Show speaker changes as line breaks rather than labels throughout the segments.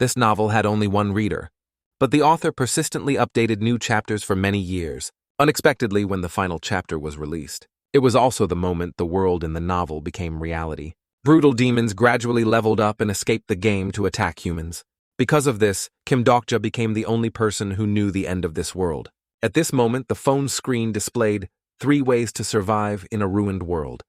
This novel had only one reader, but the author persistently updated new chapters for many years, unexpectedly when the final chapter was released. It was also the moment the world in the novel became reality. Brutal demons gradually leveled up and escaped the game to attack humans. Because of this, Kim Dokja became the only person who knew the end of this world. At this moment, the phone screen displayed 3 ways to survive in a ruined world.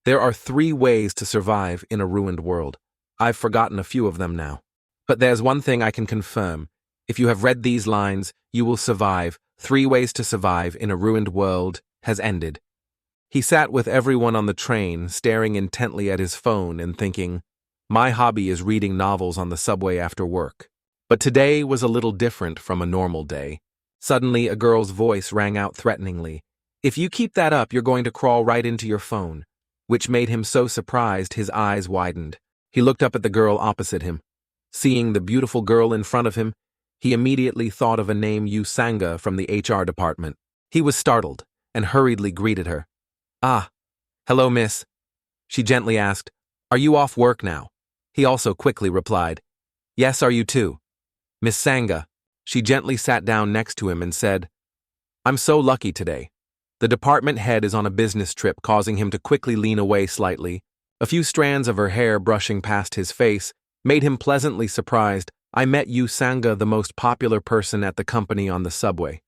There are 3 ways to survive in a ruined world. I've forgotten a few of them now. But there's one thing I can confirm. If you have read these lines, you will survive. 3 ways to survive in a ruined world has ended. He sat with everyone on the train, staring intently at his phone and thinking, my hobby is reading novels on the subway after work. But today was a little different from a normal day. Suddenly, a girl's voice rang out threateningly. If you keep that up, you're going to crawl right into your phone. Which made him so surprised his eyes widened. He looked up at the girl opposite him. Seeing the beautiful girl in front of him, he immediately thought of a name Yu Sanga from the HR department. He was startled and hurriedly greeted her. Ah, hello, miss. She gently asked, are you off work now? He also quickly replied, yes, are you too? Miss Sanga. She gently sat down next to him and said, I'm so lucky today. The department head is on a business trip, causing him to quickly lean away slightly. A few strands of her hair brushing past his face made him pleasantly surprised. I met Yu Sanga, the most popular person at the company, on the subway.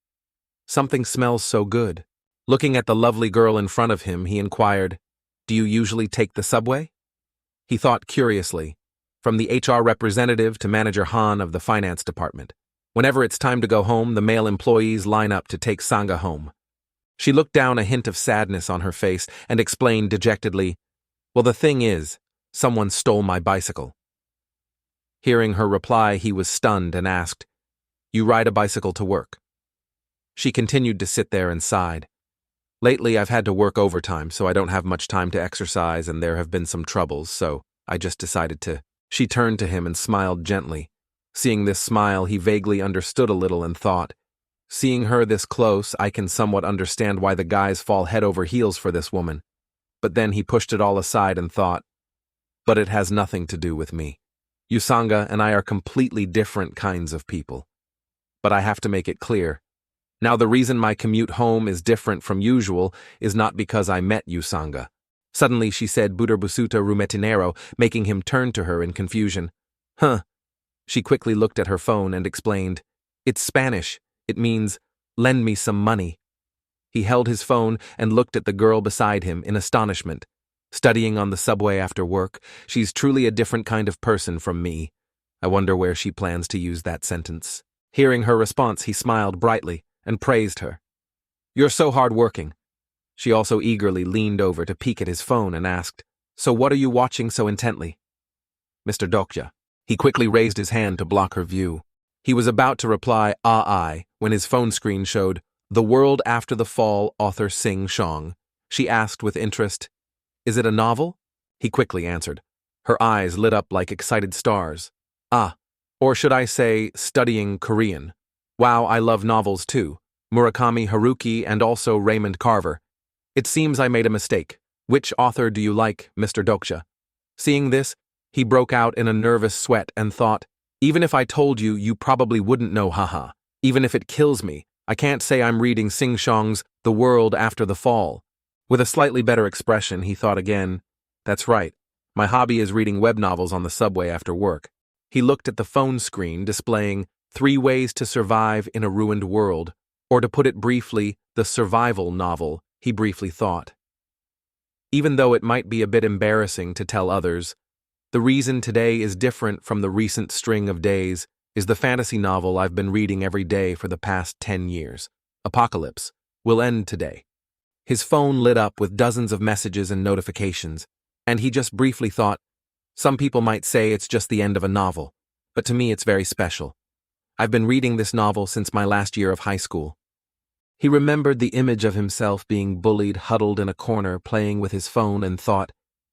Something smells so good. Looking at the lovely girl in front of him, he inquired, do you usually take the subway? He thought curiously, from the HR representative to Manager Han of the finance department. Whenever it's time to go home, the male employees line up to take Sanga home. She looked down, a hint of sadness on her face, and explained dejectedly, well, the thing is, someone stole my bicycle. Hearing her reply, he was stunned and asked, you ride a bicycle to work? She continued to sit there and sighed. Lately, I've had to work overtime, so I don't have much time to exercise, and there have been some troubles, so I just decided to. She turned to him and smiled gently. Seeing this smile, he vaguely understood a little and thought, seeing her this close, I can somewhat understand why the guys fall head over heels for this woman. But then he pushed it all aside and thought, but it has nothing to do with me. Yusanga and I are completely different kinds of people. But I have to make it clear. Now, the reason my commute home is different from usual is not because I met Yusanga. Suddenly she said Buterbusuta rumetinero, making him turn to her in confusion. Huh. She quickly looked at her phone and explained, it's Spanish. It means, lend me some money. He held his phone and looked at the girl beside him in astonishment. Studying on the subway after work, she's truly a different kind of person from me. I wonder where she plans to use that sentence. Hearing her response, he smiled brightly and praised her. You're so hard-working. She also eagerly leaned over to peek at his phone and asked, so what are you watching so intently? Mr. Dokja. He quickly raised his hand to block her view. He was about to reply, I, when his phone screen showed, The World After the Fall, author Sing Shong. She asked with interest, is it a novel? He quickly answered. Her eyes lit up like excited stars. Ah, or should I say, studying Korean. Wow, I love novels too. Murakami Haruki and also Raymond Carver. It seems I made a mistake. Which author do you like, Mr. Dokja? Seeing this, he broke out in a nervous sweat and thought, even if I told you, you probably wouldn't know, haha. Even if it kills me, I can't say I'm reading Sing Shong's The World After the Fall. With a slightly better expression, he thought again, that's right. My hobby is reading web novels on the subway after work. He looked at the phone screen displaying 3 ways to survive in a ruined world, or to put it briefly, the survival novel, he briefly thought. Even though it might be a bit embarrassing to tell others, the reason today is different from the recent string of days is the fantasy novel I've been reading every day for the past 10 years. Apocalypse will end today. His phone lit up with dozens of messages and notifications, and he just briefly thought, some people might say it's just the end of a novel, but to me it's very special. I've been reading this novel since my last year of high school. He remembered the image of himself being bullied, huddled in a corner, playing with his phone, and thought,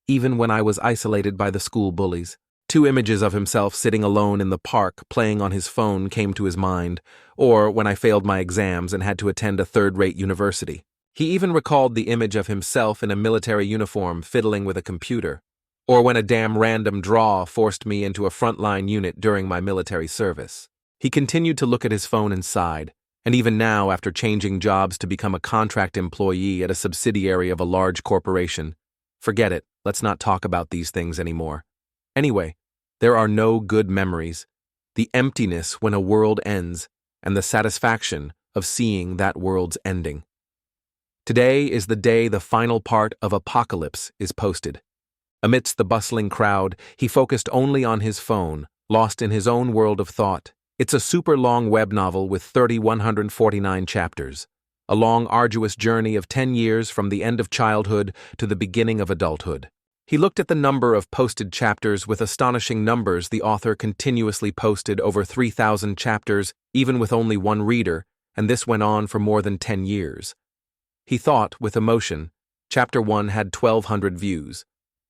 even when I was isolated by the school bullies. 2 images of himself sitting alone in the park, playing on his phone, came to his mind, or when I failed my exams and had to attend a third-rate university. He even recalled the image of himself in a military uniform fiddling with a computer, or when a damn random draw forced me into a frontline unit during my military service. He continued to look at his phone and sighed, and even now, after changing jobs to become a contract employee at a subsidiary of a large corporation, forget it, let's not talk about these things anymore. Anyway, there are no good memories, the emptiness when a world ends, and the satisfaction of seeing that world's ending. Today is the day the final part of Apocalypse is posted. Amidst the bustling crowd, he focused only on his phone, lost in his own world of thought. It's a super long web novel with 3,149 chapters, a long, arduous journey of 10 years from the end of childhood to the beginning of adulthood. He looked at the number of posted chapters with astonishing numbers. The author continuously posted over 3,000 chapters, even with only one reader, and this went on for more than 10 years. He thought, with emotion, Chapter 1 had 1,200 views.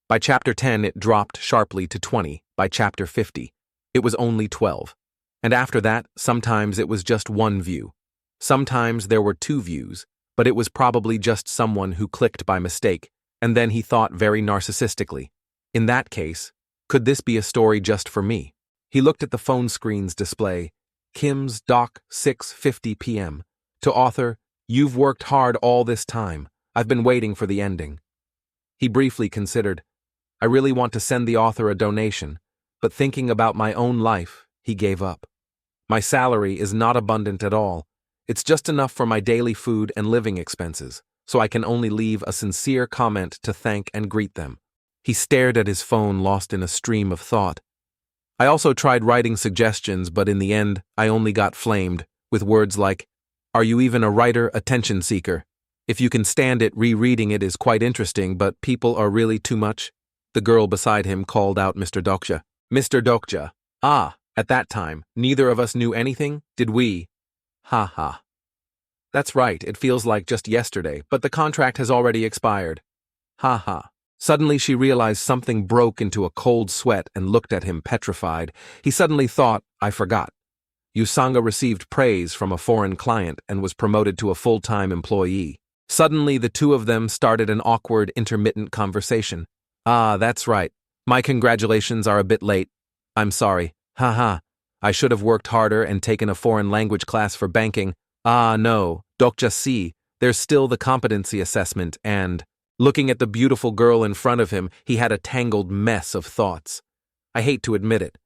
By Chapter 10 it dropped sharply to 20, by Chapter 50. It was only 12. And after that, sometimes it was just one view. Sometimes there were 2 views, but it was probably just someone who clicked by mistake, and then he thought very narcissistically. In that case, could this be a story just for me? He looked at the phone screen's display. Kim's Doc 6:50 p.m. To author, "You've worked hard all this time. I've been waiting for the ending." He briefly considered, I really want to send the author a donation, but thinking about my own life, he gave up. My salary is not abundant at all. It's just enough for my daily food and living expenses, so I can only leave a sincere comment to thank and greet them. He stared at his phone, lost in a stream of thought. I also tried writing suggestions, but in the end, I only got flamed, with words like, "Are you even a writer, attention seeker? If you can stand it, rereading it is quite interesting, but people are really too much." The girl beside him called out Mr. Dokja. Mr. Dokja. Ah, at that time, neither of us knew anything, did we? Ha ha. That's right, it feels like just yesterday, but the contract has already expired. Ha ha. Suddenly she realized something, broke into a cold sweat and looked at him petrified. He suddenly thought, I forgot. Usanga received praise from a foreign client and was promoted to a full-time employee. Suddenly the two of them started an awkward, intermittent conversation. Ah, that's right. My congratulations are a bit late. I'm sorry. Ha ha. I should have worked harder and taken a foreign language class for banking. Ah, no. Dokja see, there's still the competency assessment and... Looking at the beautiful girl in front of him, he had a tangled mess of thoughts. I hate to admit it,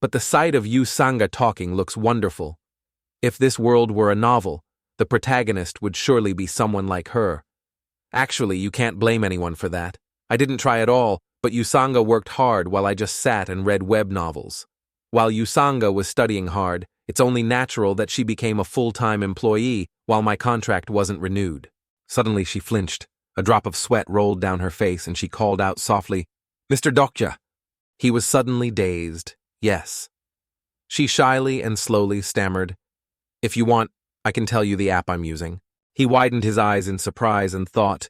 but the sight of Usanga talking looks wonderful. If this world were a novel, the protagonist would surely be someone like her. Actually, you can't blame anyone for that. I didn't try at all, but Usanga worked hard while I just sat and read web novels. While Usanga was studying hard, it's only natural that she became a full-time employee while my contract wasn't renewed. Suddenly she flinched. A drop of sweat rolled down her face and she called out softly, Mr. Dokja. He was suddenly dazed. Yes. She shyly and slowly stammered, If you want, I can tell you the app I'm using. He widened his eyes in surprise and thought,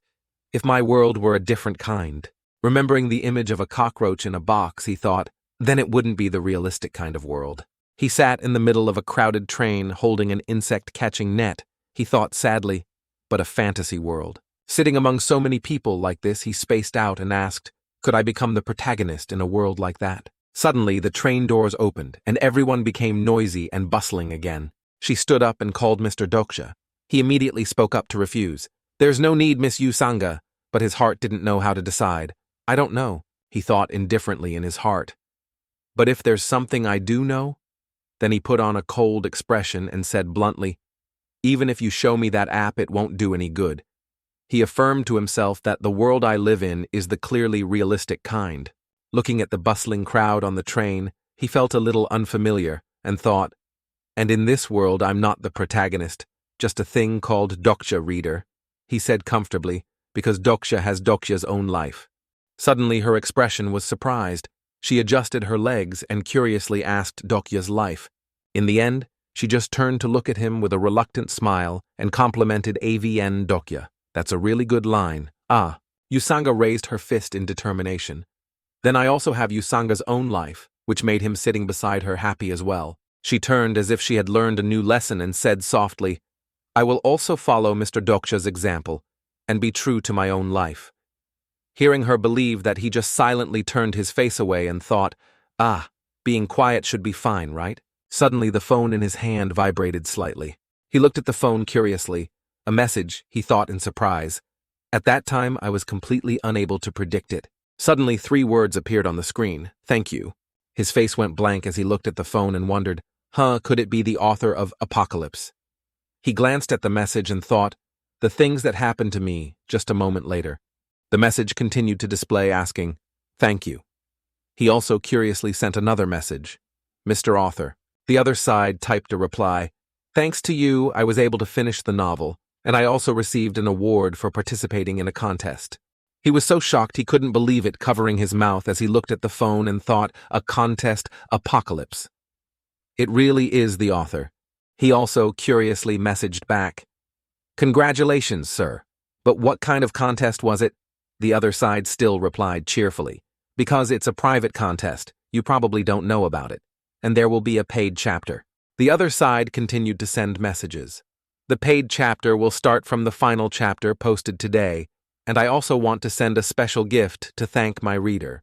if my world were a different kind. Remembering the image of a cockroach in a box, he thought, then it wouldn't be the realistic kind of world. He sat in the middle of a crowded train holding an insect-catching net. He thought sadly, but a fantasy world. Sitting among so many people like this, he spaced out and asked, could I become the protagonist in a world like that? Suddenly, the train doors opened, and everyone became noisy and bustling again. She stood up and called Mr. Dokja. He immediately spoke up to refuse. There's no need, Miss Usanga, but his heart didn't know how to decide. I don't know, he thought indifferently in his heart. But if there's something I do know? Then he put on a cold expression and said bluntly, even if you show me that app, it won't do any good. He affirmed to himself that the world I live in is the clearly realistic kind. Looking at the bustling crowd on the train, he felt a little unfamiliar and thought, and in this world I'm not the protagonist, just a thing called Dokja reader, he said comfortably, because Dokja has Dokja's own life. Suddenly her expression was surprised. She adjusted her legs and curiously asked Dokja's life. In the end, she just turned to look at him with a reluctant smile and complimented AVN Dokja. That's a really good line. Ah, Usanga raised her fist in determination. Then I also have Usanga's own life, which made him sitting beside her happy as well. She turned as if she had learned a new lesson and said softly, I will also follow Mr. Dokja's example and be true to my own life. Hearing her believe that, he just silently turned his face away and thought, ah, being quiet should be fine, right? Suddenly the phone in his hand vibrated slightly. He looked at the phone curiously. A message, he thought in surprise. At that time, I was completely unable to predict it. Suddenly 3 words appeared on the screen. Thank you. His face went blank as he looked at the phone and wondered, could it be the author of Apocalypse? He glanced at the message and thought, the things that happened to me, just a moment later. The message continued to display asking, thank you. He also curiously sent another message. Mr. Author. The other side typed a reply. Thanks to you, I was able to finish the novel, and I also received an award for participating in a contest. He was so shocked he couldn't believe it, covering his mouth as he looked at the phone and thought, a contest, Apocalypse. It really is the author. He also curiously messaged back. Congratulations, sir. But what kind of contest was it? The other side still replied cheerfully. Because it's a private contest, you probably don't know about it. And there will be a paid chapter. The other side continued to send messages. The paid chapter will start from the final chapter posted today, and I also want to send a special gift to thank my reader.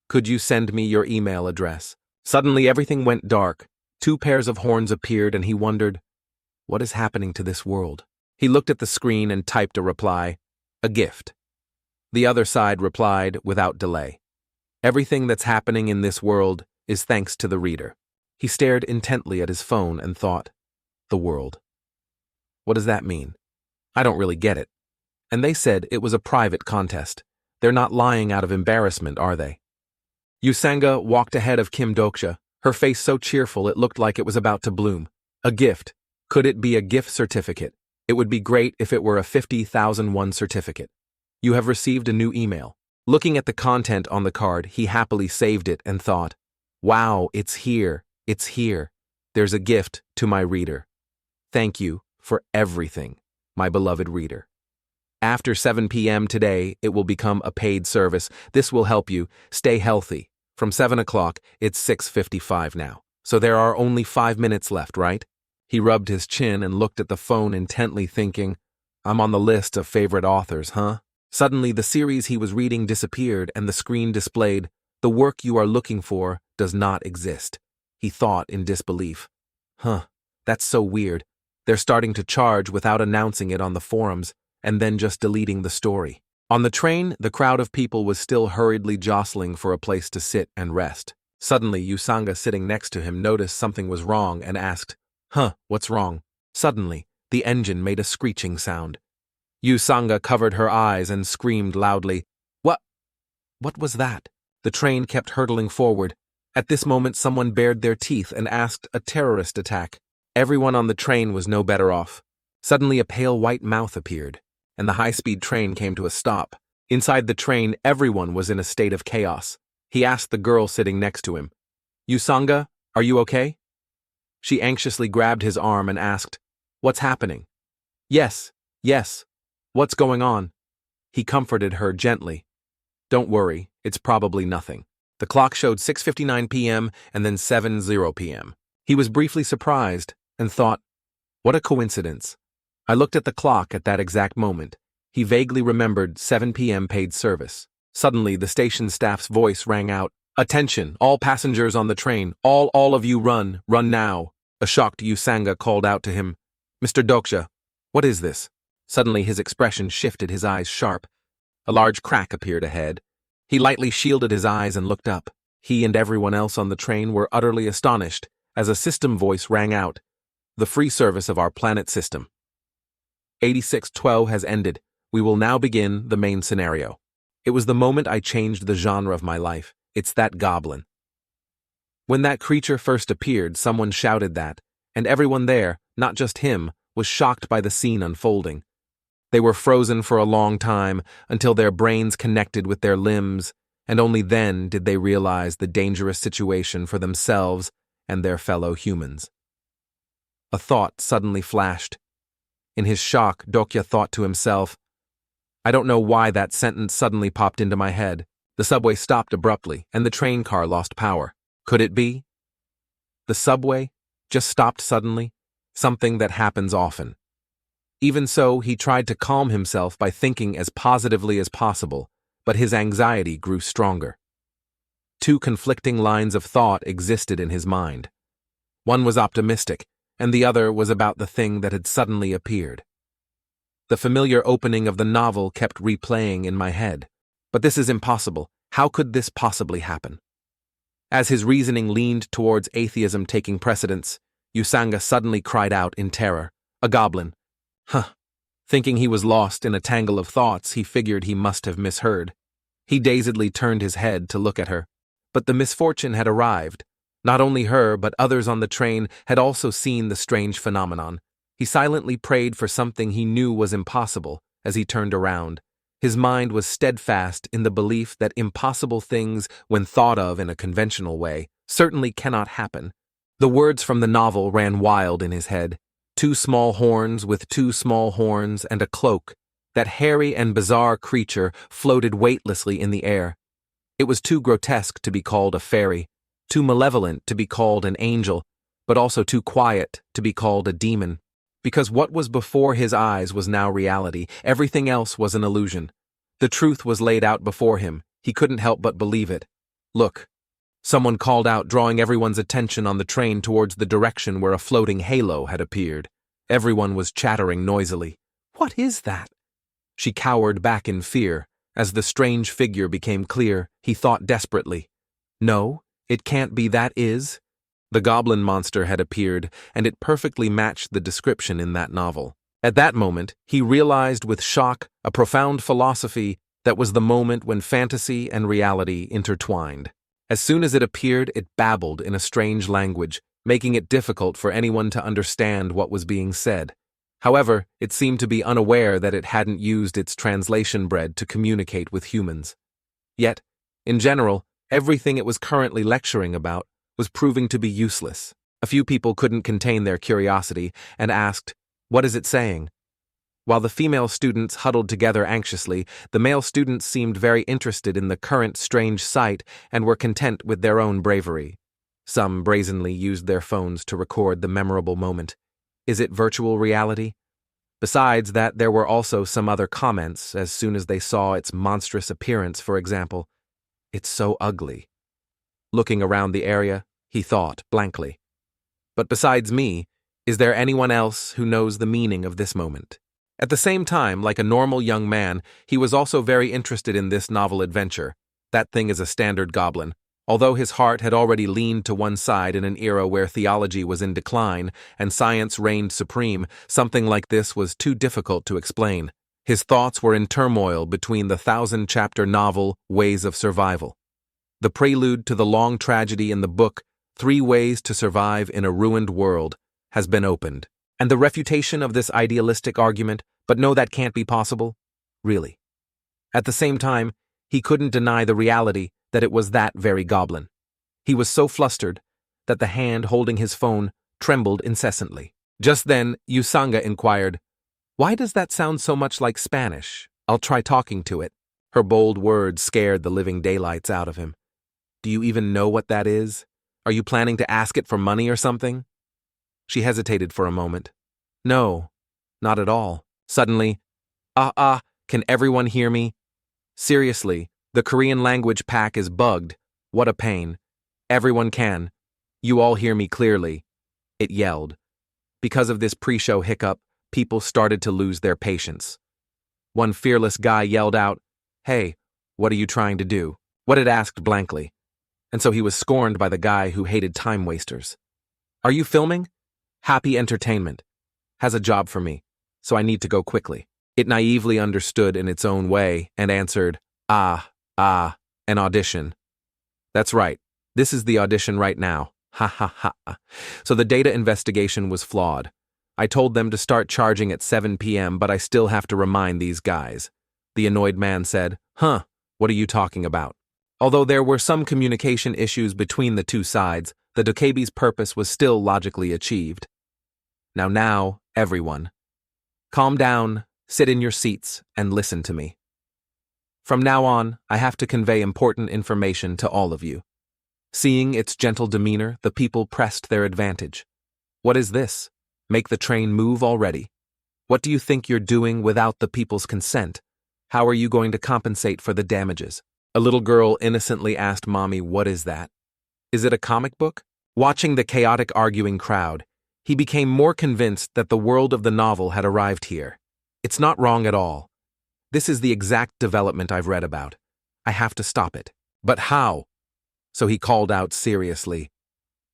Could you send me your email address? Suddenly everything went dark. 2 pairs of horns appeared and he wondered, what is happening to this world? He looked at the screen and typed a reply, a gift. The other side replied without delay. Everything that's happening in this world is thanks to the reader. He stared intently at his phone and thought, the world. What does that mean? I don't really get it. And they said it was a private contest. They're not lying out of embarrassment, are they? Yusanga walked ahead of Kim Doksha, her face so cheerful it looked like it was about to bloom. A gift. Could it be a gift certificate? It would be great if it were a 50,000 won certificate. You have received a new email. Looking at the content on the card, he happily saved it and thought, wow, it's here. It's here. There's a gift to my reader. Thank you for everything, my beloved reader. After 7 p.m. today, it will become a paid service. This will help you stay healthy. From 7 o'clock, it's 6:55 now. So there are only 5 minutes left, right? He rubbed his chin and looked at the phone intently, thinking, I'm on the list of favorite authors, huh? Suddenly, the series he was reading disappeared and the screen displayed, the work you are looking for does not exist. He thought in disbelief. That's so weird. They're starting to charge without announcing it on the forums, and then just deleting the story. On the train, the crowd of people was still hurriedly jostling for a place to sit and rest. Suddenly, Yusanga sitting next to him noticed something was wrong and asked, what's wrong? Suddenly, the engine made a screeching sound. Yusanga covered her eyes and screamed loudly, What was that? The train kept hurtling forward. At this moment, someone bared their teeth and asked a terrorist attack. Everyone on the train was no better off. Suddenly, a pale white mouth appeared, and the high-speed train came to a stop. Inside the train, everyone was in a state of chaos. He asked the girl sitting next to him, Yusanga, are you okay? She anxiously grabbed his arm and asked, What's happening? Yes. What's going on? He comforted her gently. Don't worry, it's probably nothing. The clock showed 6:59 p.m. and then 7:00 p.m. He was briefly surprised and thought, what a coincidence. I looked at the clock at that exact moment. He vaguely remembered 7 p.m. paid service. Suddenly, the station staff's voice rang out, Attention, all passengers on the train, all of you run now. A shocked Yusanga called out to him, Mr. Doksha, what is this? Suddenly his expression shifted, his eyes sharp. A large crack appeared ahead. He lightly shielded his eyes and looked up. He and everyone else on the train were utterly astonished as a system voice rang out, The free service of our planet system. 8612 has ended. We will now begin the main scenario. It was the moment I changed the genre of my life. It's that goblin. When that creature first appeared, someone shouted that, and everyone there, not just him, was shocked by the scene unfolding. They were frozen for a long time until their brains connected with their limbs, and only then did they realize the dangerous situation for themselves and their fellow humans. A thought suddenly flashed. In his shock, Dokya thought to himself, I don't know why that sentence suddenly popped into my head. The subway stopped abruptly, and the train car lost power. Could it be? The subway just stopped suddenly, something that happens often. Even so, he tried to calm himself by thinking as positively as possible, but his anxiety grew stronger. Two conflicting lines of thought existed in his mind. One was optimistic, and the other was about the thing that had suddenly appeared. The familiar opening of the novel kept replaying in my head. But this is impossible. How could this possibly happen? As his reasoning leaned towards atheism taking precedence, Usanga suddenly cried out in terror. A goblin. Huh. Thinking he was lost in a tangle of thoughts, he figured he must have misheard. He dazedly turned his head to look at her. But the misfortune had arrived. Not only her, but others on the train had also seen the strange phenomenon. He silently prayed for something he knew was impossible as he turned around. His mind was steadfast in the belief that impossible things, when thought of in a conventional way, certainly cannot happen. The words from the novel ran wild in his head. 2 small horns with 2 small horns and a cloak. That hairy and bizarre creature floated weightlessly in the air. It was too grotesque to be called a fairy, too malevolent to be called an angel, but also too quiet to be called a demon. Because what was before his eyes was now reality, everything else was an illusion. The truth was laid out before him, he couldn't help but believe it. Look, someone called out, drawing everyone's attention on the train towards the direction where a floating halo had appeared. Everyone was chattering noisily. What is that? She cowered back in fear. As the strange figure became clear, he thought desperately. No, it can't be that is. The goblin monster had appeared, and it perfectly matched the description in that novel. At that moment, he realized with shock a profound philosophy that was the moment when fantasy and reality intertwined. As soon as it appeared, it babbled in a strange language, making it difficult for anyone to understand what was being said. However, it seemed to be unaware that it hadn't used its translation bread to communicate with humans. Yet, in general, everything it was currently lecturing about was proving to be useless. A few people couldn't contain their curiosity and asked, "What is it saying?" While the female students huddled together anxiously, the male students seemed very interested in the current strange sight and were content with their own bravery. Some brazenly used their phones to record the memorable moment. Is it virtual reality? Besides that, there were also some other comments as soon as they saw its monstrous appearance. For example, "It's so ugly." Looking around the area, he thought blankly. But besides me, is there anyone else who knows the meaning of this moment? At the same time, like a normal young man, he was also very interested in this novel adventure. That thing is a standard goblin. Although his heart had already leaned to one side in an era where theology was in decline and science reigned supreme, something like this was too difficult to explain. His thoughts were in turmoil between the 1,000-chapter novel Ways of Survival. The prelude to the long tragedy in the book, 3 Ways to Survive in a Ruined World, has been opened. And the refutation of this idealistic argument, but no, that can't be possible? Really? At the same time, he couldn't deny the reality that it was that very goblin. He was so flustered that the hand holding his phone trembled incessantly. Just then, Usanga inquired, "Why does that sound so much like Spanish? I'll try talking to it." Her bold words scared the living daylights out of him. "Do you even know what that is? Are you planning to ask it for money or something?" She hesitated for a moment. "No, not at all." Suddenly, can everyone hear me? Seriously, the Korean language pack is bugged. What a pain. Everyone can. You all hear me clearly. It yelled. Because of this pre-show hiccup, people started to lose their patience. One fearless guy yelled out, "Hey, what are you trying to do?" What it asked blankly. And so he was scorned by the guy who hated time wasters. "Are you filming? Happy entertainment. Has a job for me, so I need to go quickly." It naively understood in its own way and answered, an audition. "That's right. This is the audition right now. Ha ha ha." So the data investigation was flawed. I told them to start charging at 7 p.m., but I still have to remind these guys. The annoyed man said, "What are you talking about?" Although there were some communication issues between the two sides, the dokebi's purpose was still logically achieved. Now, everyone. Calm down, sit in your seats, and listen to me. From now on, I have to convey important information to all of you. Seeing its gentle demeanor, the people pressed their advantage. What is this? Make the train move already? What do you think you're doing without the people's consent? How are you going to compensate for the damages? A little girl innocently asked Mommy, what is that? Is it a comic book? Watching the chaotic arguing crowd, he became more convinced that the world of the novel had arrived here. It's not wrong at all. This is the exact development I've read about. I have to stop it. But how? So he called out seriously.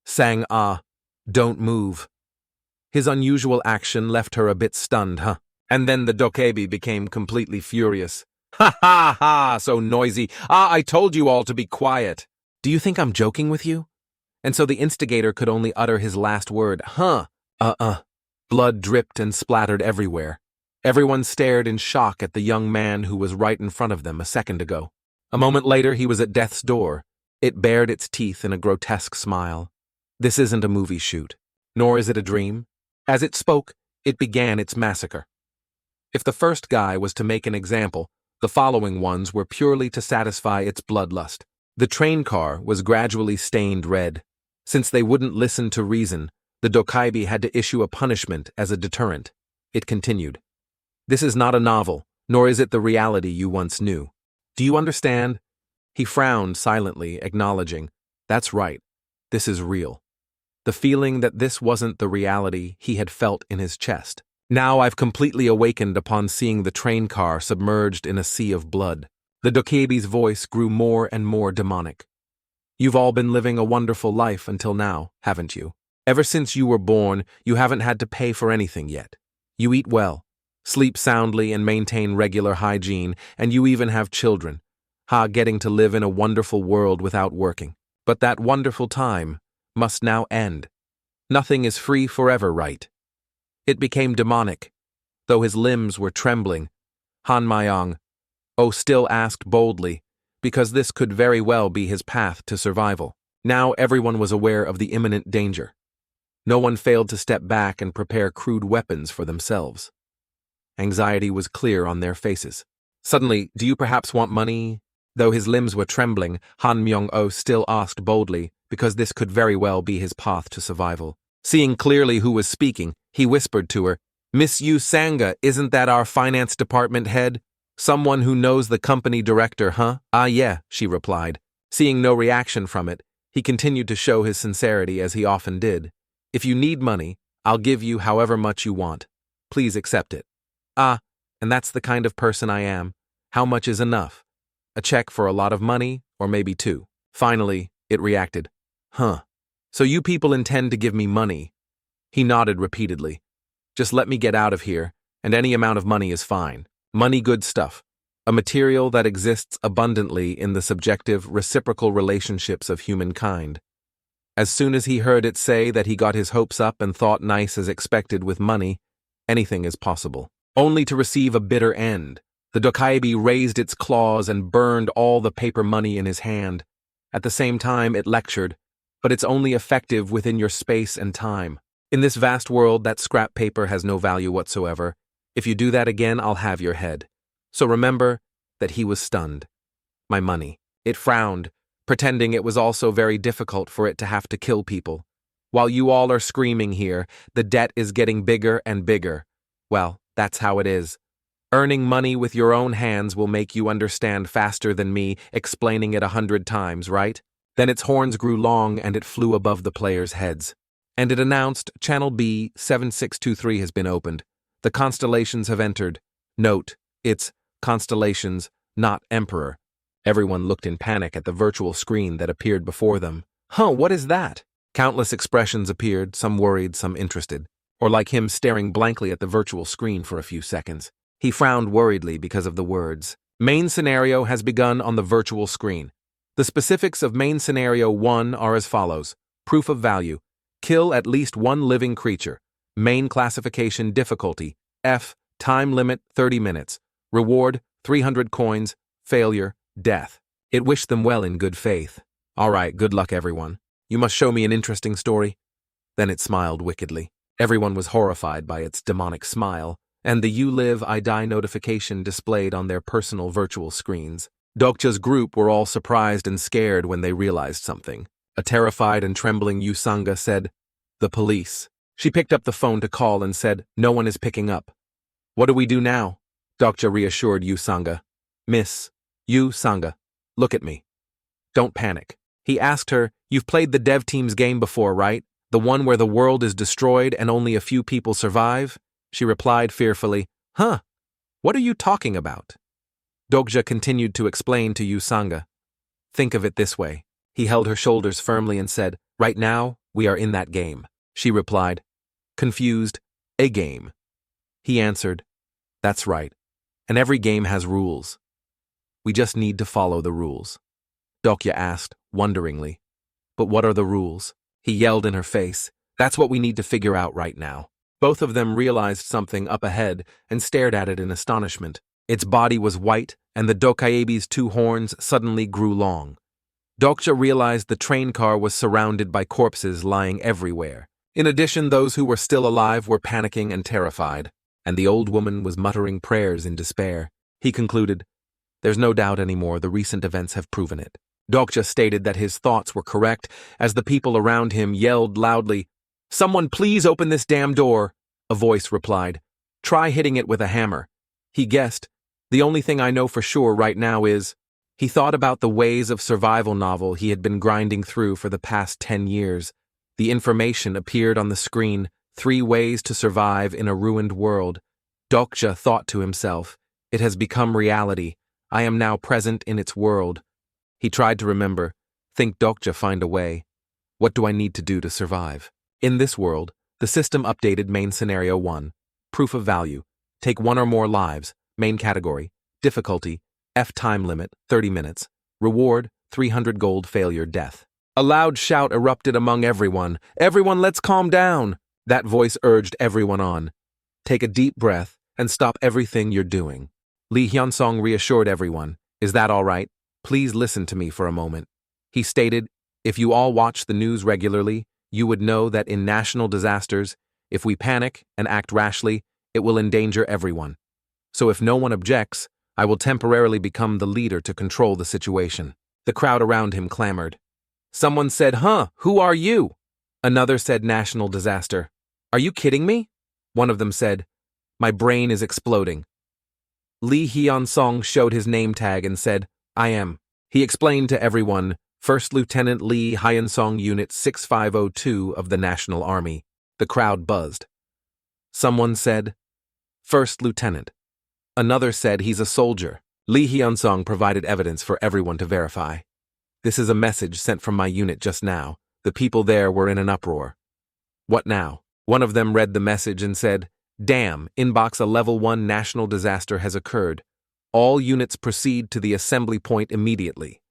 Sang don't move. His unusual action left her a bit stunned, huh? And then the dokebi became completely furious. Ha ha ha, so noisy. I told you all to be quiet. Do you think I'm joking with you? And so the instigator could only utter his last word, huh? Blood dripped and splattered everywhere. Everyone stared in shock at the young man who was right in front of them a second ago. A moment later, he was at death's door. It bared its teeth in a grotesque smile. This isn't a movie shoot, nor is it a dream. As it spoke, it began its massacre. If the first guy was to make an example, the following ones were purely to satisfy its bloodlust. The train car was gradually stained red. Since they wouldn't listen to reason, the dokebi had to issue a punishment as a deterrent. It continued. This is not a novel, nor is it the reality you once knew. Do you understand? He frowned silently, acknowledging, that's right, this is real. The feeling that this wasn't the reality he had felt in his chest. Now I've completely awakened upon seeing the train car submerged in a sea of blood. The dokebi's voice grew more and more demonic. You've all been living a wonderful life until now, haven't you? Ever since you were born, you haven't had to pay for anything yet. You eat well, sleep soundly and maintain regular hygiene, and you even have children. Getting to live in a wonderful world without working. But that wonderful time must now end. Nothing is free forever, right? It became demonic. Though his limbs were trembling, Han Mayong still asked boldly, because this could very well be his path to survival. Now everyone was aware of the imminent danger. No one failed to step back and prepare crude weapons for themselves. Anxiety was clear on their faces. Suddenly, do you perhaps want money? Though his limbs were trembling, Han Myung-oh still asked boldly, because this could very well be his path to survival. Seeing clearly who was speaking, he whispered to her, Miss Yu Sanga, isn't that our finance department head? Someone who knows the company director, huh? Yeah, she replied. Seeing no reaction from it, he continued to show his sincerity as he often did. If you need money, I'll give you however much you want. Please accept it. And that's the kind of person I am. How much is enough? A check for a lot of money, or maybe two. Finally, it reacted. So you people intend to give me money? He nodded repeatedly. Just let me get out of here, and any amount of money is fine. Money, good stuff. A material that exists abundantly in the subjective, reciprocal relationships of humankind. As soon as he heard it say that he got his hopes up and thought nice as expected with money, anything is possible. Only to receive a bitter end. The dokebi raised its claws and burned all the paper money in his hand. At the same time, it lectured, but it's only effective within your space and time. In this vast world, that scrap paper has no value whatsoever. If you do that again, I'll have your head. So remember that he was stunned. My money. It frowned, pretending it was also very difficult for it to have to kill people. While you all are screaming here, the debt is getting bigger and bigger. Well, that's how it is. Earning money with your own hands will make you understand faster than me explaining it 100 times, right? Then its horns grew long and it flew above the players' heads. And it announced, Channel B 7623 has been opened. The constellations have entered. Note, it's constellations, not emperor. Everyone looked in panic at the virtual screen that appeared before them. What is that? Countless expressions appeared, some worried, some interested, or like him staring blankly at the virtual screen for a few seconds. He frowned worriedly because of the words. Main scenario has begun on the virtual screen. The specifics of main scenario 1 are as follows. Proof of value. Kill at least one living creature. Main classification difficulty. F. Time limit 30 minutes. Reward 300 coins. Failure, death. It wished them well in good faith. All right, good luck everyone. You must show me an interesting story. Then it smiled wickedly. Everyone was horrified by its demonic smile, and the You Live, I Die notification displayed on their personal virtual screens. Dokja's group were all surprised and scared when they realized something. A terrified and trembling Yusanga said, The police. She picked up the phone to call and said, No one is picking up. What do we do now? Dokja reassured Yusanga. Miss, you, Sangha, look at me. Don't panic. He asked her, you've played the dev team's game before, right? The one where the world is destroyed and only a few people survive? She replied fearfully, Huh, what are you talking about? Dokja continued to explain to Yu Sangha. Think of it this way. He held her shoulders firmly and said, Right now, we are in that game. She replied, confused, a game. He answered, That's right. And every game has rules. We just need to follow the rules. Dokja asked, wonderingly, But what are the rules? He yelled in her face, That's what we need to figure out right now. Both of them realized something up ahead and stared at it in astonishment. Its body was white, and the Dokaebi's two horns suddenly grew long. Dokja realized the train car was surrounded by corpses lying everywhere. In addition, those who were still alive were panicking and terrified, and the old woman was muttering prayers in despair. He concluded, There's no doubt anymore, the recent events have proven it. Dokja stated that his thoughts were correct as the people around him yelled loudly, Someone please open this damn door. A voice replied, Try hitting it with a hammer. He guessed, The only thing I know for sure right now is, he thought about the Ways of Survival novel he had been grinding through for the past 10 years. The information appeared on the screen, 3 ways to survive in a ruined world. Dokja thought to himself, It has become reality. I am now present in its world. He tried to remember, think Dokja find a way. What do I need to do to survive? In this world, the system updated main scenario 1. Proof of value. Take 1 or more lives. Main category. Difficulty. F time limit, 30 minutes. Reward, 300 gold failure death. A loud shout erupted among everyone. Everyone, let's calm down. That voice urged everyone on. Take a deep breath and stop everything you're doing. Lee Hyunsong reassured everyone. Is that all right? Please listen to me for a moment. He stated, if you all watch the news regularly, you would know that in national disasters, if we panic and act rashly, it will endanger everyone. So if no one objects, I will temporarily become the leader to control the situation. The crowd around him clamored. Someone said, who are you? Another said national disaster. Are you kidding me? One of them said, my brain is exploding. Lee Hyun-song showed his name tag and said, I am. He explained to everyone, First Lieutenant Lee Hyun-song Unit 6502 of the National Army. The crowd buzzed. Someone said, First Lieutenant. Another said he's a soldier. Lee Hyun-song provided evidence for everyone to verify. This is a message sent from my unit just now. The people there were in an uproar. What now? One of them read the message and said, Damn, inbox, a level 1 national disaster has occurred. All units proceed to the assembly point immediately.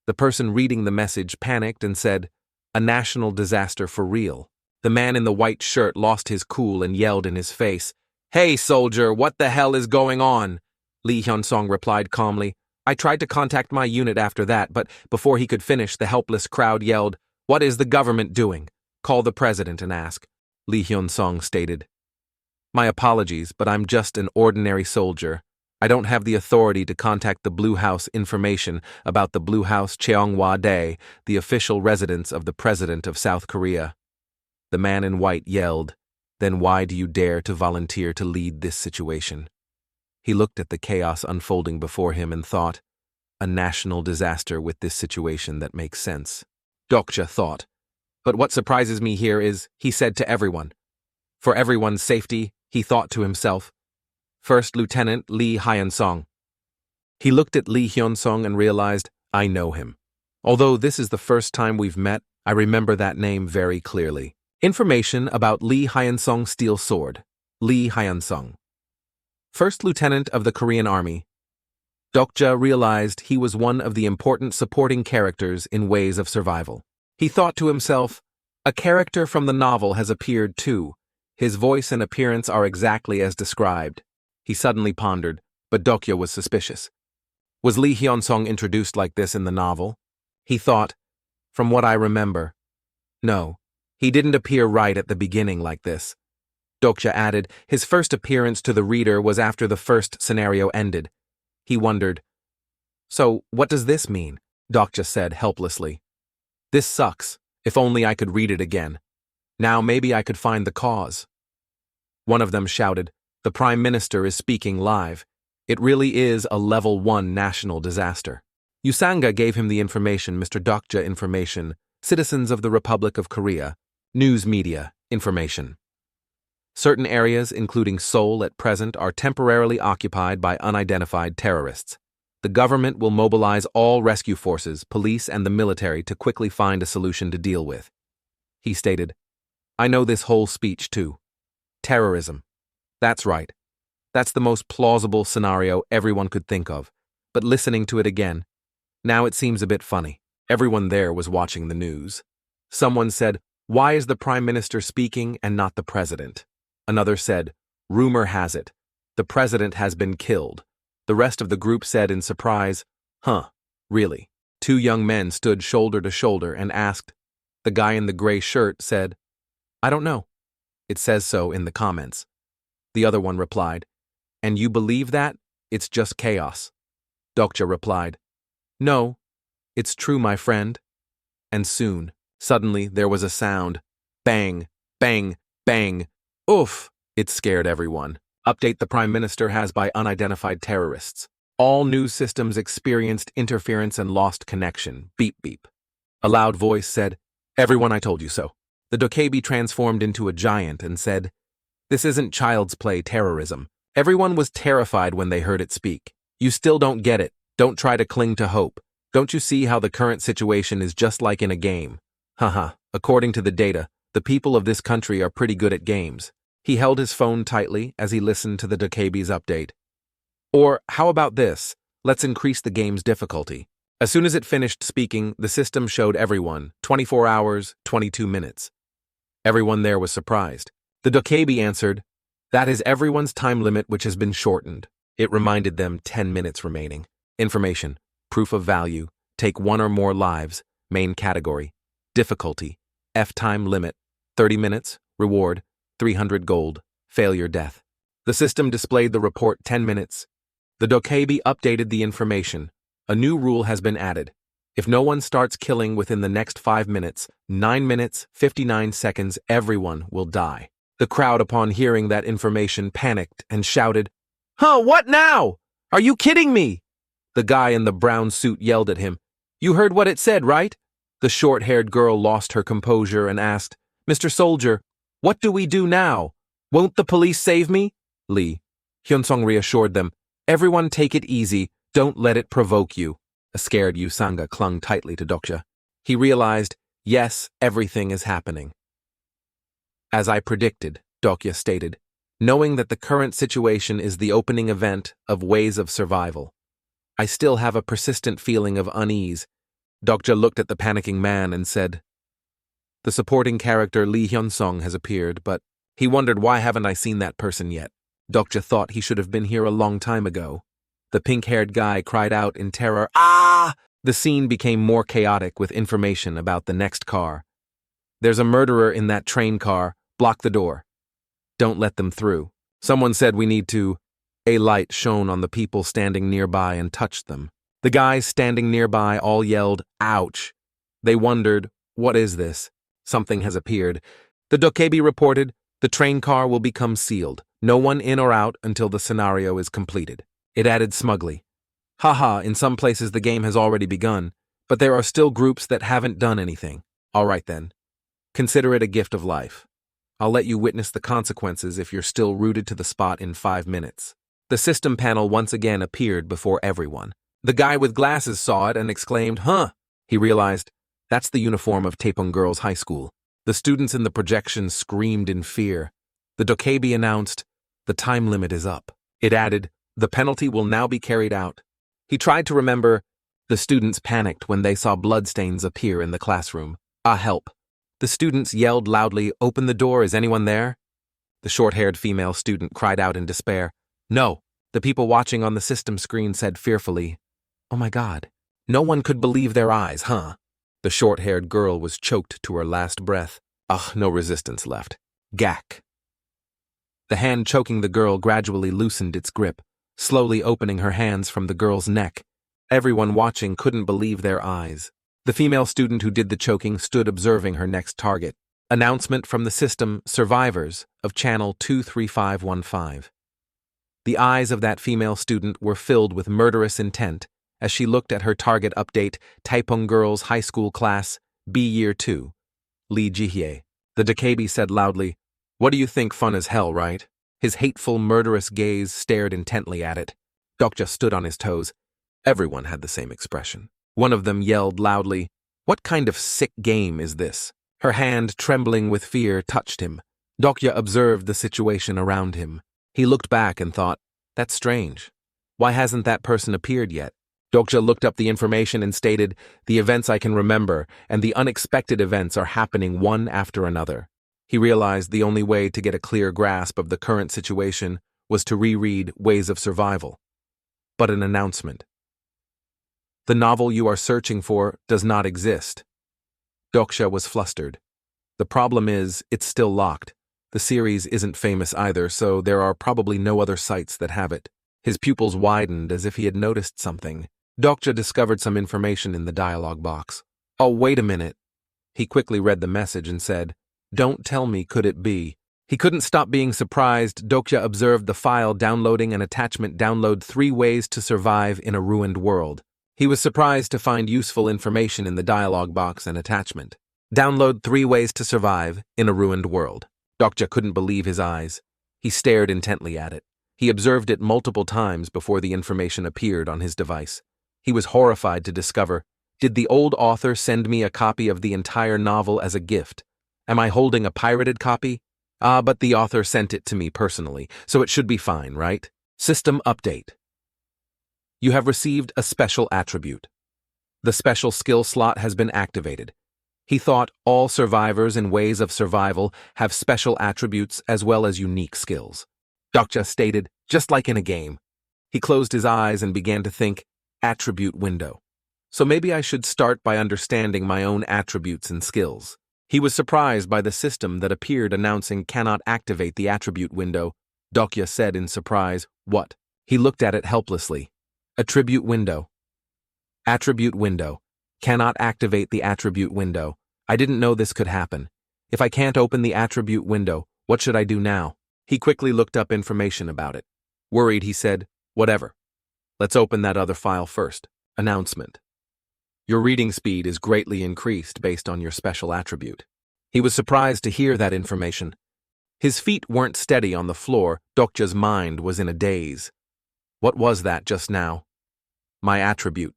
The person reading the message panicked and said, a national disaster for real. The man in the white shirt lost his cool and yelled in his face, Hey, soldier, what the hell is going on? Lee Hyun-song replied calmly, I tried to contact my unit after that, but before he could finish, the helpless crowd yelled, What is the government doing? Call the president and ask. Lee Hyun-song stated, My apologies, but I'm just an ordinary soldier. I don't have the authority to contact the Blue House information about the Blue House Cheonghwa-dae, the official residence of the President of South Korea. The man in white yelled, Then why do you dare to volunteer to lead this situation? He looked at the chaos unfolding before him and thought, a national disaster with this situation that makes sense. Dokja thought, but what surprises me here is, he said to everyone. For everyone's safety, he thought to himself, First Lieutenant Lee Hyun-song. He looked at Lee Hyun-song and realized, I know him. Although this is the first time we've met, I remember that name very clearly. Information about Lee Hyun-song's steel sword. Lee Hyun-song. First Lieutenant of the Korean Army. Dokja realized he was one of the important supporting characters in Ways of Survival. He thought to himself, a character from the novel has appeared too. His voice and appearance are exactly as described. He suddenly pondered, but Dokja was suspicious. Was Lee Hyun-song introduced like this in the novel? He thought, from what I remember. No, he didn't appear right at the beginning like this. Dokja added, his first appearance to the reader was after the first scenario ended. He wondered, so what does this mean? Dokja said helplessly. This sucks. If only I could read it again. Now maybe I could find the cause. One of them shouted, the Prime Minister is speaking live. It really is a level 1 national disaster. Usanga gave him the information, Mr. Dokja information, citizens of the Republic of Korea, news media information. Certain areas, including Seoul at present, are temporarily occupied by unidentified terrorists. The government will mobilize all rescue forces, police, and the military to quickly find a solution to deal with. He stated, I know this whole speech too. Terrorism. That's right. That's the most plausible scenario everyone could think of, but listening to it again, now it seems a bit funny. Everyone there was watching the news. Someone said, why is the Prime Minister speaking and not the President? Another said, rumor has it, the President has been killed. The rest of the group said in surprise, huh, really? Two young men stood shoulder to shoulder and asked. The guy in the gray shirt said, I don't know. It says so in the comments. The other one replied, and you believe that? It's just chaos. Dokja replied, no, it's true, my friend. And soon, suddenly there was a sound. Bang, bang, bang. Oof! It scared everyone. Update the Prime Minister has by unidentified terrorists. All news systems experienced interference and lost connection. Beep beep. A loud voice said, everyone, I told you so. The Dokkaebi transformed into a giant and said, this isn't child's play terrorism. Everyone was terrified when they heard it speak. You still don't get it. Don't try to cling to hope. Don't you see how the current situation is just like in a game? Haha, according to the data, the people of this country are pretty good at games. He held his phone tightly as he listened to the Dokkaebi's update. Or, how about this? Let's increase the game's difficulty. As soon as it finished speaking, the system showed everyone 24 hours, 22 minutes. Everyone there was surprised. The Dokkaebi answered, that is everyone's time limit which has been shortened. It reminded them 10 minutes remaining. Information, proof of value, take 1 or more lives, main category, difficulty, F-time limit, 30 minutes, reward, 300 gold, failure death. The system displayed the report 10 minutes. The Dokkaebi updated the information. A new rule has been added. If no one starts killing within the next 5 minutes, 9 minutes, 59 seconds, everyone will die. The crowd, upon hearing that information, panicked and shouted, huh, what now? Are you kidding me? The guy in the brown suit yelled at him. You heard what it said, right? The short-haired girl lost her composure and asked, Mr. Soldier, what do we do now? Won't the police save me? Lee. Hyunsung reassured them. Everyone take it easy. Don't let it provoke you. A scared Usanga clung tightly to Dokja. He realized, yes, everything is happening. As I predicted, Dokja stated, knowing that the current situation is the opening event of Ways of Survival. I still have a persistent feeling of unease. Dokja looked at the panicking man and said, the supporting character Lee Hyunsung has appeared, but he wondered why haven't I seen that person yet. Dokja thought he should have been here a long time ago. The pink-haired guy cried out in terror, ah! The scene became more chaotic with information about the next car. There's a murderer in that train car. Block the door. Don't let them through. Someone said we need to. A light shone on the people standing nearby and touched them. The guys standing nearby all yelled, ouch. They wondered, what is this? Something has appeared. The Dokkaebi reported, the train car will become sealed. No one in or out until the scenario is completed. It added smugly, haha, in some places the game has already begun, but there are still groups that haven't done anything. All right then. Consider it a gift of life. I'll let you witness the consequences if you're still rooted to the spot in 5 minutes. The system panel once again appeared before everyone. The guy with glasses saw it and exclaimed, huh? He realized, that's the uniform of Taepung Girls High School. The students in the projection screamed in fear. The Dokkaebi announced, the time limit is up. It added, the penalty will now be carried out. He tried to remember. The students panicked when they saw bloodstains appear in the classroom. Ah, help. The students yelled loudly, open the door, is anyone there? The short-haired female student cried out in despair. No. The people watching on the system screen said fearfully, oh my God. No one could believe their eyes, huh? The short-haired girl was choked to her last breath. Ugh, no resistance left. Gack. The hand choking the girl gradually loosened its grip, slowly opening her hands from the girl's neck. Everyone watching couldn't believe their eyes. The female student who did the choking stood observing her next target. Announcement from the system, survivors of channel 23515. The eyes of that female student were filled with murderous intent as she looked at her target update, Taipeng Girls High School Class, B Year 2. Lee Jihye. The Dakabi said loudly, "What do you think, fun as hell, right?" His hateful, murderous gaze stared intently at it. Dokja stood on his toes. Everyone had the same expression. One of them yelled loudly, "What kind of sick game is this?" Her hand, trembling with fear, touched him. Dokja observed the situation around him. He looked back and thought, "That's strange. Why hasn't that person appeared yet?" Dokja looked up the information and stated, "The events I can remember and the unexpected events are happening one after another." He realized the only way to get a clear grasp of the current situation was to reread Ways of Survival. But an announcement. The novel you are searching for does not exist. Dokja was flustered. The problem is, it's still locked. The series isn't famous either, so there are probably no other sites that have it. His pupils widened as if he had noticed something. Dokja discovered some information in the dialogue box. "Oh, wait a minute." He quickly read the message and said, "Don't tell me, could it be?" He couldn't stop being surprised. Dokja observed the file downloading an attachment, "Download 3 Ways to Survive in a Ruined World." He was surprised to find useful information in the dialogue box and attachment. "Download 3 Ways to Survive in a Ruined World." Dokja couldn't believe his eyes. He stared intently at it. He observed it multiple times before the information appeared on his device. He was horrified to discover, did the old author send me a copy of the entire novel as a gift? Am I holding a pirated copy? But the author sent it to me personally, so it should be fine, right? System update. You have received a special attribute. The special skill slot has been activated. He thought all survivors in Ways of Survival have special attributes as well as unique skills. Dokja stated, just like in a game. He closed his eyes and began to think, attribute window. So maybe I should start by understanding my own attributes and skills. He was surprised by the system that appeared announcing cannot activate the attribute window. Dokja said in surprise, "What?" He looked at it helplessly. Attribute window. Attribute window. Cannot activate the attribute window. I didn't know this could happen. If I can't open the attribute window, what should I do now? He quickly looked up information about it. Worried, he said, "Whatever. Let's open that other file first." Announcement. Your reading speed is greatly increased based on your special attribute. He was surprised to hear that information. His feet weren't steady on the floor. Dokja's mind was in a daze. What was that just now? My attribute.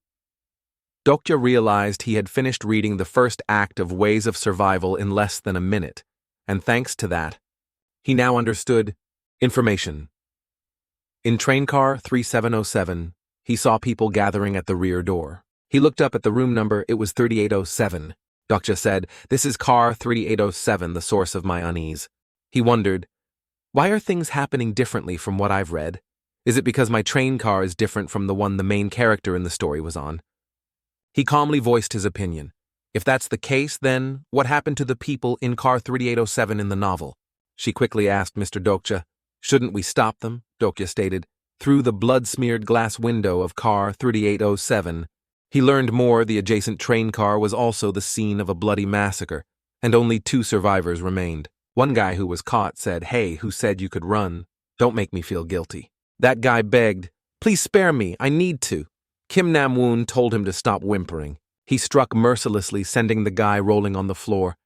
Dokja realized he had finished reading the first act of Ways of Survival in less than a minute, and thanks to that, he now understood information. In train car 3707, he saw people gathering at the rear door. He looked up at the room number. It was 3807. Dokja said, "This is car 3807, the source of my unease." He wondered, why are things happening differently from what I've read? Is it because my train car is different from the one the main character in the story was on? He calmly voiced his opinion. If that's the case, then what happened to the people in car 3807 in the novel? She quickly asked Mr. Dokja. Shouldn't we stop them? Dokja stated. Through the blood-smeared glass window of car 3807, he learned more. The adjacent train car was also the scene of a bloody massacre, and only 2 survivors remained. One guy who was caught said, "Hey, who said you could run? Don't make me feel guilty." That guy begged, "Please spare me, I need to." Kim Nam-woon told him to stop whimpering. He struck mercilessly, sending the guy rolling on the floor.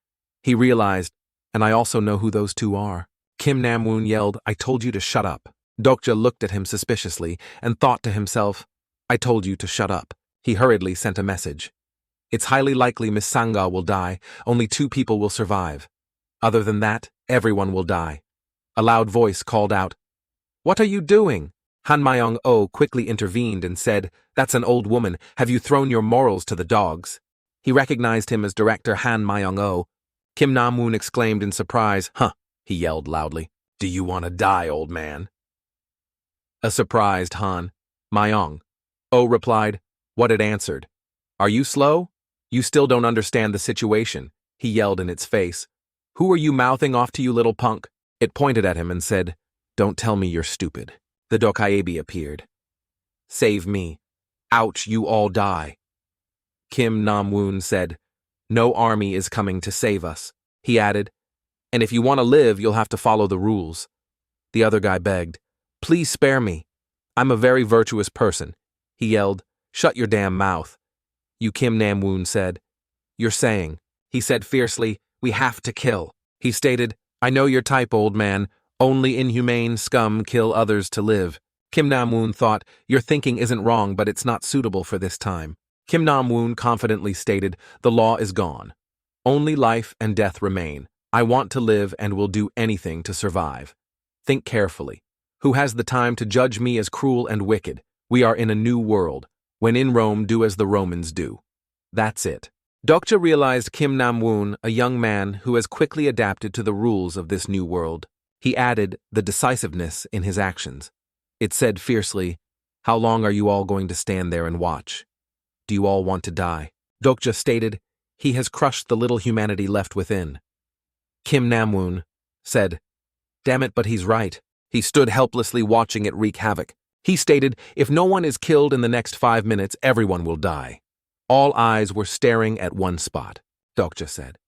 He realized, and I also know who those 2 are. Kim Nam-woon yelled, "I told you to shut up." Dokja looked at him suspiciously and thought to himself, "I told you to shut up." He hurriedly sent a message. "It's highly likely Miss Sangha will die. Only 2 people will survive. Other than that, everyone will die." A loud voice called out, "What are you doing?" Han Myung-oh quickly intervened and said, "That's an old woman. Have you thrown your morals to the dogs?" He recognized him as director Han Myung-oh. Kim Nam-woon exclaimed in surprise, "Huh," he yelled loudly. "Do you want to die, old man?" A surprised Han Myung-oh replied, what it answered. "Are you slow? You still don't understand the situation," he yelled in its face. "Who are you mouthing off to, you little punk?" It pointed at him and said, "Don't tell me you're stupid." The Dokkaebi appeared. "Save me. Ouch, you all die." Kim Nam-woon said, "No army is coming to save us." He added, "And if you want to live, you'll have to follow the rules." The other guy begged, Please spare me. I'm a very virtuous person, he yelled. Shut your damn mouth. You, Kim Nam-woon said. You're saying, he said fiercely, we have to kill. He stated, I know your type, old man. Only inhumane scum kill others to live. Kim Nam-woon thought, your thinking isn't wrong, but it's not suitable for this time. Kim Nam-woon confidently stated, the law is gone. Only life and death remain. I want to live and will do anything to survive. Think carefully. Who has the time to judge me as cruel and wicked? We are in a new world. When in Rome, do as the Romans do. That's it. Dokja realized Kim Nam-woon, a young man who has quickly adapted to the rules of this new world. He added the decisiveness in his actions. It said fiercely, how long are you all going to stand there and watch? Do you all want to die? Dokja stated, he has crushed the little humanity left within. Kim Nam-woon said, damn it, but he's right. He stood helplessly watching it wreak havoc. He stated, if no one is killed in the next 5 minutes, everyone will die. All eyes were staring at one spot, Dokja said.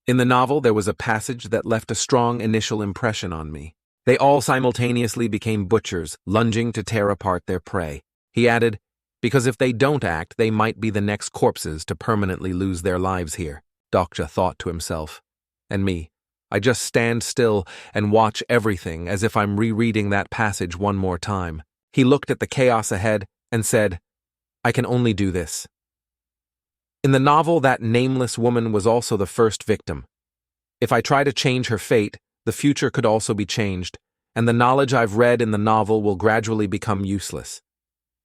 In the novel, there was a passage that left a strong initial impression on me. They all simultaneously became butchers, lunging to tear apart their prey. He added, because if they don't act, they might be the next corpses to permanently lose their lives here. Dokja thought to himself. And me. I just stand still and watch everything as if I'm rereading that passage one more time. He looked at the chaos ahead and said, I can only do this. In the novel, that nameless woman was also the first victim. If I try to change her fate, the future could also be changed, and the knowledge I've read in the novel will gradually become useless.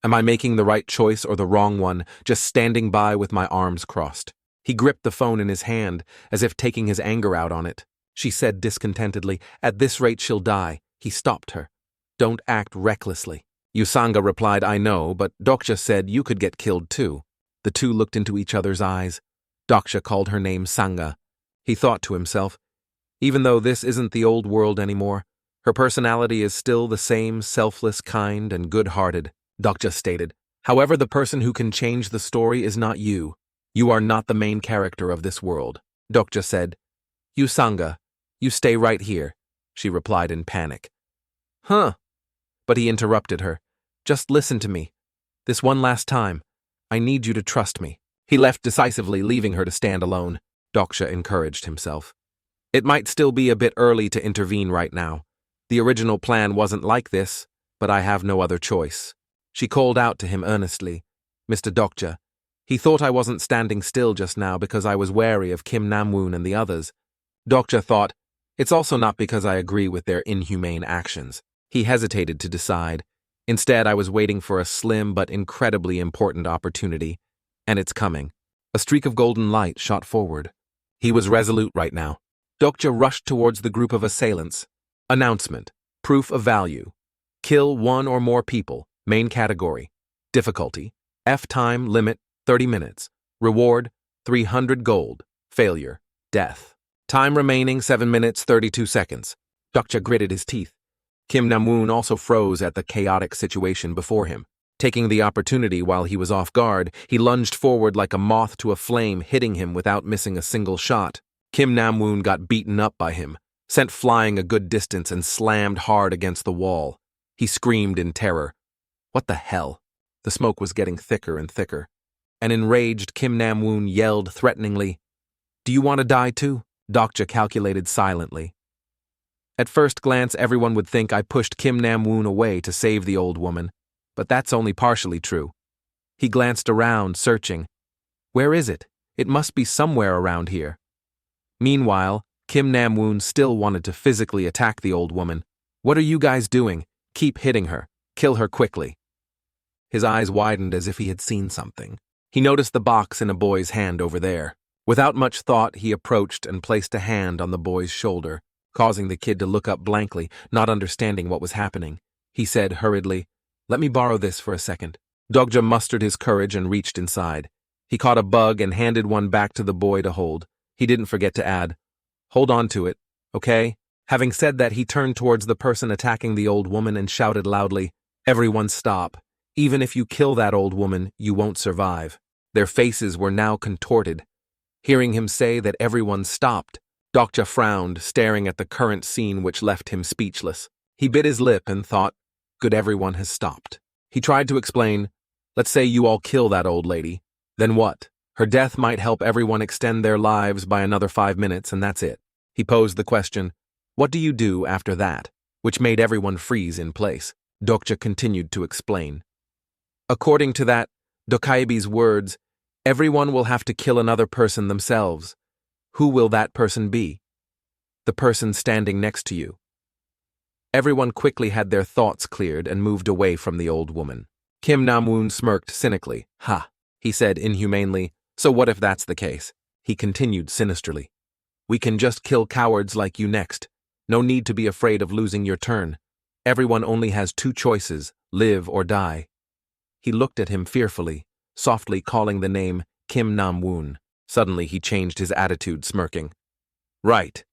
Am I making the right choice or the wrong one, just standing by with my arms crossed? He gripped the phone in his hand, as if taking his anger out on it. She said discontentedly, at this rate she'll die. He stopped her. Don't act recklessly. Usanga replied, I know, but Dokja said you could get killed too. The two looked into each other's eyes. Dokja called her name Sanga. He thought to himself, even though this isn't the old world anymore, her personality is still the same selfless, kind, and good-hearted, Dokja stated. However, the person who can change the story is not you. You are not the main character of this world, Dokja said. Usanga, you stay right here, she replied in panic. Huh? But he interrupted her. Just listen to me. This one last time. I need you to trust me. He left decisively, leaving her to stand alone. Dokja encouraged himself. It might still be a bit early to intervene right now. The original plan wasn't like this, but I have no other choice. She called out to him earnestly. Mr. Dokja. He thought I wasn't standing still just now because I was wary of Kim Nam-woon and the others. Dokja thought, it's also not because I agree with their inhumane actions. He hesitated to decide. Instead, I was waiting for a slim but incredibly important opportunity, and it's coming. A streak of golden light shot forward. He was resolute right now. Dokja rushed towards the group of assailants. Announcement. Proof of value. Kill 1 or more people. Main category. Difficulty. F time limit 30 minutes. Reward 300 gold. Failure. Death. Time remaining 7 minutes 32 seconds. Dokja gritted his teeth. Kim Nam-woon also froze at the chaotic situation before him. Taking the opportunity while he was off guard, he lunged forward like a moth to a flame, hitting him without missing a single shot. Kim Nam-woon got beaten up by him, sent flying a good distance and slammed hard against the wall. He screamed in terror. What the hell? The smoke was getting thicker and thicker. An enraged Kim Nam-woon yelled threateningly, Do you want to die too? Dokja calculated silently. At first glance, everyone would think I pushed Kim Nam-woon away to save the old woman, but that's only partially true. He glanced around, searching. Where is it? It must be somewhere around here. Meanwhile, Kim Nam-woon still wanted to physically attack the old woman. What are you guys doing? Keep hitting her. Kill her quickly. His eyes widened as if he had seen something. He noticed the box in a boy's hand over there. Without much thought, he approached and placed a hand on the boy's shoulder, causing the kid to look up blankly, not understanding what was happening. He said hurriedly, Let me borrow this for a second. Dokja mustered his courage and reached inside. He caught a bug and handed one back to the boy to hold. He didn't forget to add, Hold on to it, okay? Having said that, he turned towards the person attacking the old woman and shouted loudly, Everyone stop. Even if you kill that old woman, you won't survive. Their faces were now contorted. Hearing him say that everyone stopped, Dokja frowned, staring at the current scene which left him speechless. He bit his lip and thought, Good, everyone has stopped. He tried to explain, let's say you all kill that old lady. Then what? Her death might help everyone extend their lives by another 5 minutes, and that's it. He posed the question, what do you do after that? Which made everyone freeze in place. Dokja continued to explain. According to that, Dokaibi's words, everyone will have to kill another person themselves. Who will that person be? The person standing next to you. Everyone quickly had their thoughts cleared and moved away from the old woman. Kim Nam-woon smirked cynically. Ha, he said inhumanely, so what if that's the case? He continued sinisterly. We can just kill cowards like you next. No need to be afraid of losing your turn. Everyone only has 2 choices, live or die. He looked at him fearfully, softly calling the name Kim Nam-woon. Suddenly he changed his attitude, smirking. Right.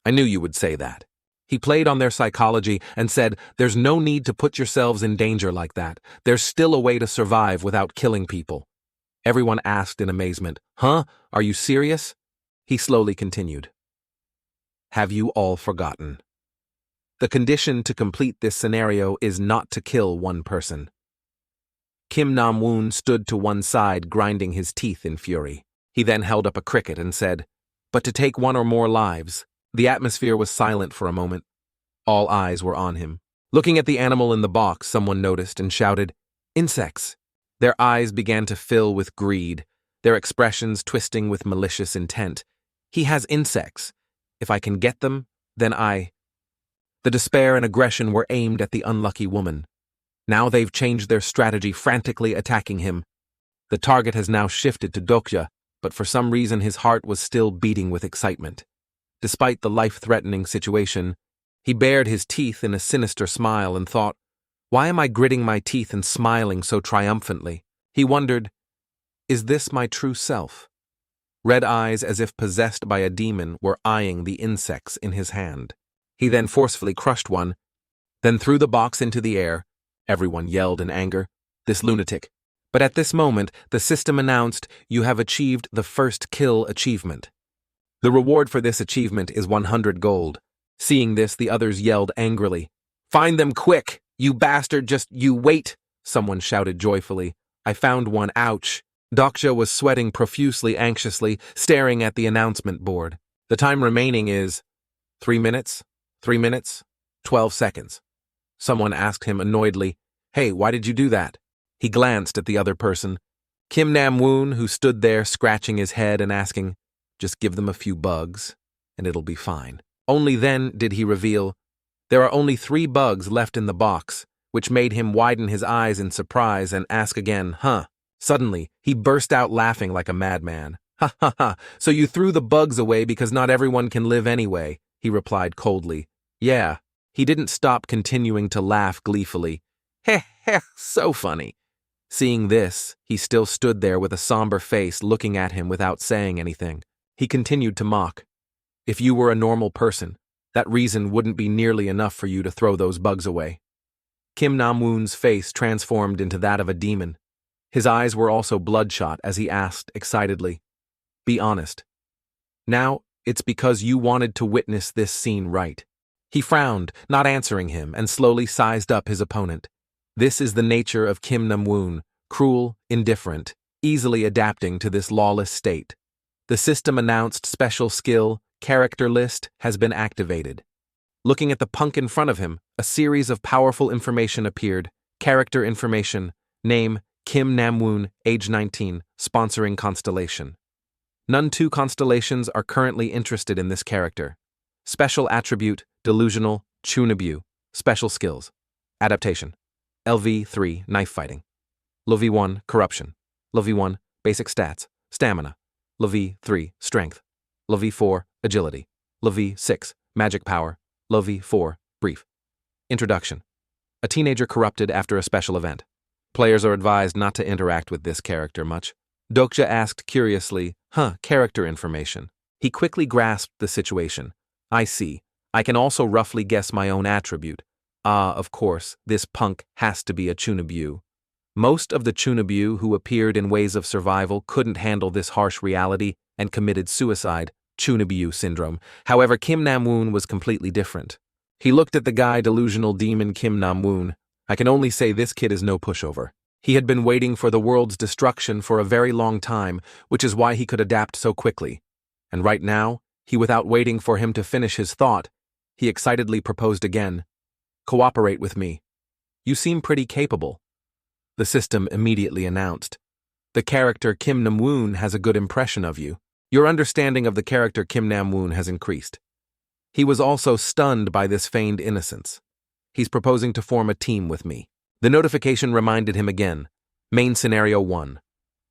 I knew you would say that. He played on their psychology and said, there's no need to put yourselves in danger like that. There's still a way to survive without killing people. Everyone asked in amazement, huh? Are you serious? He slowly continued. Have you all forgotten? The condition to complete this scenario is not to kill one person. Kim Nam-woon stood to one side, grinding his teeth in fury. He then held up a cricket and said, but to take 1 or more lives. The atmosphere was silent for a moment. All eyes were on him. Looking at the animal in the box, someone noticed and shouted, insects. Their eyes began to fill with greed, their expressions twisting with malicious intent. He has insects. If I can get them, then I... The despair and aggression were aimed at the unlucky woman. Now they've changed their strategy, frantically attacking him. The target has now shifted to Dokja, but for some reason his heart was still beating with excitement. Despite the life-threatening situation, he bared his teeth in a sinister smile and thought, why am I gritting my teeth and smiling so triumphantly? He wondered, is this my true self? Red eyes, as if possessed by a demon, were eyeing the insects in his hand. He then forcefully crushed one, then threw the box into the air. Everyone yelled in anger, this lunatic. But at this moment, the system announced, you have achieved the first kill achievement. The reward for this achievement is 100 gold. Seeing this, the others yelled angrily. Find them quick, you bastard, just you wait, someone shouted joyfully. I found one, ouch. Dokja was sweating profusely, anxiously, staring at the announcement board. The time remaining is 3 minutes, 3 minutes, 12 seconds. Someone asked him annoyedly, hey, why did you do that? He glanced at the other person, Kim Nam-woon, who stood there scratching his head and asking, just give them a few bugs, and it'll be fine. Only then did he reveal, there are only 3 bugs left in the box, which made him widen his eyes in surprise and ask again, huh? Suddenly, he burst out laughing like a madman. Ha ha ha, so you threw the bugs away because not everyone can live anyway, he replied coldly. Yeah. He didn't stop continuing to laugh gleefully. Heh heh, so funny. Seeing this, he still stood there with a somber face looking at him without saying anything. He continued to mock. If you were a normal person, that reason wouldn't be nearly enough for you to throw those bugs away. Kim Nam-woon's face transformed into that of a demon. His eyes were also bloodshot as he asked excitedly, be honest. Now, it's because you wanted to witness this scene, right? He frowned, not answering him, and slowly sized up his opponent. This is the nature of Kim Nam-woon, cruel, indifferent, easily adapting to this lawless state. The system announced special skill, character list, has been activated. Looking at the punk in front of him, a series of powerful information appeared. Character information, name, Kim Nam-woon, age 19, sponsoring constellation. None 2 constellations are currently interested in this character. Special attribute, delusional, Chunabu. Special skills. Adaptation. LV3, knife fighting. LV1, corruption. LV1, basic stats, stamina. LV3, strength. LV4, agility. LV6, magic power. LV4, brief. Introduction. A teenager corrupted after a special event. Players are advised not to interact with this character much. Dokja asked curiously, character information. He quickly grasped the situation. I see. I can also roughly guess my own attribute. Of course, this punk has to be a Chunabu. Most of the Chunabu who appeared in Ways of Survival couldn't handle this harsh reality and committed suicide, Chunabu syndrome. However, Kim Nam-woon was completely different. He looked at the guy delusional demon Kim Nam-woon. I can only say this kid is no pushover. He had been waiting for the world's destruction for a very long time, which is why he could adapt so quickly. And right now, without waiting for him to finish his thought, he excitedly proposed again. Cooperate with me. You seem pretty capable. The system immediately announced. The character Kim Nam-woon has a good impression of you. Your understanding of the character Kim Nam-woon has increased. He was also stunned by this feigned innocence. He's proposing to form a team with me. The notification reminded him again. Main Scenario 1.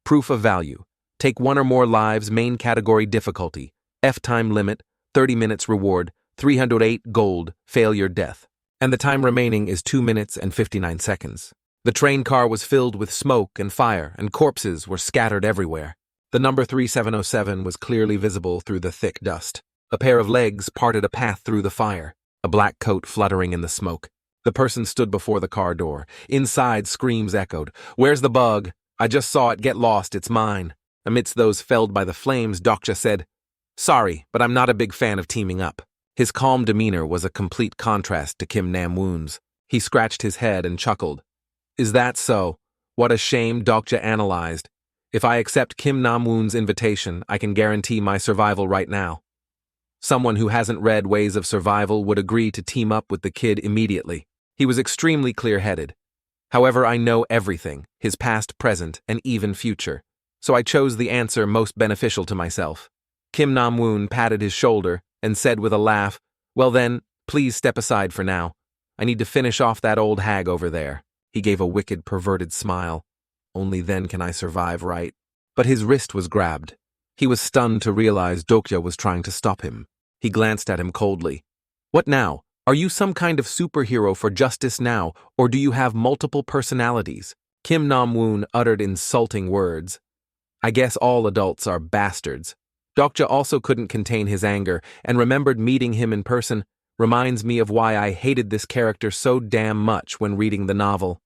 Proof of value. Take 1 or more lives, main category difficulty. F-time limit, 30 minutes reward, 308 gold, failure death. And the time remaining is 2 minutes and 59 seconds. The train car was filled with smoke and fire, and corpses were scattered everywhere. The number 3707 was clearly visible through the thick dust. A pair of legs parted a path through the fire, a black coat fluttering in the smoke. The person stood before the car door. Inside, screams echoed. Where's the bug? I just saw it get lost, it's mine. Amidst those felled by the flames, Dokja said, Sorry, but I'm not a big fan of teaming up. His calm demeanor was a complete contrast to Kim Nam-woon's. He scratched his head and chuckled. Is that so? What a shame, Dokja analyzed. If I accept Kim Nam-woon's invitation, I can guarantee my survival right now. Someone who hasn't read Ways of Survival would agree to team up with the kid immediately. He was extremely clear-headed. However, I know everything, his past, present, and even future. So I chose the answer most beneficial to myself. Kim Nam-woon patted his shoulder and said with a laugh, Well then, please step aside for now. I need to finish off that old hag over there. He gave a wicked, perverted smile. Only then can I survive, right? But his wrist was grabbed. He was stunned to realize Dokja was trying to stop him. He glanced at him coldly. What now? Are you some kind of superhero for justice now, or do you have multiple personalities? Kim Nam-woon uttered insulting words. I guess all adults are bastards. Dokja also couldn't contain his anger and remembered meeting him in person. Reminds me of why I hated this character so damn much when reading the novel.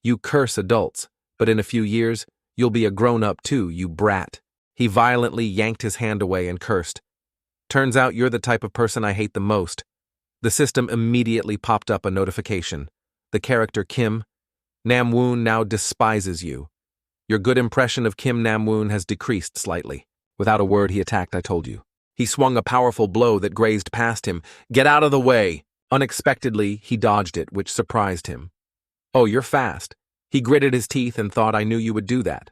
You curse adults, but in a few years, you'll be a grown-up too, you brat. He violently yanked his hand away and cursed. Turns out you're the type of person I hate the most. The system immediately popped up a notification. The character Kim Nam-woon now despises you. Your good impression of Kim Nam-woon has decreased slightly. Without a word, he attacked, I told you. He swung a powerful blow that grazed past him. Get out of the way! Unexpectedly, he dodged it, which surprised him. Oh, you're fast. He gritted his teeth and thought I knew you would do that.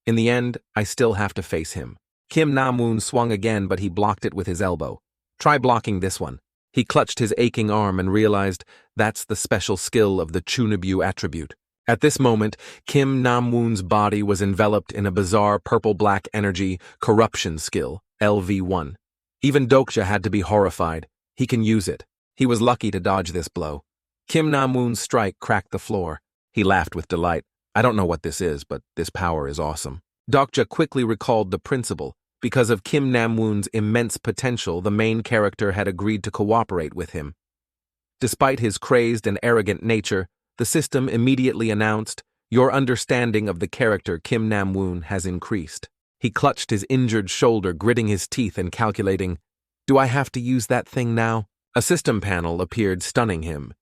In the end, I still have to face him. Kim Nam-woon swung again, but he blocked it with his elbow. Try blocking this one. He clutched his aching arm and realized that's the special skill of the Chunabu attribute. At this moment, Kim Nam-woon's body was enveloped in a bizarre purple-black energy corruption skill, LV1. Even Dokja had to be horrified. He can use it. He was lucky to dodge this blow. Kim Nam-woon's strike cracked the floor. He laughed with delight. I don't know what this is, but this power is awesome. Dokja quickly recalled the principle. Because of Kim Nam-woon's immense potential, the main character had agreed to cooperate with him. Despite his crazed and arrogant nature, the system immediately announced, Your understanding of the character Kim Nam-woon has increased. He clutched his injured shoulder, gritting his teeth and calculating, Do I have to use that thing now? A system panel appeared, stunning him.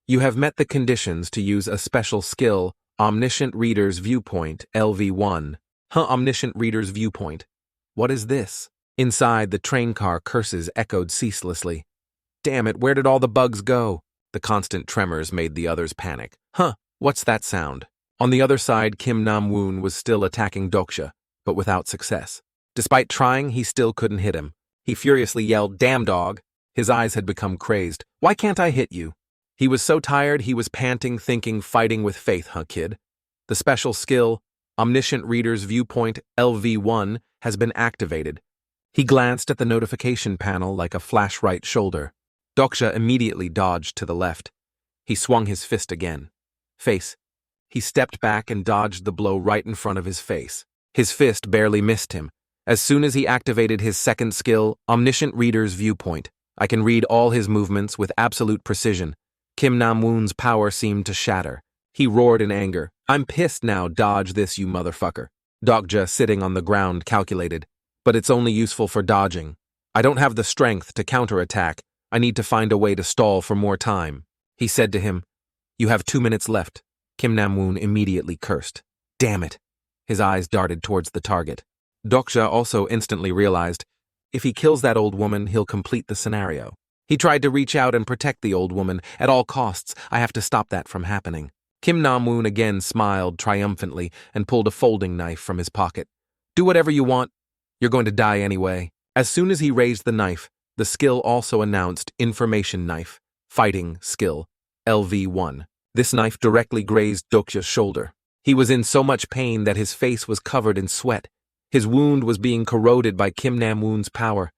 You have met the conditions to use a special skill, Omniscient Reader's Viewpoint, LV1. Omniscient Reader's Viewpoint. What is this? Inside, the train car curses echoed ceaselessly. Damn it, where did all the bugs go? The constant tremors made the others panic. What's that sound? On the other side, Kim Nam-woon was still attacking Dokja, but without success. Despite trying, he still couldn't hit him. He furiously yelled, Damn dog! His eyes had become crazed. Why can't I hit you? He was so tired he was panting, thinking, fighting with faith, kid? The special skill, Omniscient Reader's Viewpoint, LV1, has been activated. He glanced at the notification panel like a flash-right shoulder. Dokja immediately dodged to the left. He swung his fist again. Face. He stepped back and dodged the blow right in front of his face. His fist barely missed him. As soon as he activated his second skill, Omniscient Reader's Viewpoint, I can read all his movements with absolute precision. Kim Nam-woon's power seemed to shatter. He roared in anger. I'm pissed now, dodge this, you motherfucker. Dokja, sitting on the ground, calculated. But it's only useful for dodging. I don't have the strength to counterattack. I need to find a way to stall for more time. He said to him, You have 2 minutes left. Kim Nam-woon immediately cursed. Damn it. His eyes darted towards the target. Dokja also instantly realized, if he kills that old woman, he'll complete the scenario. He tried to reach out and protect the old woman. At all costs, I have to stop that from happening. Kim Nam-woon again smiled triumphantly and pulled a folding knife from his pocket. Do whatever you want. You're going to die anyway. As soon as he raised the knife, the skill also announced Information Knife, Fighting Skill, LV1. This knife directly grazed Dokja's shoulder. He was in so much pain that his face was covered in sweat. His wound was being corroded by Kim Nam-woon's power.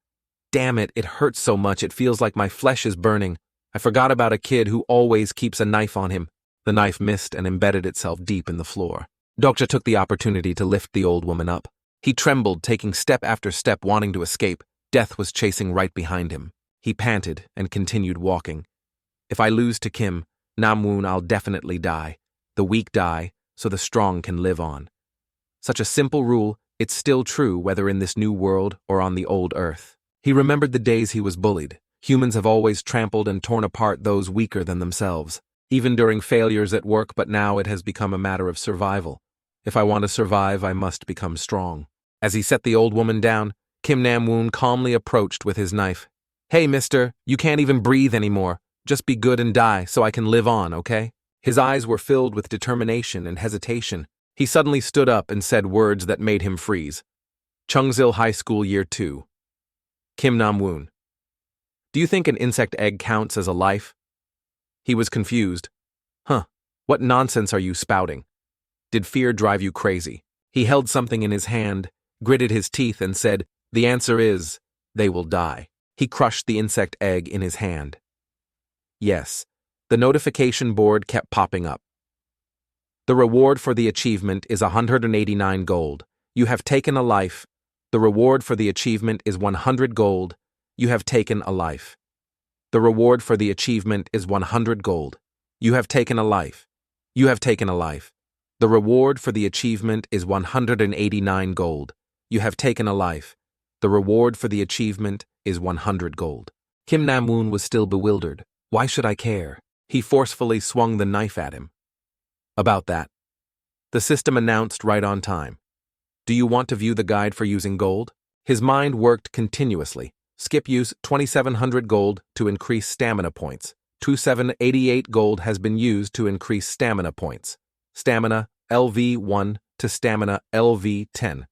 Damn it, it hurts so much it feels like my flesh is burning. I forgot about a kid who always keeps a knife on him. The knife missed and embedded itself deep in the floor. Dokja took the opportunity to lift the old woman up. He trembled, taking step after step, wanting to escape. Death was chasing right behind him. He panted and continued walking. If I lose to Kim Nam-woon, I'll definitely die. The weak die, so the strong can live on. Such a simple rule, it's still true whether in this new world or on the old Earth. He remembered the days he was bullied. Humans have always trampled and torn apart those weaker than themselves, even during failures at work, but now it has become a matter of survival. If I want to survive, I must become strong. As he set the old woman down, Kim Nam-woon calmly approached with his knife. Hey, mister, you can't even breathe anymore. Just be good and die so I can live on, okay? His eyes were filled with determination and hesitation. He suddenly stood up and said words that made him freeze. Chungsil High School Year 2. Kim Nam-woon. Do you think an insect egg counts as a life? He was confused. Huh, what nonsense are you spouting? Did fear drive you crazy? He held something in his hand, gritted his teeth, and said, the answer is, they will die. He crushed the insect egg in his hand. Yes, the notification board kept popping up. The reward for the achievement is 189 gold. You have taken a life. The reward for the achievement is 100 gold. You have taken a life. The reward for the achievement is 100 gold. You have taken a life. You have taken a life. The reward for the achievement is 189 gold. You have taken a life. The reward for the achievement is 100 gold. Kim Nam-woon was still bewildered. Why should I care? He forcefully swung the knife at him. About that. The system announced right on time. Do you want to view the guide for using gold? His mind worked continuously. Skip use 2700 gold to increase stamina points. 2788 gold has been used to increase stamina points. Stamina LV1 to stamina LV10.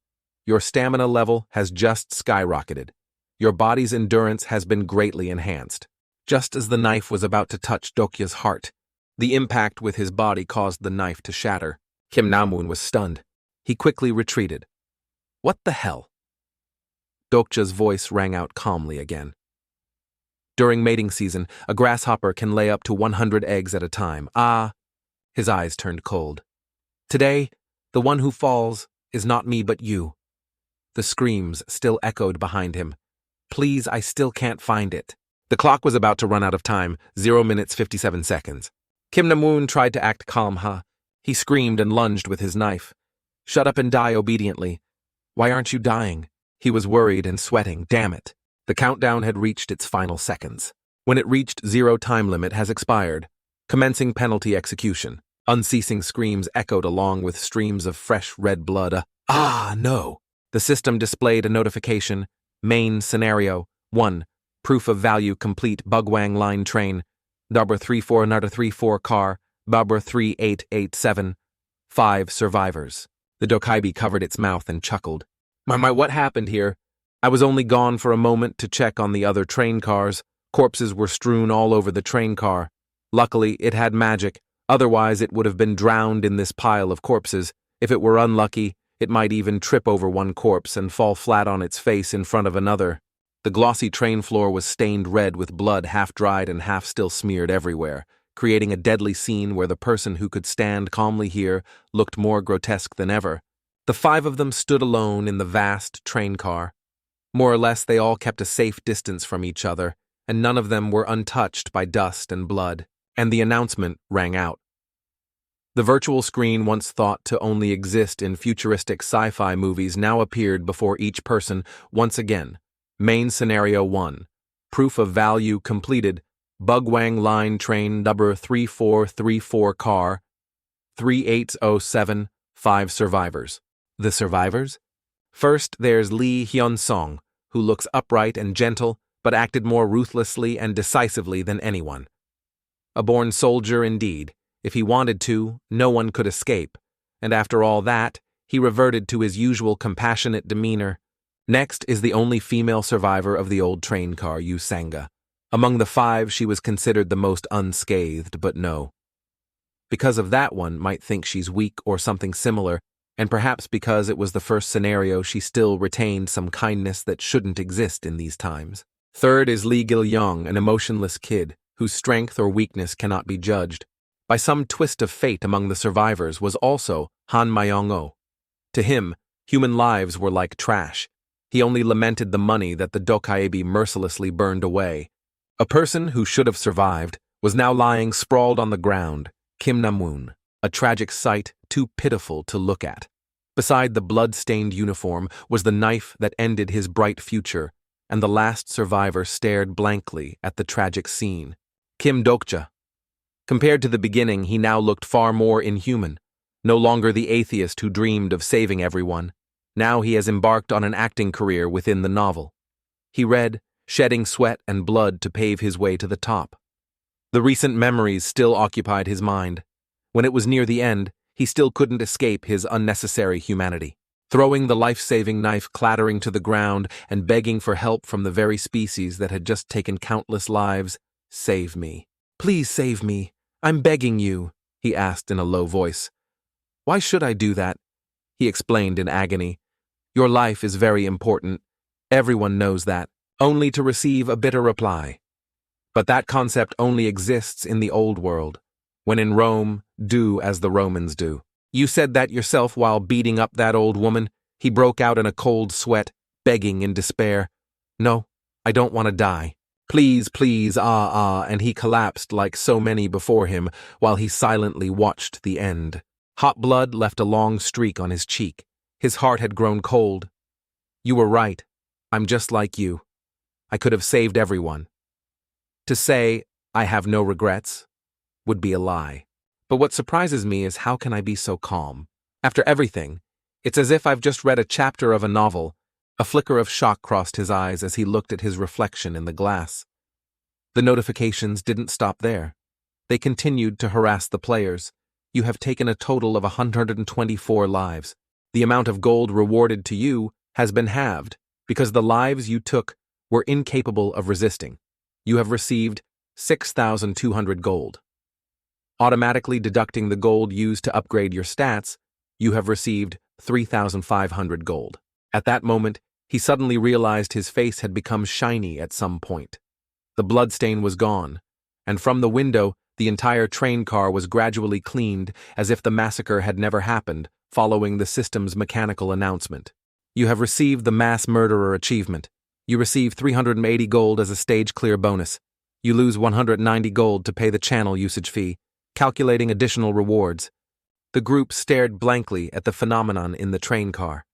Your stamina level has just skyrocketed. Your body's endurance has been greatly enhanced. Just as the knife was about to touch Dokja's heart, the impact with his body caused the knife to shatter. Kim Nam-woon was stunned. He quickly retreated. What the hell? Dokja's voice rang out calmly again. During mating season, a grasshopper can lay up to 100 eggs at a time. Ah! His eyes turned cold. Today, the one who falls is not me but you. The screams still echoed behind him. Please, I still can't find it. The clock was about to run out of time, 0 minutes 57 seconds. Kim Nam-woon tried to act calm. He screamed and lunged with his knife. Shut up and die obediently. Why aren't you dying? He was worried and sweating. Damn it. The countdown had reached its final seconds. When it reached 0, time limit has expired. Commencing penalty execution. Unceasing screams echoed along with streams of fresh red blood. No. The system displayed a notification. Main scenario 1. Proof of value complete. Bugwang line train. Number 34 Nada 34 car. Babur 3887. 5 survivors. The Dokaibi covered its mouth and chuckled. My, what happened here? I was only gone for a moment to check on the other train cars. Corpses were strewn all over the train car. Luckily, it had magic. Otherwise, it would have been drowned in this pile of corpses. If it were unlucky, it might even trip over one corpse and fall flat on its face in front of another. The glossy train floor was stained red with blood half dried and half still smeared everywhere, creating a deadly scene where the person who could stand calmly here looked more grotesque than ever. The 5 of them stood alone in the vast train car. More or less, they all kept a safe distance from each other, and none of them were untouched by dust and blood. And the announcement rang out. The virtual screen, once thought to only exist in futuristic sci-fi movies, now appeared before each person once again. Main Scenario 1. Proof of value completed. Bugwang Line Train Number 3434 Car, 3807, 5 survivors. The survivors? First, there's Lee Hyun-song, who looks upright and gentle, but acted more ruthlessly and decisively than anyone. A born soldier indeed. If he wanted to, no one could escape, and after all that, he reverted to his usual compassionate demeanor. Next is the only female survivor of the old train car, Yu Sanga. Among the 5, she was considered the most unscathed, but no. Because of that, one might think she's weak or something similar, and perhaps because it was the first scenario, she still retained some kindness that shouldn't exist in these times. Third is Lee Gil-young, an emotionless kid, whose strength or weakness cannot be judged. By some twist of fate among the survivors was also Han Mayong-oh. To him, human lives were like trash. He only lamented the money that the Dokkaebi mercilessly burned away. A person who should have survived was now lying sprawled on the ground, Kim Nam-woon, a tragic sight too pitiful to look at. Beside the blood-stained uniform was the knife that ended his bright future, and the last survivor stared blankly at the tragic scene. Kim Dokja. Compared to the beginning, he now looked far more inhuman. No longer the atheist who dreamed of saving everyone. Now he has embarked on an acting career within the novel. He read, shedding sweat and blood to pave his way to the top. The recent memories still occupied his mind. When it was near the end, he still couldn't escape his unnecessary humanity. Throwing the life-saving knife clattering to the ground and begging for help from the very species that had just taken countless lives. "Save me. Please save me. I'm begging you," he asked in a low voice. "Why should I do that?" he explained in agony. "Your life is very important. Everyone knows that," only to receive a bitter reply. "But that concept only exists in the old world. When in Rome, do as the Romans do." "You said that yourself while beating up that old woman," he broke out in a cold sweat, begging in despair. "No, I don't want to die. Please, please, and he collapsed like so many before him while he silently watched the end. Hot blood left a long streak on his cheek. His heart had grown cold. "You were right. I'm just like you. I could have saved everyone." To say, "I have no regrets," would be a lie. But what surprises me is how can I be so calm? After everything, it's as if I've just read a chapter of a novel. A flicker of shock crossed his eyes as he looked at his reflection in the glass. The notifications didn't stop there. They continued to harass the players. "You have taken a total of 124 lives. The amount of gold rewarded to you has been halved because the lives you took were incapable of resisting. You have received 6,200 gold. Automatically deducting the gold used to upgrade your stats, you have received 3,500 gold." At that moment, he suddenly realized his face had become shiny at some point. The bloodstain was gone, and from the window, the entire train car was gradually cleaned as if the massacre had never happened, following the system's mechanical announcement. "You have received the Mass Murderer achievement. You receive 380 gold as a stage clear bonus. You lose 190 gold to pay the channel usage fee, calculating additional rewards." The group stared blankly at the phenomenon in the train car.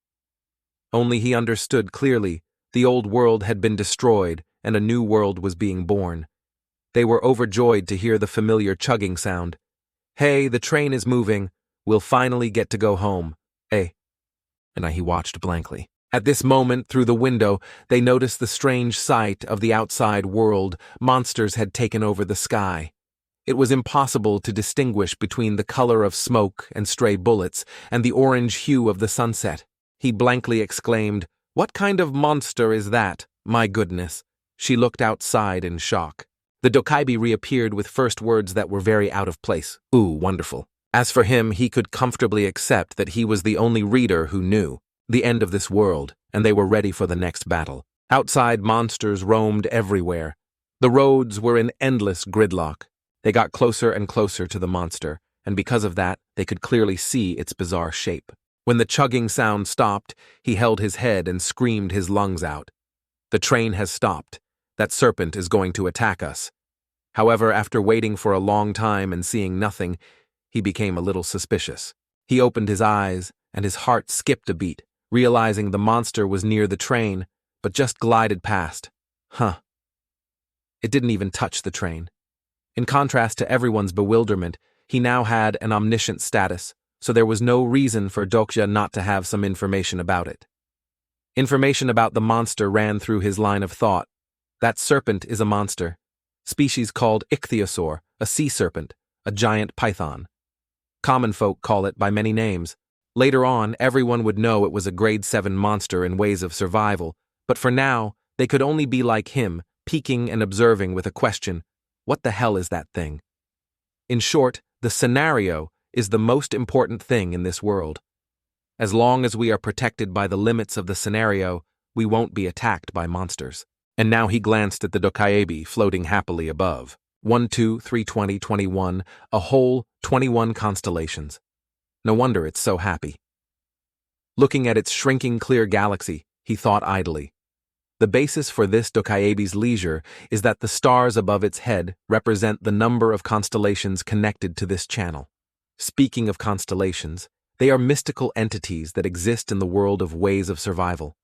Only he understood clearly the old world had been destroyed and a new world was being born. They were overjoyed to hear the familiar chugging sound. "Hey, the train is moving. We'll finally get to go home. Hey." And he watched blankly. At this moment, through the window, they noticed the strange sight of the outside world. Monsters had taken over the sky. It was impossible to distinguish between the color of smoke and stray bullets and the orange hue of the sunset. He blankly exclaimed, "What kind of monster is that? My goodness." She looked outside in shock. The Dokkaebi reappeared with first words that were very out of place. "Ooh, wonderful." As for him, he could comfortably accept that he was the only reader who knew the end of this world, and they were ready for the next battle. Outside, monsters roamed everywhere. The roads were in endless gridlock. They got closer and closer to the monster, and because of that, they could clearly see its bizarre shape. When the chugging sound stopped, he held his head and screamed his lungs out. "The train has stopped. That serpent is going to attack us." However, after waiting for a long time and seeing nothing, he became a little suspicious. He opened his eyes, and his heart skipped a beat, realizing the monster was near the train, but just glided past. It didn't even touch the train. In contrast to everyone's bewilderment, he now had an omniscient status, so there was no reason for Dokja not to have some information about it. Information about the monster ran through his line of thought. That serpent is a monster, species called ichthyosaur, a sea serpent, a giant python. Common folk call it by many names. Later on, everyone would know it was a grade 7 monster in ways of survival, but for now, they could only be like him, peeking and observing with a question, what the hell is that thing? In short, the scenario is the most important thing in this world. As long as we are protected by the limits of the scenario, we won't be attacked by monsters. And now he glanced at the Dokaebi floating happily above. 1, 2, 3, 20, 21, a whole 21 constellations. No wonder it's so happy. Looking at its shrinking clear galaxy, he thought idly. The basis for this Dokaebi's leisure is that the stars above its head represent the number of constellations connected to this channel. Speaking of constellations, they are mystical entities that exist in the world of ways of survival.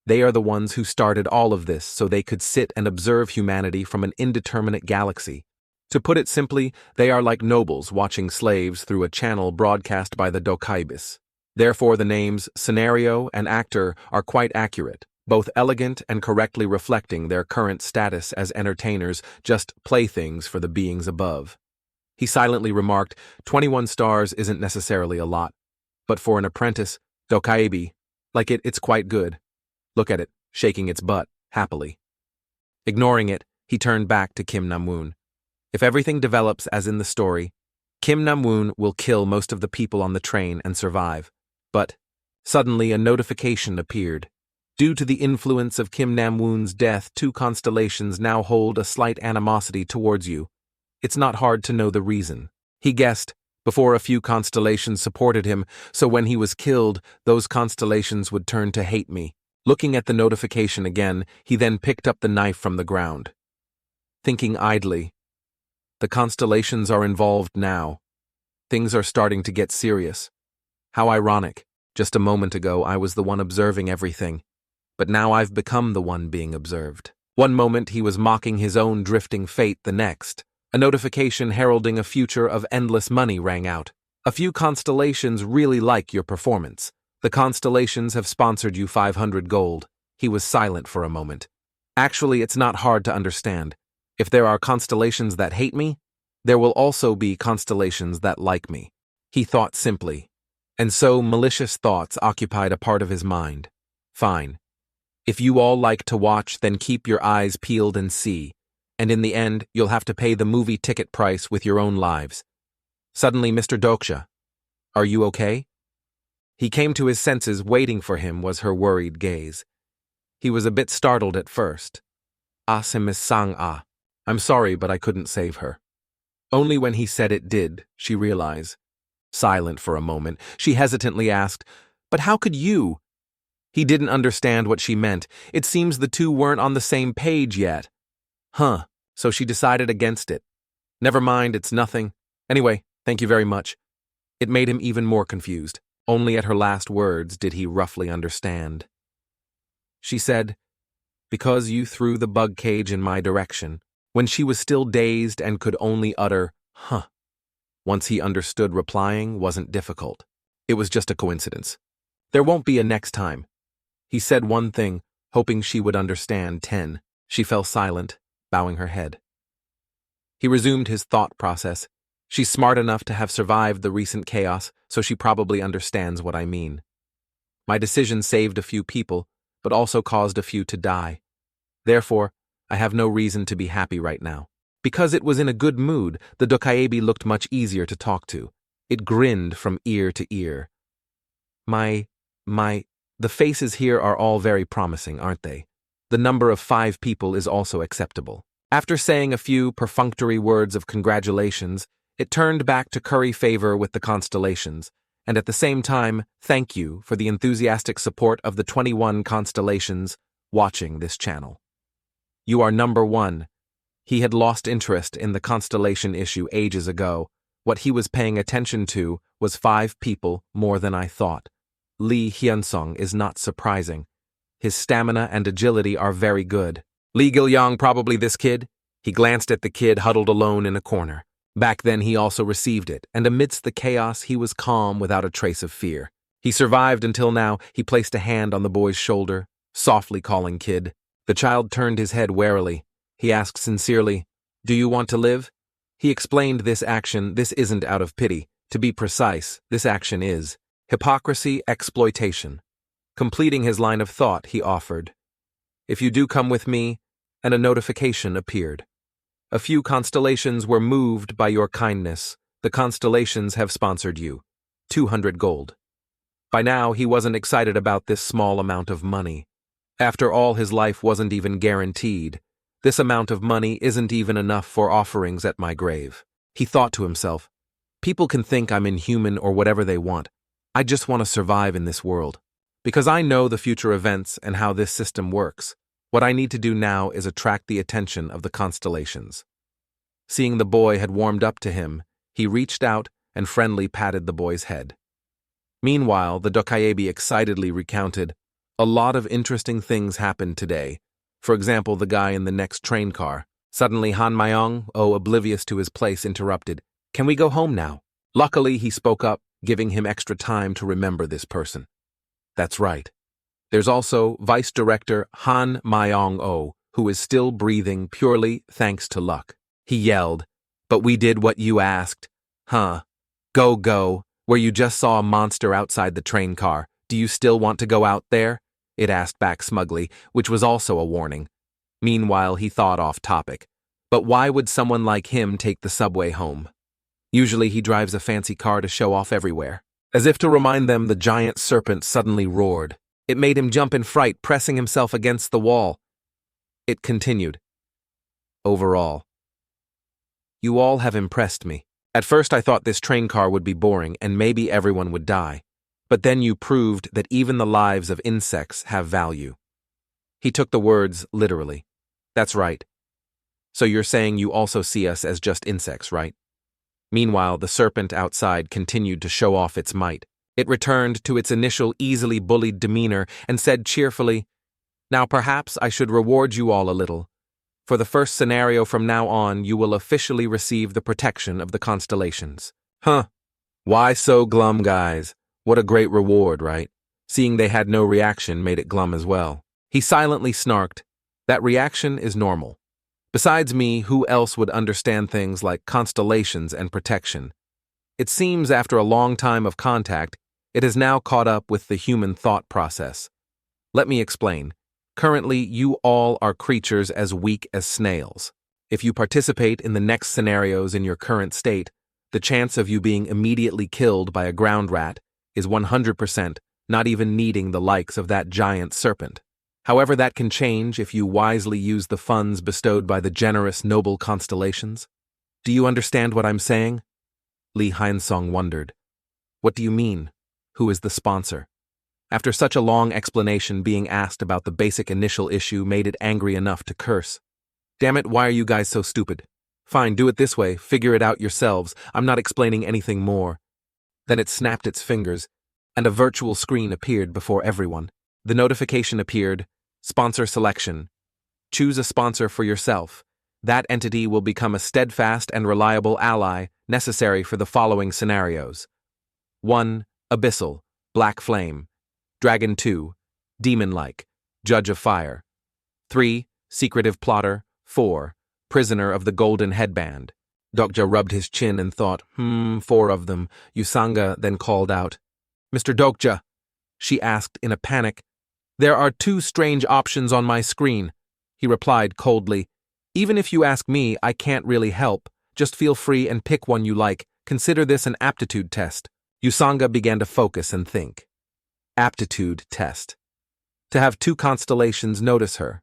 They are the ones who started all of this so they could sit and observe humanity from an indeterminate galaxy. To put it simply, they are like nobles watching slaves through a channel broadcast by the Dokaebis. Therefore, the names scenario and actor are quite accurate, both elegant and correctly reflecting their current status as entertainers, just playthings for the beings above. He silently remarked, 21 stars isn't necessarily a lot, but for an apprentice, Dokaebi, like it's quite good. Look at it, shaking its butt, happily. Ignoring it, he turned back to Kim Namwoon. If everything develops as in the story, Kim Namwoon will kill most of the people on the train and survive. But, suddenly a notification appeared. Due to the influence of Kim Namwoon's death, 2 constellations now hold a slight animosity towards you. It's not hard to know the reason. He guessed, before a few constellations supported him, so when he was killed, those constellations would turn to hate me. Looking at the notification again, he then picked up the knife from the ground. Thinking idly, the constellations are involved now. Things are starting to get serious. How ironic. Just a moment ago, I was the one observing everything. But now I've become the one being observed. One moment he was mocking his own drifting fate, the next. A notification heralding a future of endless money rang out. A few constellations really like your performance. The constellations have sponsored you 500 gold. He was silent for a moment. Actually, it's not hard to understand. If there are constellations that hate me, there will also be constellations that like me. He thought simply. And so malicious thoughts occupied a part of his mind. Fine. If you all like to watch, then keep your eyes peeled and see. And in the end, you'll have to pay the movie ticket price with your own lives. Suddenly, Mr. Doksha, are you okay? He came to his senses. Waiting for him was her worried gaze. He was a bit startled at first. Sang-ah. I'm sorry, but I couldn't save her. Only when he said it did she realize. Silent for a moment, she hesitantly asked, but how could you? He didn't understand what she meant. It seems the two weren't on the same page yet. So she decided against it. Never mind, it's nothing. Anyway, thank you very much. It made him even more confused. Only at her last words did he roughly understand. She said, because you threw the bug cage in my direction, when she was still dazed and could only utter, huh. Once he understood, replying wasn't difficult. It was just a coincidence. There won't be a next time. He said one thing, hoping she would understand. 10. She fell silent, bowing her head. He resumed his thought process. She's smart enough to have survived the recent chaos, so she probably understands what I mean. My decision saved a few people, but also caused a few to die. Therefore, I have no reason to be happy right now. Because it was in a good mood, the Dokaebi looked much easier to talk to. It grinned from ear to ear. The faces here are all very promising, aren't they? The number of 5 people is also acceptable. After saying a few perfunctory words of congratulations, it turned back to curry favor with the constellations, and at the same time, thank you for the enthusiastic support of the 21 constellations watching this channel. You are number 1. He had lost interest in the constellation issue ages ago. What he was paying attention to was 5 people more than I thought. Lee Hyunsung is not surprising. His stamina and agility are very good. Lee Gilyong, probably this kid? He glanced at the kid huddled alone in a corner. Back then he also received it, and amidst the chaos he was calm without a trace of fear. He survived until now. He placed a hand on the boy's shoulder, softly calling "Kid." The child turned his head warily. He asked sincerely, "Do you want to live?" He explained this action. This isn't out of pity. To be precise, this action is hypocrisy, exploitation. Completing his line of thought, he offered, "If you do come with me," and a notification appeared. "A few constellations were moved by your kindness. The constellations have sponsored you. 200 gold. By now, he wasn't excited about this small amount of money. After all, his life wasn't even guaranteed. This amount of money isn't even enough for offerings at my grave. He thought to himself, people can think I'm inhuman or whatever they want. I just want to survive in this world. Because I know the future events and how this system works, what I need to do now is attract the attention of the constellations. Seeing the boy had warmed up to him, he reached out and friendly patted the boy's head. Meanwhile, the Dokaebi excitedly recounted, "A lot of interesting things happened today. For example, the guy in the next train car." Suddenly Han Mayong, oblivious to his place, interrupted, "Can we go home now?" Luckily, he spoke up, giving him extra time to remember this person. That's right. There's also Vice Director Han Mayong, who is still breathing purely thanks to luck. He yelled, "But we did what you asked. Huh. Go, where you just saw a monster outside the train car. Do you still want to go out there?" It asked back smugly, which was also a warning. Meanwhile, he thought off topic. But why would someone like him take the subway home? Usually he drives a fancy car to show off everywhere. As if to remind them, the giant serpent suddenly roared. It made him jump in fright, pressing himself against the wall. It continued. Overall, you all have impressed me. At first I thought this train car would be boring and maybe everyone would die. But then you proved that even the lives of insects have value. He took the words literally. That's right. So you're saying you also see us as just insects, right? Meanwhile, the serpent outside continued to show off its might. It returned to its initial easily bullied demeanor and said cheerfully, "Now perhaps I should reward you all a little. For the first scenario from now on, you will officially receive the protection of the constellations." Huh. Why so glum, guys? What a great reward, right? Seeing they had no reaction made it glum as well. He silently snarked, "That reaction is normal. Besides me, who else would understand things like constellations and protection? It seems after a long time of contact, it has now caught up with the human thought process. Let me explain. Currently, you all are creatures as weak as snails. If you participate in the next scenarios in your current state, the chance of you being immediately killed by a ground rat is 100%, not even needing the likes of that giant serpent. However, that can change if you wisely use the funds bestowed by the generous noble constellations. Do you understand what I'm saying?" Li Hainsong wondered. "What do you mean? Who is the sponsor?" After such a long explanation, being asked about the basic initial issue made it angry enough to curse. "Damn it, why are you guys so stupid? Fine, do it this way, figure it out yourselves. I'm not explaining anything more." Then it snapped its fingers, and a virtual screen appeared before everyone. The notification appeared, "Sponsor selection. Choose a sponsor for yourself. That entity will become a steadfast and reliable ally necessary for the following scenarios. 1. Abyssal, Black Flame. Dragon 2, Demon-like, Judge of Fire. 3. Secretive Plotter. 4. Prisoner of the Golden Headband." Dokja rubbed his chin and thought, 4 of them. Yusanga then called out, "Mr. Dokja," she asked in a panic. "There are 2 strange options on my screen." He replied coldly, "Even if you ask me, I can't really help. Just feel free and pick one you like. Consider this an aptitude test." Yusanga began to focus and think. Aptitude test. To have 2 constellations notice her.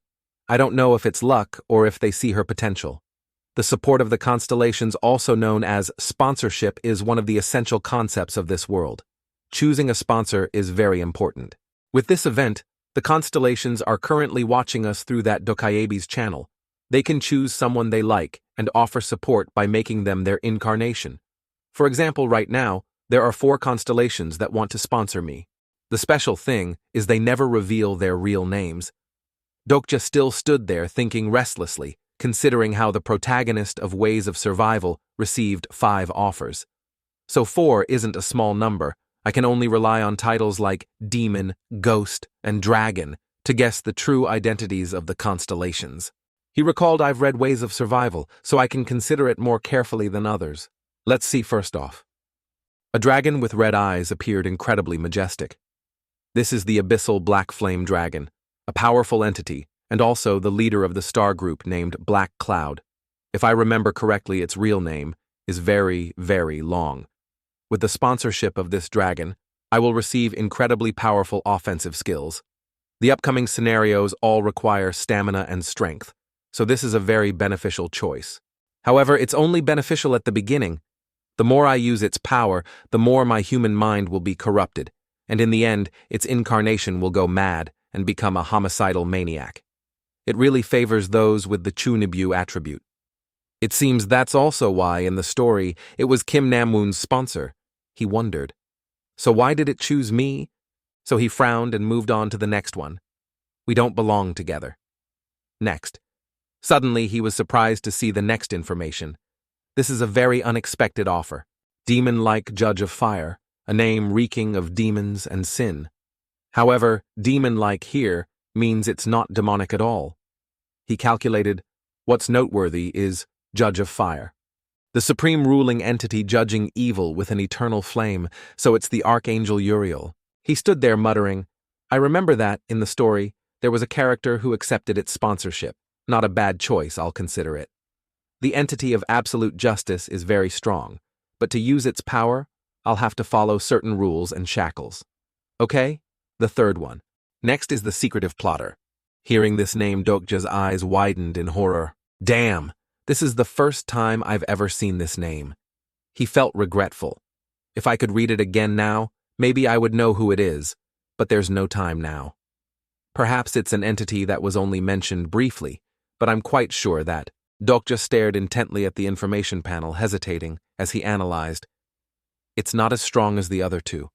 I don't know if it's luck or if they see her potential. The support of the constellations, also known as sponsorship, is one of the essential concepts of this world. Choosing a sponsor is very important. With this event, the constellations are currently watching us through that Dokaebi's channel. They can choose someone they like and offer support by making them their incarnation. For example, right now, there are 4 constellations that want to sponsor me. The special thing is they never reveal their real names. Dokja still stood there thinking restlessly, considering how the protagonist of Ways of Survival received 5 offers. So 4 isn't a small number. I can only rely on titles like Demon, Ghost, and Dragon to guess the true identities of the constellations. He recalled I've read Ways of Survival, so I can consider it more carefully than others. Let's see first off. A dragon with red eyes appeared incredibly majestic. This is the abyssal black flame dragon, a powerful entity, and also the leader of the star group named Black Cloud. If I remember correctly, its real name is very, very long. With the sponsorship of this dragon, I will receive incredibly powerful offensive skills. The upcoming scenarios all require stamina and strength, so this is a very beneficial choice. However, it's only beneficial at the beginning. The more I use its power, the more my human mind will be corrupted, and in the end, its incarnation will go mad and become a homicidal maniac. It really favors those with the Chunibu attribute. It seems that's also why, in the story, it was Kim Namwoon's sponsor. He wondered. So why did it choose me? So he frowned and moved on to the next one. We don't belong together. Next. Suddenly, he was surprised to see the next information. This is a very unexpected offer. Demon-like Judge of Fire, a name reeking of demons and sin. However, demon-like here means it's not demonic at all. He calculated, what's noteworthy is Judge of Fire. The supreme ruling entity judging evil with an eternal flame, so it's the Archangel Uriel. He stood there muttering, I remember that, in the story, there was a character who accepted its sponsorship. Not a bad choice, I'll consider it. The entity of absolute justice is very strong, but to use its power, I'll have to follow certain rules and shackles. Okay? The third one. Next is the secretive plotter. Hearing this name, Dokja's eyes widened in horror. Damn! This is the first time I've ever seen this name. He felt regretful. If I could read it again now, maybe I would know who it is, but there's no time now. Perhaps it's an entity that was only mentioned briefly, but I'm quite sure that. Dokja stared intently at the information panel, hesitating as he analyzed. It's not as strong as the other two.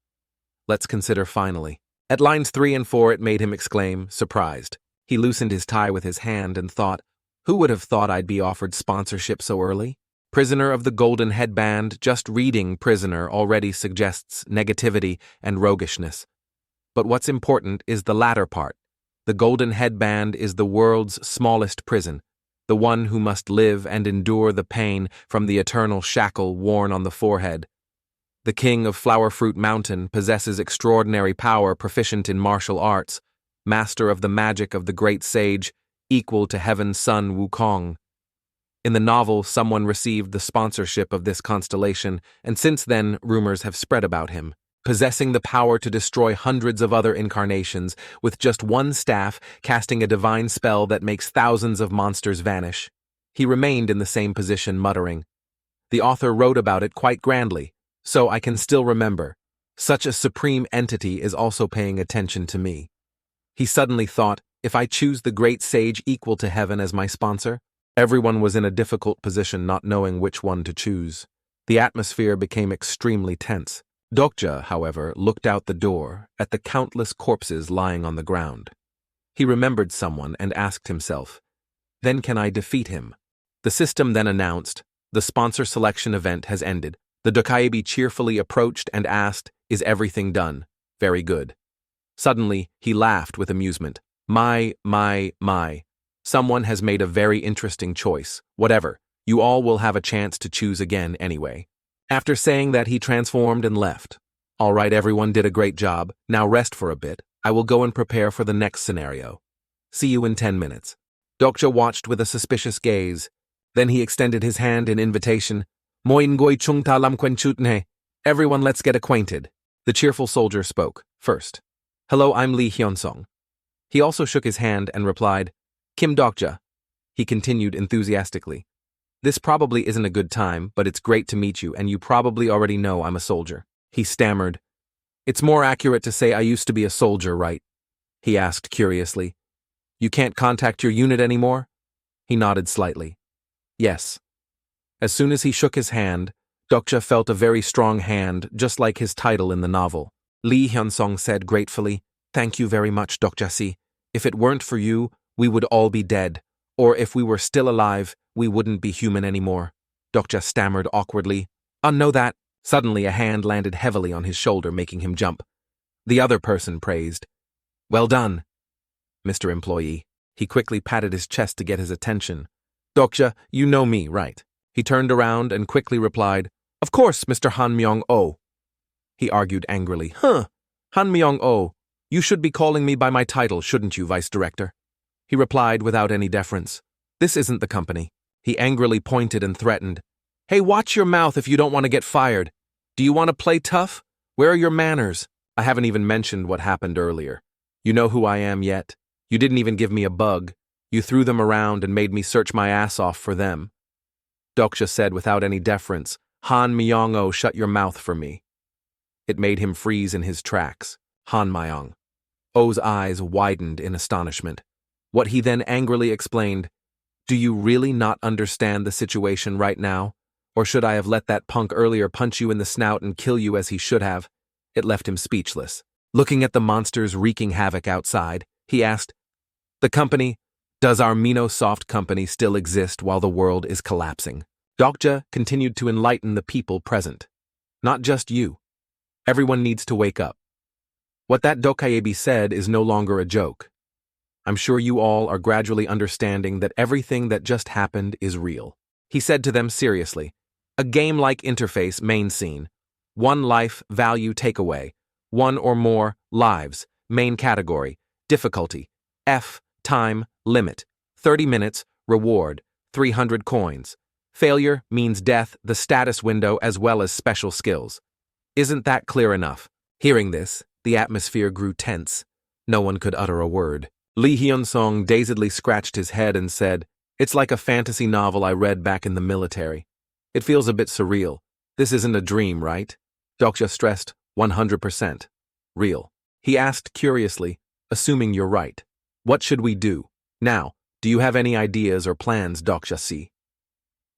Let's consider finally. At lines 3 and 4, it made him exclaim, surprised. He loosened his tie with his hand and thought, who would have thought I'd be offered sponsorship so early? Prisoner of the Golden Headband, just reading prisoner already suggests negativity and roguishness. But what's important is the latter part. The Golden Headband is the world's smallest prison, the one who must live and endure the pain from the eternal shackle worn on the forehead. The king of Flowerfruit Mountain possesses extraordinary power, proficient in martial arts, master of the magic of the great sage, equal to Heaven's son Wukong. In the novel, someone received the sponsorship of this constellation, and since then, rumors have spread about him. Possessing the power to destroy hundreds of other incarnations, with just one staff casting a divine spell that makes thousands of monsters vanish. He remained in the same position, muttering. The author wrote about it quite grandly, so I can still remember. Such a supreme entity is also paying attention to me. He suddenly thought, if I choose the great sage equal to heaven as my sponsor? Everyone was in a difficult position, not knowing which one to choose. The atmosphere became extremely tense. Dokja, however, looked out the door at the countless corpses lying on the ground. He remembered someone and asked himself, then can I defeat him? The system then announced, the sponsor selection event has ended. The Dokaibi cheerfully approached and asked, is everything done? Very good. Suddenly, he laughed with amusement. My. Someone has made a very interesting choice. Whatever, you all will have a chance to choose again anyway. After saying that, he transformed and left. All right, everyone did a great job. Now rest for a bit. I will go and prepare for the next scenario. See you in 10 minutes. Dokja watched with a suspicious gaze. Then he extended his hand in invitation. Moin goi chung ta lam quen chutne. Everyone, let's get acquainted. The cheerful soldier spoke first. Hello, I'm Lee Hyun-sung. He also shook his hand and replied, Kim Dokja. He continued enthusiastically. This probably isn't a good time, but it's great to meet you, and you probably already know I'm a soldier. He stammered. It's more accurate to say I used to be a soldier, right? He asked curiously. You can't contact your unit anymore? He nodded slightly. Yes. As soon as he shook his hand, Dokja felt a very strong hand, just like his title in the novel. Lee Hyun-sung said gratefully, Thank you very much, Dokja-si. If it weren't for you, we would all be dead. Or if we were still alive, we wouldn't be human anymore. Dokja stammered awkwardly. Know that. Suddenly a hand landed heavily on his shoulder, making him jump. The other person praised. Well done, Mr. Employee. He quickly patted his chest to get his attention. Dokja, you know me, right? He turned around and quickly replied, Of course, Mr. Han Myung-oh. He argued angrily. Han Myung-oh, you should be calling me by my title, shouldn't you, Vice Director? He replied without any deference. This isn't the company. He angrily pointed and threatened. Hey, watch your mouth if you don't want to get fired. Do you want to play tough? Where are your manners? I haven't even mentioned what happened earlier. You know who I am yet. You didn't even give me a bug. You threw them around and made me search my ass off for them. Dokja said without any deference, Han Myung-oh, shut your mouth for me. It made him freeze in his tracks. Han Myung-oh's eyes widened in astonishment. What he then angrily explained, Do you really not understand the situation right now? Or should I have let that punk earlier punch you in the snout and kill you as he should have? It left him speechless. Looking at the monsters wreaking havoc outside, he asked, The company? Does our Minosoft company still exist while the world is collapsing? Dokja continued to enlighten the people present. Not just you. Everyone needs to wake up. What that Dokaebi said is no longer a joke. I'm sure you all are gradually understanding that everything that just happened is real. He said to them seriously, A game-like interface main scene. 1 life value takeaway. 1 or more lives. Main category. Difficulty. F. Time. Limit. 30 minutes. Reward. 300 coins. Failure means death, the status window as well as special skills. Isn't that clear enough? Hearing this, the atmosphere grew tense. No one could utter a word. Lee Hyun-song dazedly scratched his head and said, It's like a fantasy novel I read back in the military. It feels a bit surreal. This isn't a dream, right? Dokja stressed, 100%. Real. He asked curiously, Assuming you're right. What should we do? Now, do you have any ideas or plans, Dokja-si?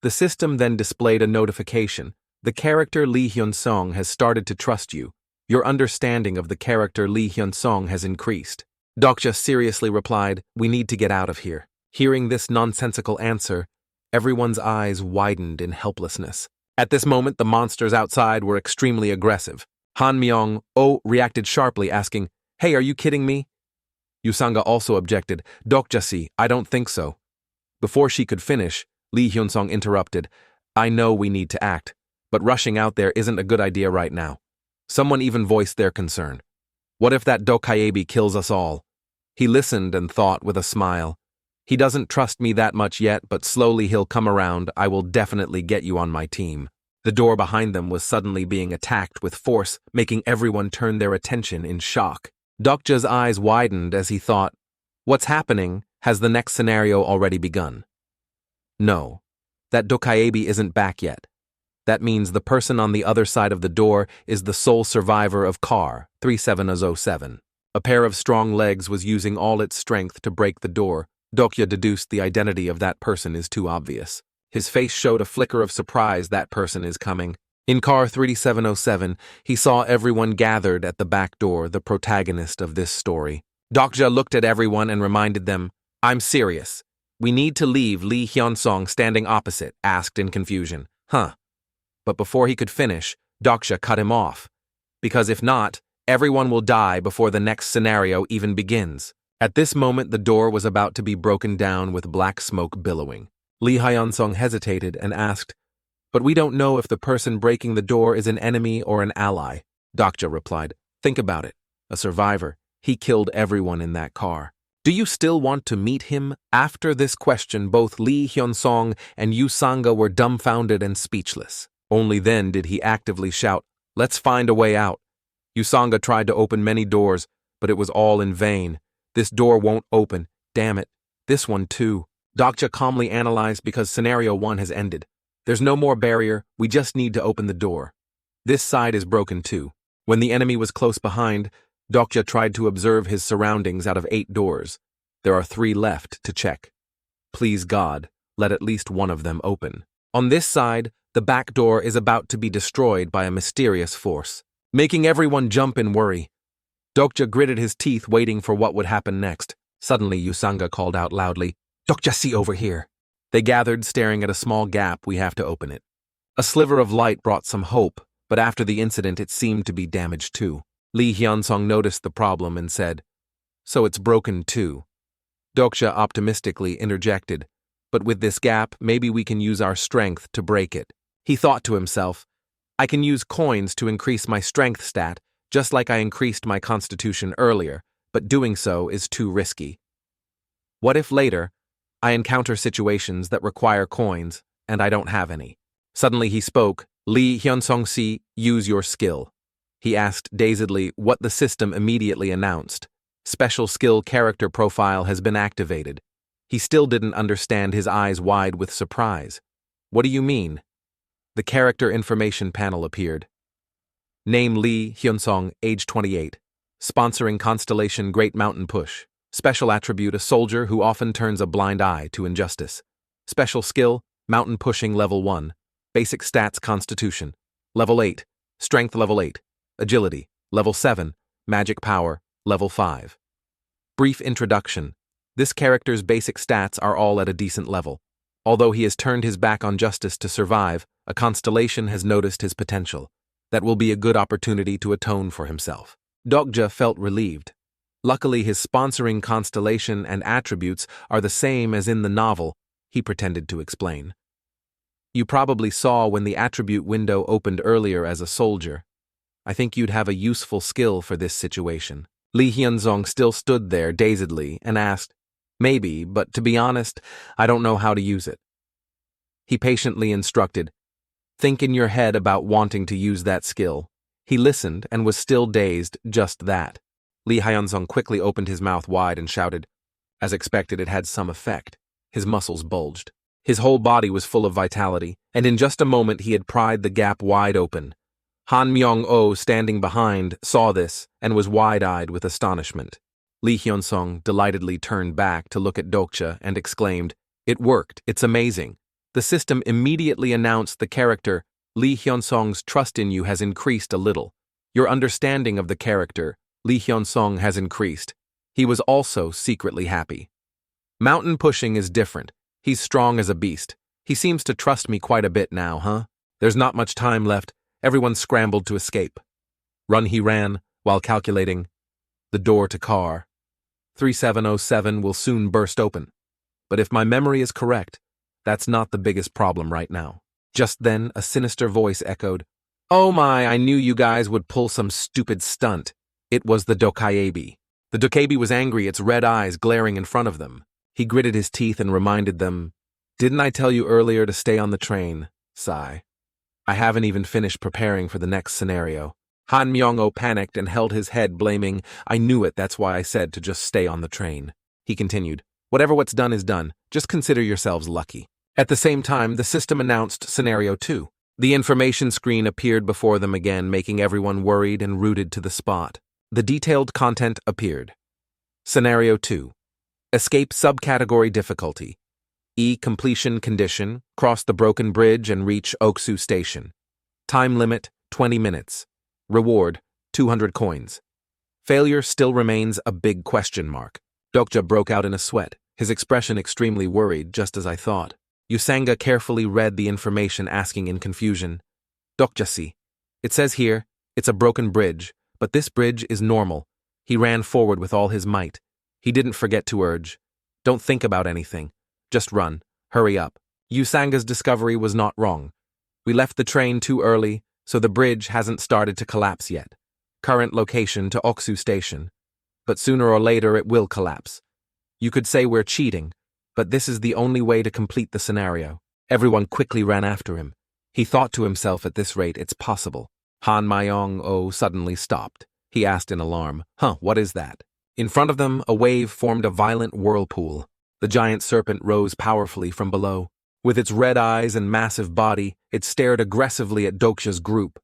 The system then displayed a notification. The character Lee Hyun-song has started to trust you. Your understanding of the character Lee Hyun-song has increased. Dokja seriously replied, We need to get out of here. Hearing this nonsensical answer, everyone's eyes widened in helplessness. At this moment, the monsters outside were extremely aggressive. Han Myung-oh reacted sharply, asking, Hey, are you kidding me? Yusanga also objected, Dokja-si, I don't think so. Before she could finish, Lee Hyun-song interrupted, I know we need to act, but rushing out there isn't a good idea right now. Someone even voiced their concern. What if that Dokaebi kills us all? He listened and thought with a smile. He doesn't trust me that much yet, but slowly he'll come around. I will definitely get you on my team. The door behind them was suddenly being attacked with force, making everyone turn their attention in shock. Dokja's eyes widened as he thought, What's happening? Has the next scenario already begun? No, that Dokaebi isn't back yet. That means the person on the other side of the door is the sole survivor of Car 3707. A pair of strong legs was using all its strength to break the door. Dokja deduced the identity of that person is too obvious. His face showed a flicker of surprise that person is coming. In Car 3707, he saw everyone gathered at the back door, the protagonist of this story. Dokja looked at everyone and reminded them, I'm serious. We need to leave. Lee Hyun-song, standing opposite, asked in confusion. But before he could finish, Dokja cut him off. Because if not, everyone will die before the next scenario even begins. At this moment, the door was about to be broken down with black smoke billowing. Lee Hyun-song hesitated and asked, But we don't know if the person breaking the door is an enemy or an ally. Dokja replied, Think about it. A survivor. He killed everyone in that car. Do you still want to meet him? After this question, both Lee Hyun-song and Yusanga were dumbfounded and speechless. Only then did he actively shout, Let's find a way out. Yusanga tried to open many doors, but it was all in vain. This door won't open. Damn it. This one too. Dokja calmly analyzed because scenario 1 has ended. There's no more barrier, we just need to open the door. This side is broken too. When the enemy was close behind, Dokja tried to observe his surroundings out of 8 doors. There are 3 left to check. Please God, let at least one of them open. On this side, the back door is about to be destroyed by a mysterious force, making everyone jump in worry. Dokja gritted his teeth waiting for what would happen next. Suddenly Yusanga called out loudly, Dokja, see over here. They gathered, staring at a small gap. We have to open it. A sliver of light brought some hope, but after the incident it seemed to be damaged too. Lee Hyun-sung noticed the problem and said, "So it's broken too." Dokja optimistically interjected, "But with this gap, maybe we can use our strength to break it." He thought to himself, "I can use coins to increase my strength stat, just like I increased my constitution earlier, but doing so is too risky. What if later, I encounter situations that require coins, and I don't have any?" Suddenly he spoke, "Lee Hyun-sung, use your skill." He asked dazedly what the system immediately announced. "Special skill character profile has been activated." He still didn't understand, his eyes wide with surprise. "What do you mean?" The character information panel appeared. Name Lee Hyun-sung, age 28. Sponsoring Constellation Great Mountain Push. Special attribute, a soldier who often turns a blind eye to injustice. Special skill, mountain pushing level 1. Basic stats, Constitution. Level 8. Strength level 8. Agility. Level 7. Magic power. Level 5. Brief introduction. This character's basic stats are all at a decent level. Although he has turned his back on justice to survive, a constellation has noticed his potential. That will be a good opportunity to atone for himself. Dokja felt relieved. Luckily, his sponsoring constellation and attributes are the same as in the novel, he pretended to explain. You probably saw when the attribute window opened earlier as a soldier. I think you'd have a useful skill for this situation. Lee Hyun-sung still stood there dazedly and asked, "Maybe, but to be honest, I don't know how to use it." He patiently instructed, "Think in your head about wanting to use that skill." He listened and was still dazed, just that. Lee Hyun-sung quickly opened his mouth wide and shouted. As expected, it had some effect. His muscles bulged. His whole body was full of vitality, and in just a moment he had pried the gap wide open. Han Myung-oh, standing behind, saw this and was wide-eyed with astonishment. Lee Hyun-sung delightedly turned back to look at Dokja and exclaimed, "It worked, it's amazing." The system immediately announced the character, "Lee Hyun-sung's trust in you has increased a little. Your understanding of the character, Lee Hyun-sung, has increased." He was also secretly happy. "Mountain pushing is different. He's strong as a beast. He seems to trust me quite a bit now, huh?" There's not much time left. Everyone scrambled to escape. Run he ran, while calculating. The door to car 3707 will soon burst open. But if my memory is correct, that's not the biggest problem right now. Just then, a sinister voice echoed, "Oh my, I knew you guys would pull some stupid stunt." It was the Dokaebi. The Dokaebi was angry, its red eyes glaring in front of them. He gritted his teeth and reminded them, "Didn't I tell you earlier to stay on the train?" Sigh. "I haven't even finished preparing for the next scenario." Han Myung-oh panicked and held his head, blaming, "I knew it, that's why I said to just stay on the train." He continued, "Whatever what's done is done. Just consider yourselves lucky." At the same time, the system announced Scenario 2. The information screen appeared before them again, making everyone worried and rooted to the spot. The detailed content appeared. Scenario 2. Escape subcategory difficulty. E. Completion condition, cross the broken bridge and reach Oksu Station. Time limit, 20 minutes. Reward, 200 coins. Failure still remains a big question mark. Dokja broke out in a sweat, his expression extremely worried, just as I thought. Usanga carefully read the information, asking in confusion, "Dokja, it says here, it's a broken bridge, but this bridge is normal." He ran forward with all his might. He didn't forget to urge, "Don't think about anything. Just run. Hurry up." Usanga's discovery was not wrong. We left the train too early, so the bridge hasn't started to collapse yet. Current location to Oksu Station. But sooner or later it will collapse. You could say we're cheating, but this is the only way to complete the scenario. Everyone quickly ran after him. He thought to himself, at this rate, it's possible. Han Myung-oh suddenly stopped. He asked in alarm, what is that?" In front of them, a wave formed a violent whirlpool. The giant serpent rose powerfully from below. With its red eyes and massive body, it stared aggressively at Dokja's group.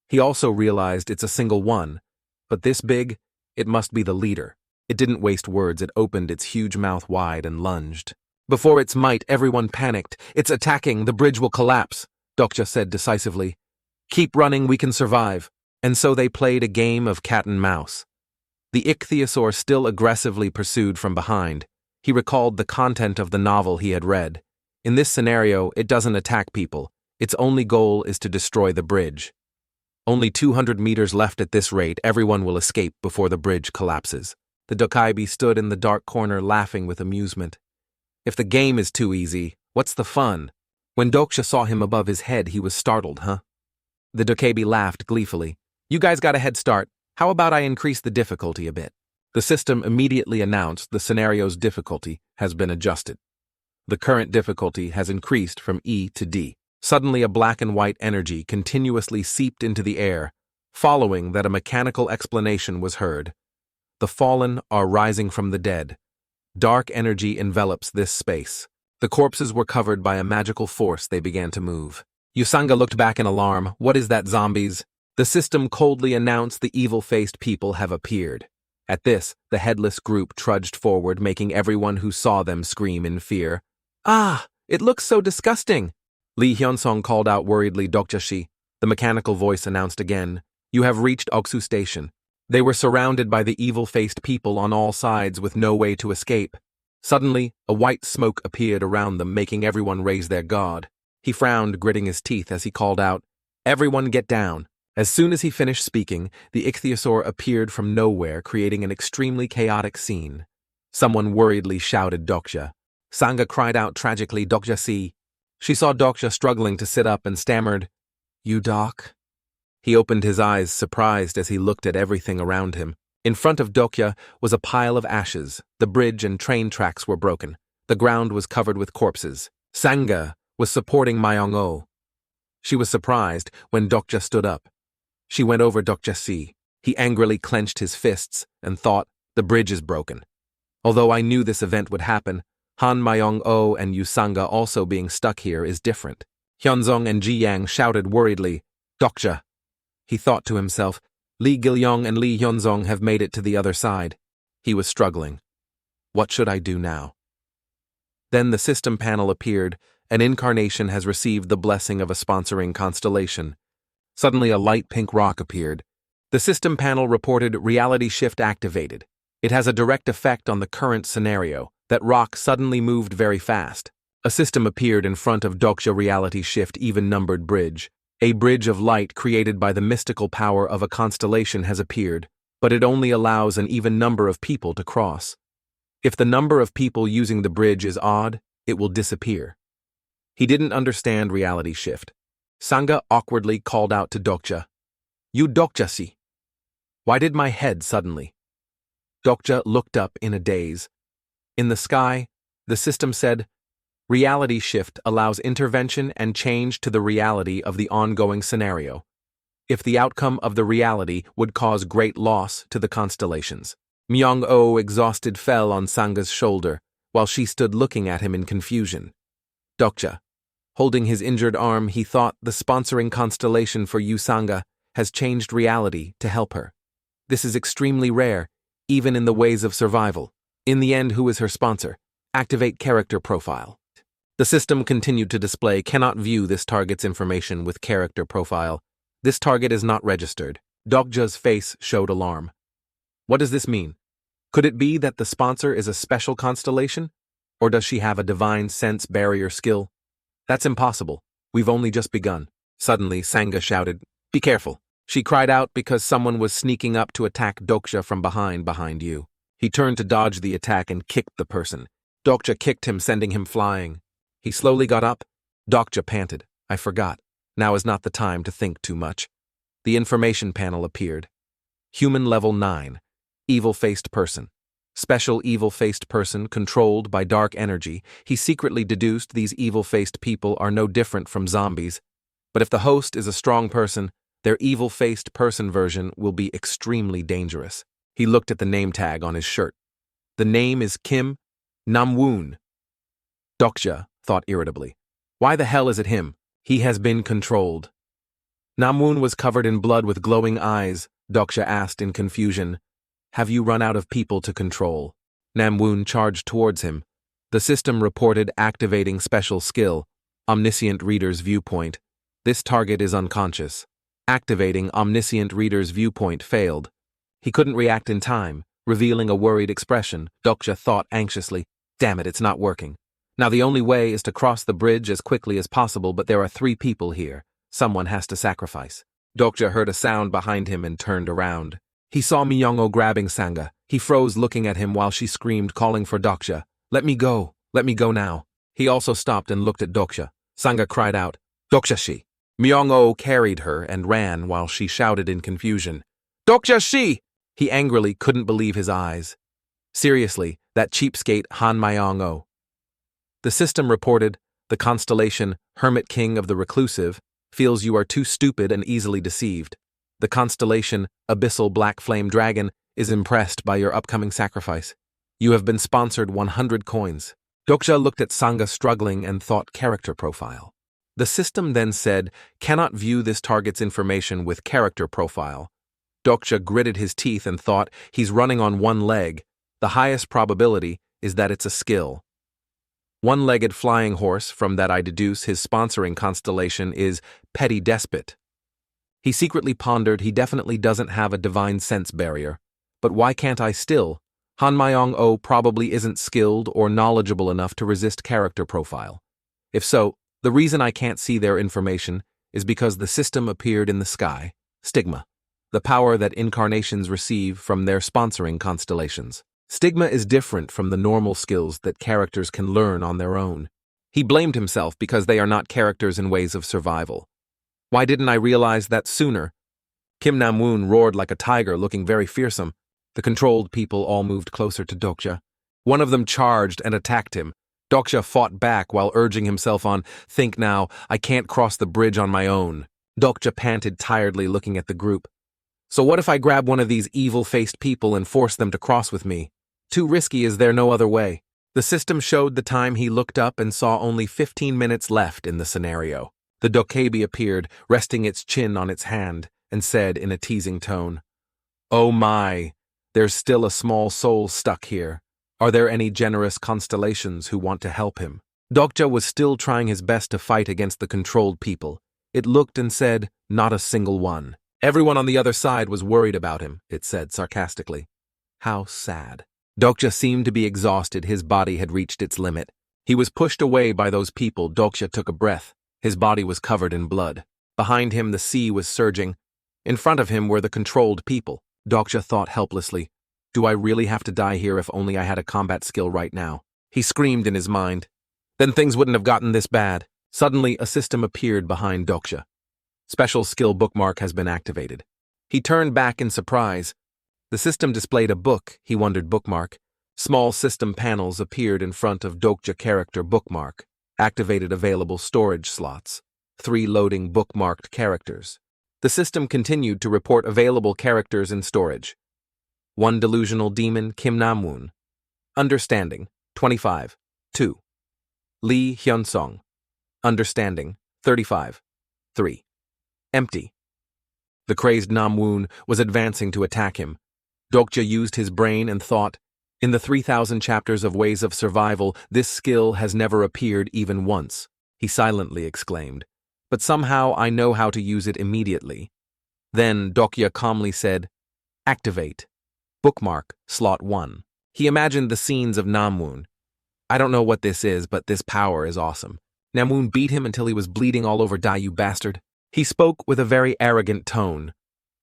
He also realized it's a single one, but this big, it must be the leader. It didn't waste words, it opened its huge mouth wide and lunged. Before its might, everyone panicked. "It's attacking, the bridge will collapse," Dokja said decisively. "Keep running, we can survive." And so they played a game of cat and mouse. The ichthyosaur still aggressively pursued from behind. He recalled the content of the novel he had read. In this scenario, it doesn't attack people. Its only goal is to destroy the bridge. Only 200 meters left at this rate, everyone will escape before the bridge collapses. The Dokaibi stood in the dark corner laughing with amusement. If the game is too easy, what's the fun? When Doksha saw him above his head, he was startled, huh? The Dokaibi laughed gleefully. You guys got a head start. How about I increase the difficulty a bit? The system immediately announced the scenario's difficulty has been adjusted. The current difficulty has increased from E to D. Suddenly, a black and white energy continuously seeped into the air, following that a mechanical explanation was heard. The fallen are rising from the dead. Dark energy envelops this space. The corpses were covered by a magical force. They began to move. Usanga looked back in alarm. What is that, zombies? The system coldly announced the evil-faced people have appeared. At this, the headless group trudged forward, making everyone who saw them scream in fear. Ah, it looks so disgusting! Lee Hyunsong called out worriedly. Dokjashi. The mechanical voice announced again. You have reached Oksu Station. They were surrounded by the evil-faced people on all sides with no way to escape. Suddenly, a white smoke appeared around them, making everyone raise their guard. He frowned, gritting his teeth as he called out, Everyone get down. As soon as he finished speaking, the ichthyosaur appeared from nowhere, creating an extremely chaotic scene. Someone worriedly shouted Doksha. Sangha cried out tragically, Dokja-si. She saw Doksha struggling to sit up and stammered, You Doc? He opened his eyes, surprised as he looked at everything around him. In front of Dokya was a pile of ashes. The bridge and train tracks were broken. The ground was covered with corpses. Sangha was supporting Myong-o. She was surprised when Dokja stood up. She went over Dokja-si. He angrily clenched his fists and thought, The bridge is broken. Although I knew this event would happen, Han Myong-o and Usanga also being stuck here is different. Hyunzong and Ji-yang shouted worriedly, Dokja. He thought to himself, Lee Gilyong and Lee Hyunzong have made it to the other side. He was struggling. What should I do now? Then the system panel appeared. An incarnation has received the blessing of a sponsoring constellation. Suddenly a light pink rock appeared. The system panel reported reality shift activated. It has a direct effect on the current scenario. That rock suddenly moved very fast. A system appeared in front of Doksha reality shift even-numbered bridge. A bridge of light created by the mystical power of a constellation has appeared, but it only allows an even number of people to cross. If the number of people using the bridge is odd, it will disappear. He didn't understand reality shift. Sangha awkwardly called out to Doksha, You Dokja-si. Why did my head suddenly? Doksha looked up in a daze. In the sky, the system said, Reality shift allows intervention and change to the reality of the ongoing scenario. If the outcome of the reality would cause great loss to the constellations. Myong-o exhausted fell on Sangha's shoulder, while she stood looking at him in confusion. Doksha. Holding his injured arm, he thought the sponsoring constellation for Usanga has changed reality to help her. This is extremely rare, even in the ways of survival. In the end, who is her sponsor? Activate character profile. The system continued to display, cannot view this target's information with character profile. This target is not registered. Dokja's face showed alarm. What does this mean? Could it be that the sponsor is a special constellation? Or does she have a divine sense barrier skill? That's impossible. We've only just begun. Suddenly, Sangha shouted, Be careful. She cried out because someone was sneaking up to attack Doksha from behind you. He turned to dodge the attack and kicked the person. Doksha kicked him, sending him flying. He slowly got up. Doksha panted. I forgot. Now is not the time to think too much. The information panel appeared. Human level 9. Evil-faced person. Special evil-faced person controlled by dark energy. He secretly deduced these evil-faced people are no different from zombies. But if the host is a strong person, their evil-faced person version will be extremely dangerous. He looked at the name tag on his shirt. The name is Kim Namwoon. Doksha thought irritably. Why the hell is it him? He has been controlled. Namwoon was covered in blood with glowing eyes. Doksha asked in confusion, Have you run out of people to control? Namwoon charged towards him. The system reported activating special skill, Omniscient Reader's Viewpoint. This target is unconscious. Activating Omniscient Reader's Viewpoint failed. He couldn't react in time, revealing a worried expression. Doksha thought anxiously, Damn it, it's not working. Now the only way is to cross the bridge as quickly as possible, but there are 3 people here. Someone has to sacrifice. Dokja heard a sound behind him and turned around. He saw Myongo grabbing Sanga. He froze looking at him while she screamed, calling for Dokja. Let me go now. He also stopped and looked at Dokja. Sanga cried out, Dokja-shi. Myongo carried her and ran while she shouted in confusion, Dokja-shi! He angrily couldn't believe his eyes. Seriously, that cheapskate Han Myongo. The system reported, the constellation, Hermit King of the Reclusive, feels you are too stupid and easily deceived. The constellation, Abyssal Black Flame Dragon, is impressed by your upcoming sacrifice. You have been sponsored 100 coins. Dokja looked at Sanga struggling and thought character profile. The system then said, cannot view this target's information with character profile. Dokja gritted his teeth and thought, he's running on one leg. The highest probability is that it's a skill. One-legged flying horse, from that I deduce his sponsoring constellation is Petty Despot. He secretly pondered he definitely doesn't have a divine sense barrier. But why can't I still? Han Myong-o probably isn't skilled or knowledgeable enough to resist character profile. If so, the reason I can't see their information is because the system appeared in the sky, stigma, the power that incarnations receive from their sponsoring constellations. Stigma is different from the normal skills that characters can learn on their own. He blamed himself because they are not characters in ways of survival. Why didn't I realize that sooner? Kim Nam-woon roared like a tiger, looking very fearsome. The controlled people all moved closer to Dokja. One of them charged and attacked him. Dokja fought back while urging himself on, think now, I can't cross the bridge on my own. Dokja panted tiredly, looking at the group. So what if I grab one of these evil-faced people and force them to cross with me? Too risky, is there no other way? The system showed the time. He looked up and saw only 15 minutes left in the scenario. The Dokebi appeared, resting its chin on its hand, and said in a teasing tone, Oh my, there's still a small soul stuck here. Are there any generous constellations who want to help him? Dokja was still trying his best to fight against the controlled people. It looked and said, not a single one. Everyone on the other side was worried about him, it said sarcastically. How sad. Dokja seemed to be exhausted. His body had reached its limit. He was pushed away by those people. Dokja took a breath. His body was covered in blood. Behind him, the sea was surging. In front of him were the controlled people. Dokja thought helplessly, do I really have to die here? If only I had a combat skill right now. He screamed in his mind. Then things wouldn't have gotten this bad. Suddenly, a system appeared behind Dokja. Special skill bookmark has been activated. He turned back in surprise. The system displayed a book. He wondered, bookmark. Small system panels appeared in front of Dokja character bookmark. Activated available storage slots. 3 loading bookmarked characters. The system continued to report available characters in storage. 1 delusional demon, Kim Nam-woon. Understanding, 25. 2. Lee Hyun-song. Understanding, 35. 3. Empty. The crazed Nam-woon was advancing to attack him. Dokja used his brain and thought, in the 3,000 chapters of Ways of Survival, this skill has never appeared even once, he silently exclaimed. But somehow I know how to use it immediately. Then Dokja calmly said, activate. Bookmark, slot 1. He imagined the scenes of Nam-woon. I don't know what this is, but this power is awesome. Nam-woon beat him until he was bleeding all over. Die, you bastard. He spoke with a very arrogant tone.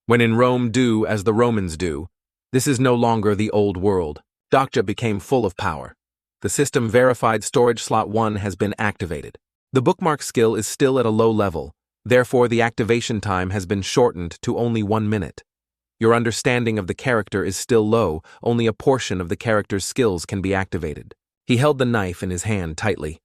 When in Rome, do as the Romans do. This is no longer the old world. Dokja became full of power. The system verified storage slot 1 has been activated. The bookmark skill is still at a low level. Therefore, the activation time has been shortened to only 1 minute. Your understanding of the character is still low. Only a portion of the character's skills can be activated. He held the knife in his hand tightly.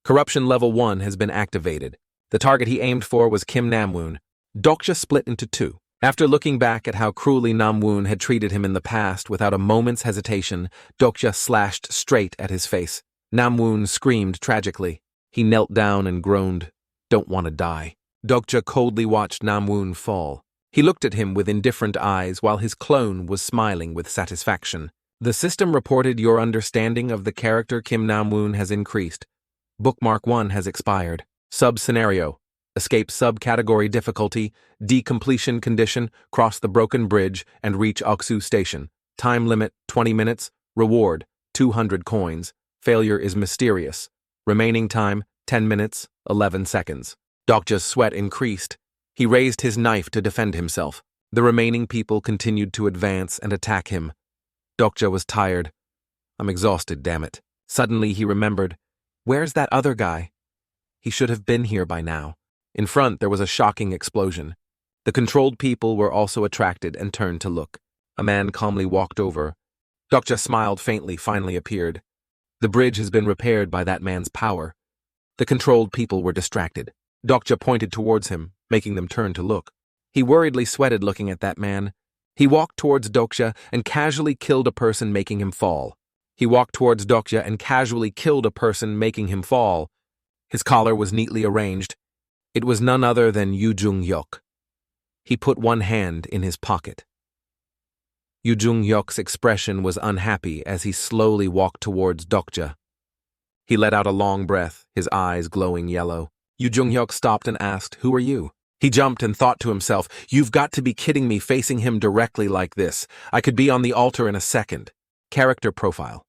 Corruption level 1 has been activated. The target he aimed for was Kim Nam-woon. Dokja split into 2. After looking back at how cruelly Nam-woon had treated him in the past, without a moment's hesitation, Dokja slashed straight at his face. Nam-woon screamed tragically. He knelt down and groaned, don't want to die. Dokja coldly watched Nam-woon fall. He looked at him with indifferent eyes while his clone was smiling with satisfaction. The system reported your understanding of the character Kim Nam-woon has increased. Bookmark 1 has expired. Sub-scenario. Escape subcategory difficulty, decompletion condition, cross the broken bridge, and reach Oksu Station. Time limit, 20 minutes. Reward, 200 coins. Failure is mysterious. Remaining time, 10 minutes, 11 seconds. Dokja's sweat increased. He raised his knife to defend himself. The remaining people continued to advance and attack him. Dokja was tired. I'm exhausted, damn it. Suddenly he remembered. Where's that other guy? He should have been here by now. In front, there was a shocking explosion. The controlled people were also attracted and turned to look. A man calmly walked over. Dokja smiled faintly, finally appeared. The bridge has been repaired by that man's power. The controlled people were distracted. Dokja pointed towards him, making them turn to look. He worriedly sweated looking at that man. He walked towards Dokja and casually killed a person, making him fall. His collar was neatly arranged. It was none other than Yu Jung-hyuk. He put one hand in his pocket. Yu Jung-hyuk's expression was unhappy as he slowly walked towards Dokja. He let out a long breath, his eyes glowing yellow. Yu Jung-hyuk stopped and asked, "Who are you?" He jumped and thought to himself, "You've got to be kidding me, facing him directly like this. I could be on the altar in a second." Character profile.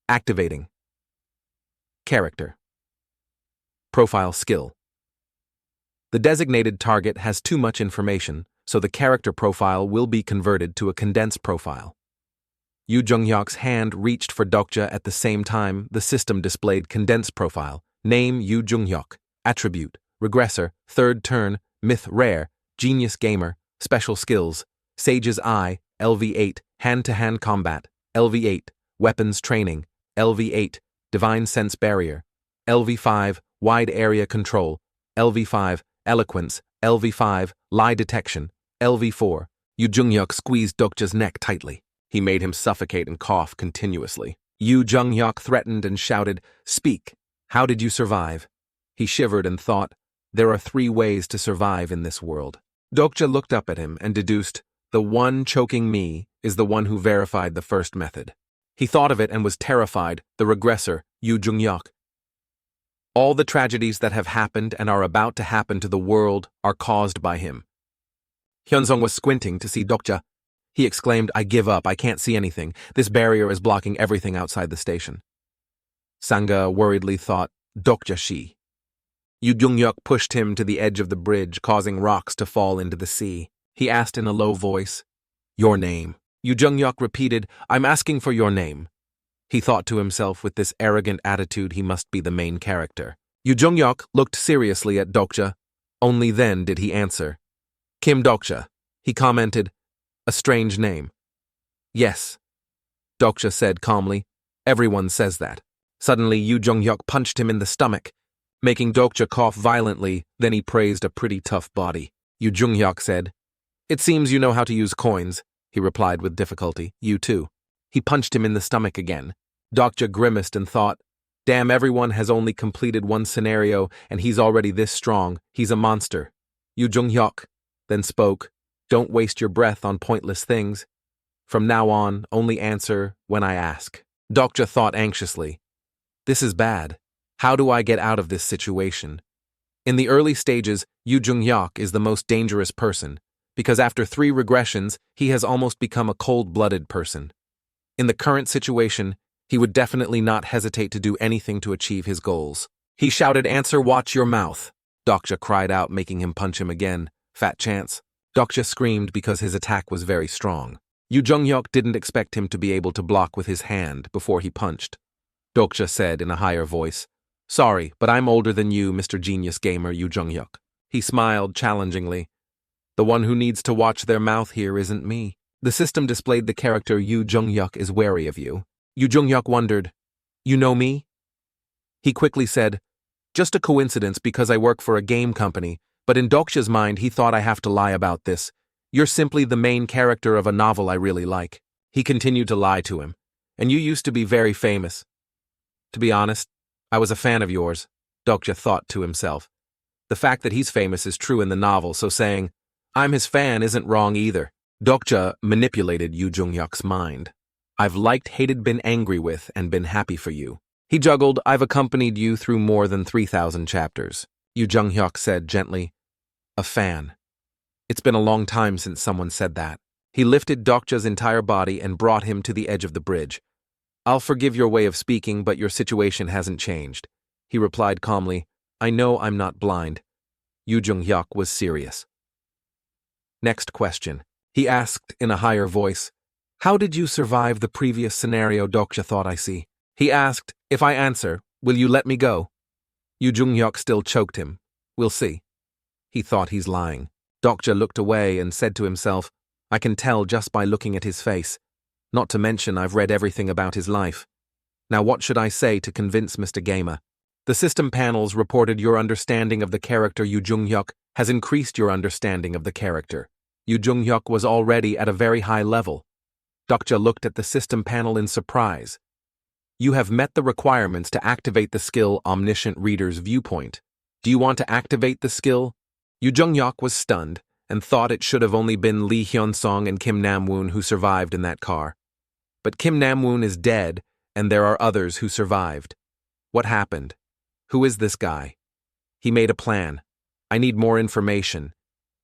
Activating. Character. Profile skill. The designated target has too much information, so the character profile will be converted to a condensed profile. Yu Jung-hyuk's hand reached for Dokja at the same time the system displayed condensed profile. Name Yu Jung-hyuk. Attribute. Regressor. Third turn. Myth rare. Genius gamer. Special skills. Sage's Eye. LV8. Hand-to-hand combat. LV8. Weapons training. LV8. Divine sense barrier. LV5. Wide area control. LV5. Eloquence. LV5. Lie detection. LV4. Yu Jung-hyuk squeezed Dokja's neck tightly. He made him suffocate and cough continuously. Yu Jung-hyuk threatened and shouted, "Speak. How did you survive?" He shivered and thought, there are 3 ways to survive in this world. Dokja looked up at him and deduced, the one choking me is the one who verified the first method. He thought of it and was terrified, the regressor, Yu Jung-hyuk. All the tragedies that have happened and are about to happen to the world are caused by him. Hyunseong was squinting to see Dokja. He exclaimed, "I give up, I can't see anything. This barrier is blocking everything outside the station." Sanga worriedly thought, Dokja shi. Yu Jung-hyuk pushed him to the edge of the bridge, causing rocks to fall into the sea. He asked in a low voice, "Your name?" Yu Jung-hyuk repeated, "I'm asking for your name." He thought to himself, with this arrogant attitude he must be the main character. Yu Jung-hyuk looked seriously at Dokja. Only then did he answer. "Kim Dokja," he commented. "A strange name." "Yes," Dokja said calmly. "Everyone says that." Suddenly Yu Jung-hyuk punched him in the stomach, making Dokja cough violently. Then he praised a pretty tough body. Yu Jung-hyuk said, "It seems you know how to use coins," he replied with difficulty. "You too." He punched him in the stomach again. Dokja grimaced and thought, damn, everyone has only completed one scenario and he's already this strong. He's a monster. Yu Jung-hyuk then spoke, "Don't waste your breath on pointless things. From now on, only answer when I ask." Dokja thought anxiously, "This is bad. How do I get out of this situation?" In the early stages, Yu Jung-hyuk is the most dangerous person, because after 3 regressions, he has almost become a cold-blooded person. In the current situation, he would definitely not hesitate to do anything to achieve his goals. He shouted, "Answer, watch your mouth." Dokja cried out, making him punch him again. Fat chance. Dokja screamed because his attack was very strong. Yu Jung-hyuk didn't expect him to be able to block with his hand before he punched. Dokja said in a higher voice, "Sorry, but I'm older than you, Mr. Genius Gamer Yu Jung-hyuk." He smiled challengingly. "The one who needs to watch their mouth here isn't me." The system displayed the character Yu Jung-hyuk is wary of you. Yu Jung-hyuk wondered, "You know me?" He quickly said, "Just a coincidence because I work for a game company, but in Dokja's mind he thought I have to lie about this. You're simply the main character of a novel I really like." He continued to lie to him. "And you used to be very famous." "To be honest, I was a fan of yours," Dokja thought to himself. The fact that he's famous is true in the novel, so saying, "I'm his fan" isn't wrong either. Dokja manipulated Yu Jung-hyuk's mind. "I've liked, hated, been angry with, and been happy for you." He juggled, "I've accompanied you through more than 3,000 chapters. Yu Jung-hyuk said gently, "A fan." It's been a long time since someone said that. He lifted Dokja's entire body and brought him to the edge of the bridge. I'll forgive your way of speaking, but your situation hasn't changed. He replied calmly, I know I'm not blind. Yu Jung-hyuk was serious. Next question. He asked in a higher voice, how did you survive the previous scenario Dokja thought I see? He asked, if I answer, will you let me go? Yu Jung-hyuk still choked him. We'll see. He thought he's lying. Dokja looked away and said to himself, I can tell just by looking at his face. Not to mention I've read everything about his life. Now what should I say to convince Mr. Gamer? The system panels reported your understanding of the character Yu Jung-hyuk has increased your understanding of the character. Yu Jung-hyuk was already at a very high level. Dokja looked at the system panel in surprise. You have met the requirements to activate the skill Omniscient Reader's Viewpoint. Do you want to activate the skill? Yu Jung-hyuk was stunned and thought it should have only been Lee Hyun-sung and Kim Nam-woon who survived in that car. But Kim Nam-woon is dead, and there are others who survived. What happened? Who is this guy? He made a plan. I need more information.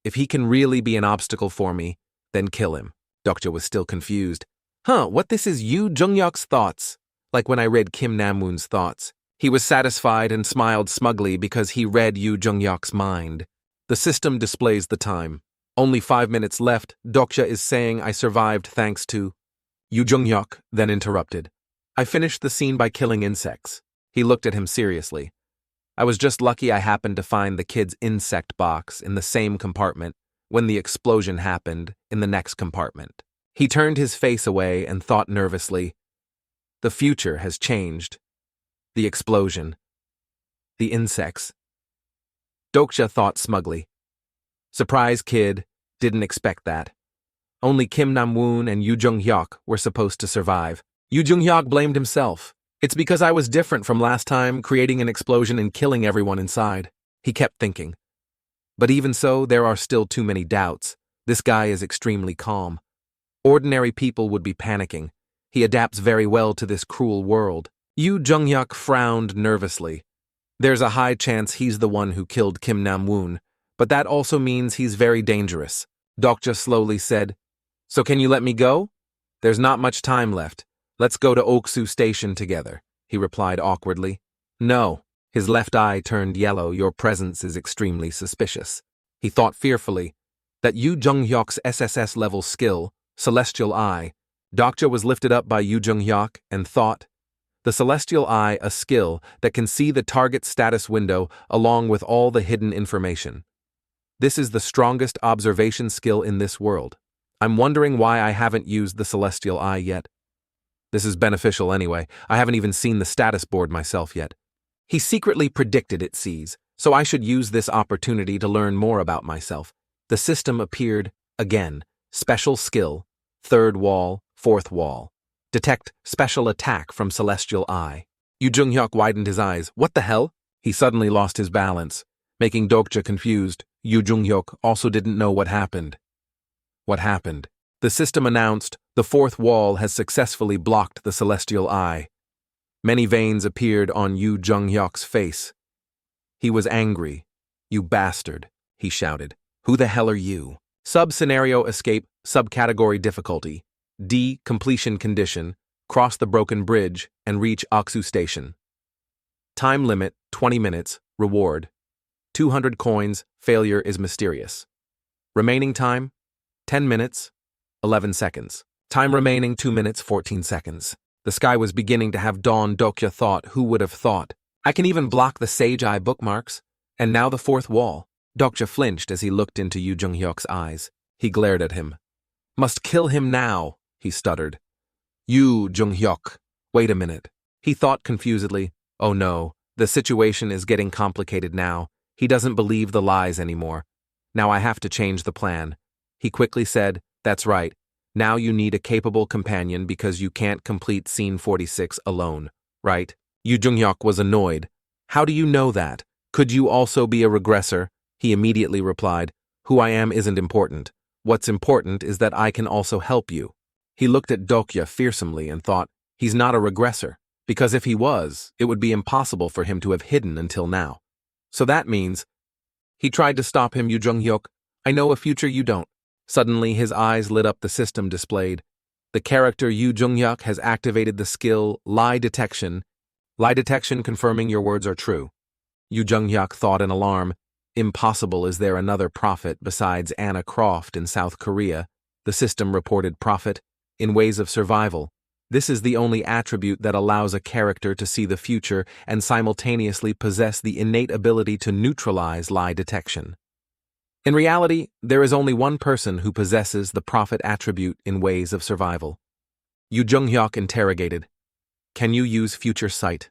If he can really be an obstacle for me, then kill him. Dokja was still confused. What this is Yu Jung-hyuk's thoughts? Like when I read Kim Nam-woon's thoughts. He was satisfied and smiled smugly because he read Yu Jung-hyuk's mind. The system displays the time. Only 5 minutes left. Dokja is saying I survived thanks to... Yu Jung-hyuk then interrupted. I finished the scene by killing insects. He looked at him seriously. I was just lucky I happened to find the kid's insect box in the same compartment when the explosion happened in the next compartment. He turned his face away and thought nervously, the future has changed. The explosion. The insects. Dokja thought smugly. Surprise, kid. Didn't expect that. Only Kim Nam-woon and Yu Jung-hyuk were supposed to survive. Yu Jung-hyuk blamed himself. It's because I was different from last time, creating an explosion and killing everyone inside. He kept thinking. But even so, there are still too many doubts. This guy is extremely calm. Ordinary people would be panicking. He adapts very well to this cruel world. Yu Jung-hyuk frowned nervously. There's a high chance he's the one who killed Kim Nam-woon, but that also means he's very dangerous. Dokja slowly said, So can you let me go? There's not much time left. Let's go to Oksu Station together, he replied awkwardly. No. His left eye turned yellow. Your presence is extremely suspicious. He thought fearfully that Yu Jung-hyuk's SSS level skill, Celestial Eye, Dokja was lifted up by Yu Jung-hyuk and thought, the Celestial Eye, a skill that can see the target status window along with all the hidden information. This is the strongest observation skill in this world. I'm wondering why I haven't used the Celestial Eye yet. This is beneficial anyway. I haven't even seen the status board myself yet. He secretly predicted it sees, so I should use this opportunity to learn more about myself. The system appeared again. Special skill, third wall, fourth wall. Detect special attack from Celestial Eye. Yu Jung-hyuk widened his eyes. What the hell? He suddenly lost his balance, making Dokja confused. Yu Jung-hyuk also didn't know what happened. What happened? The system announced, the fourth wall has successfully blocked the Celestial Eye. Many veins appeared on Yu Jung-hyuk's face. He was angry. You bastard, he shouted. Who the hell are you? Sub-scenario escape, subcategory difficulty. D. Completion condition. Cross the broken bridge and reach Oksu Station. Time limit, 20 minutes. Reward. 200 coins. Failure is mysterious. Remaining time, 10 minutes, 11 seconds. Time remaining 2 minutes, 14 seconds. The sky was beginning to have dawn. Dokja thought, who would have thought? I can even block the Sage Eye bookmarks. And now the fourth wall. Dokja flinched as he looked into Yu Jung-hyuk's eyes. He glared at him. Must kill him now, he stuttered. Yu Jung-hyuk, wait a minute. He thought confusedly, oh no, the situation is getting complicated now. He doesn't believe the lies anymore. Now I have to change the plan. He quickly said, that's right. Now you need a capable companion because you can't complete scene 46 alone, right? Yu Jung-hyuk was annoyed. How do you know that? Could you also be a regressor? He immediately replied, who I am isn't important. What's important is that I can also help you. He looked at Dokja fearsomely and thought, he's not a regressor, because if he was, it would be impossible for him to have hidden until now. So that means... He tried to stop him. Yu Jung-hyuk, I know a future you don't. Suddenly his eyes lit up. The system displayed. The character Yu Jung-hyuk has activated the skill Lie Detection. Lie Detection confirming your words are true. Yu Jung-hyuk thought in alarm. Impossible, is there another prophet besides Anna Croft in South Korea? The system reported prophet in ways of survival. This is the only attribute that allows a character to see the future and simultaneously possess the innate ability to neutralize lie detection. In reality, there is only one person who possesses the prophet attribute in ways of survival. Yu Jung-hyuk interrogated. Can you use future sight?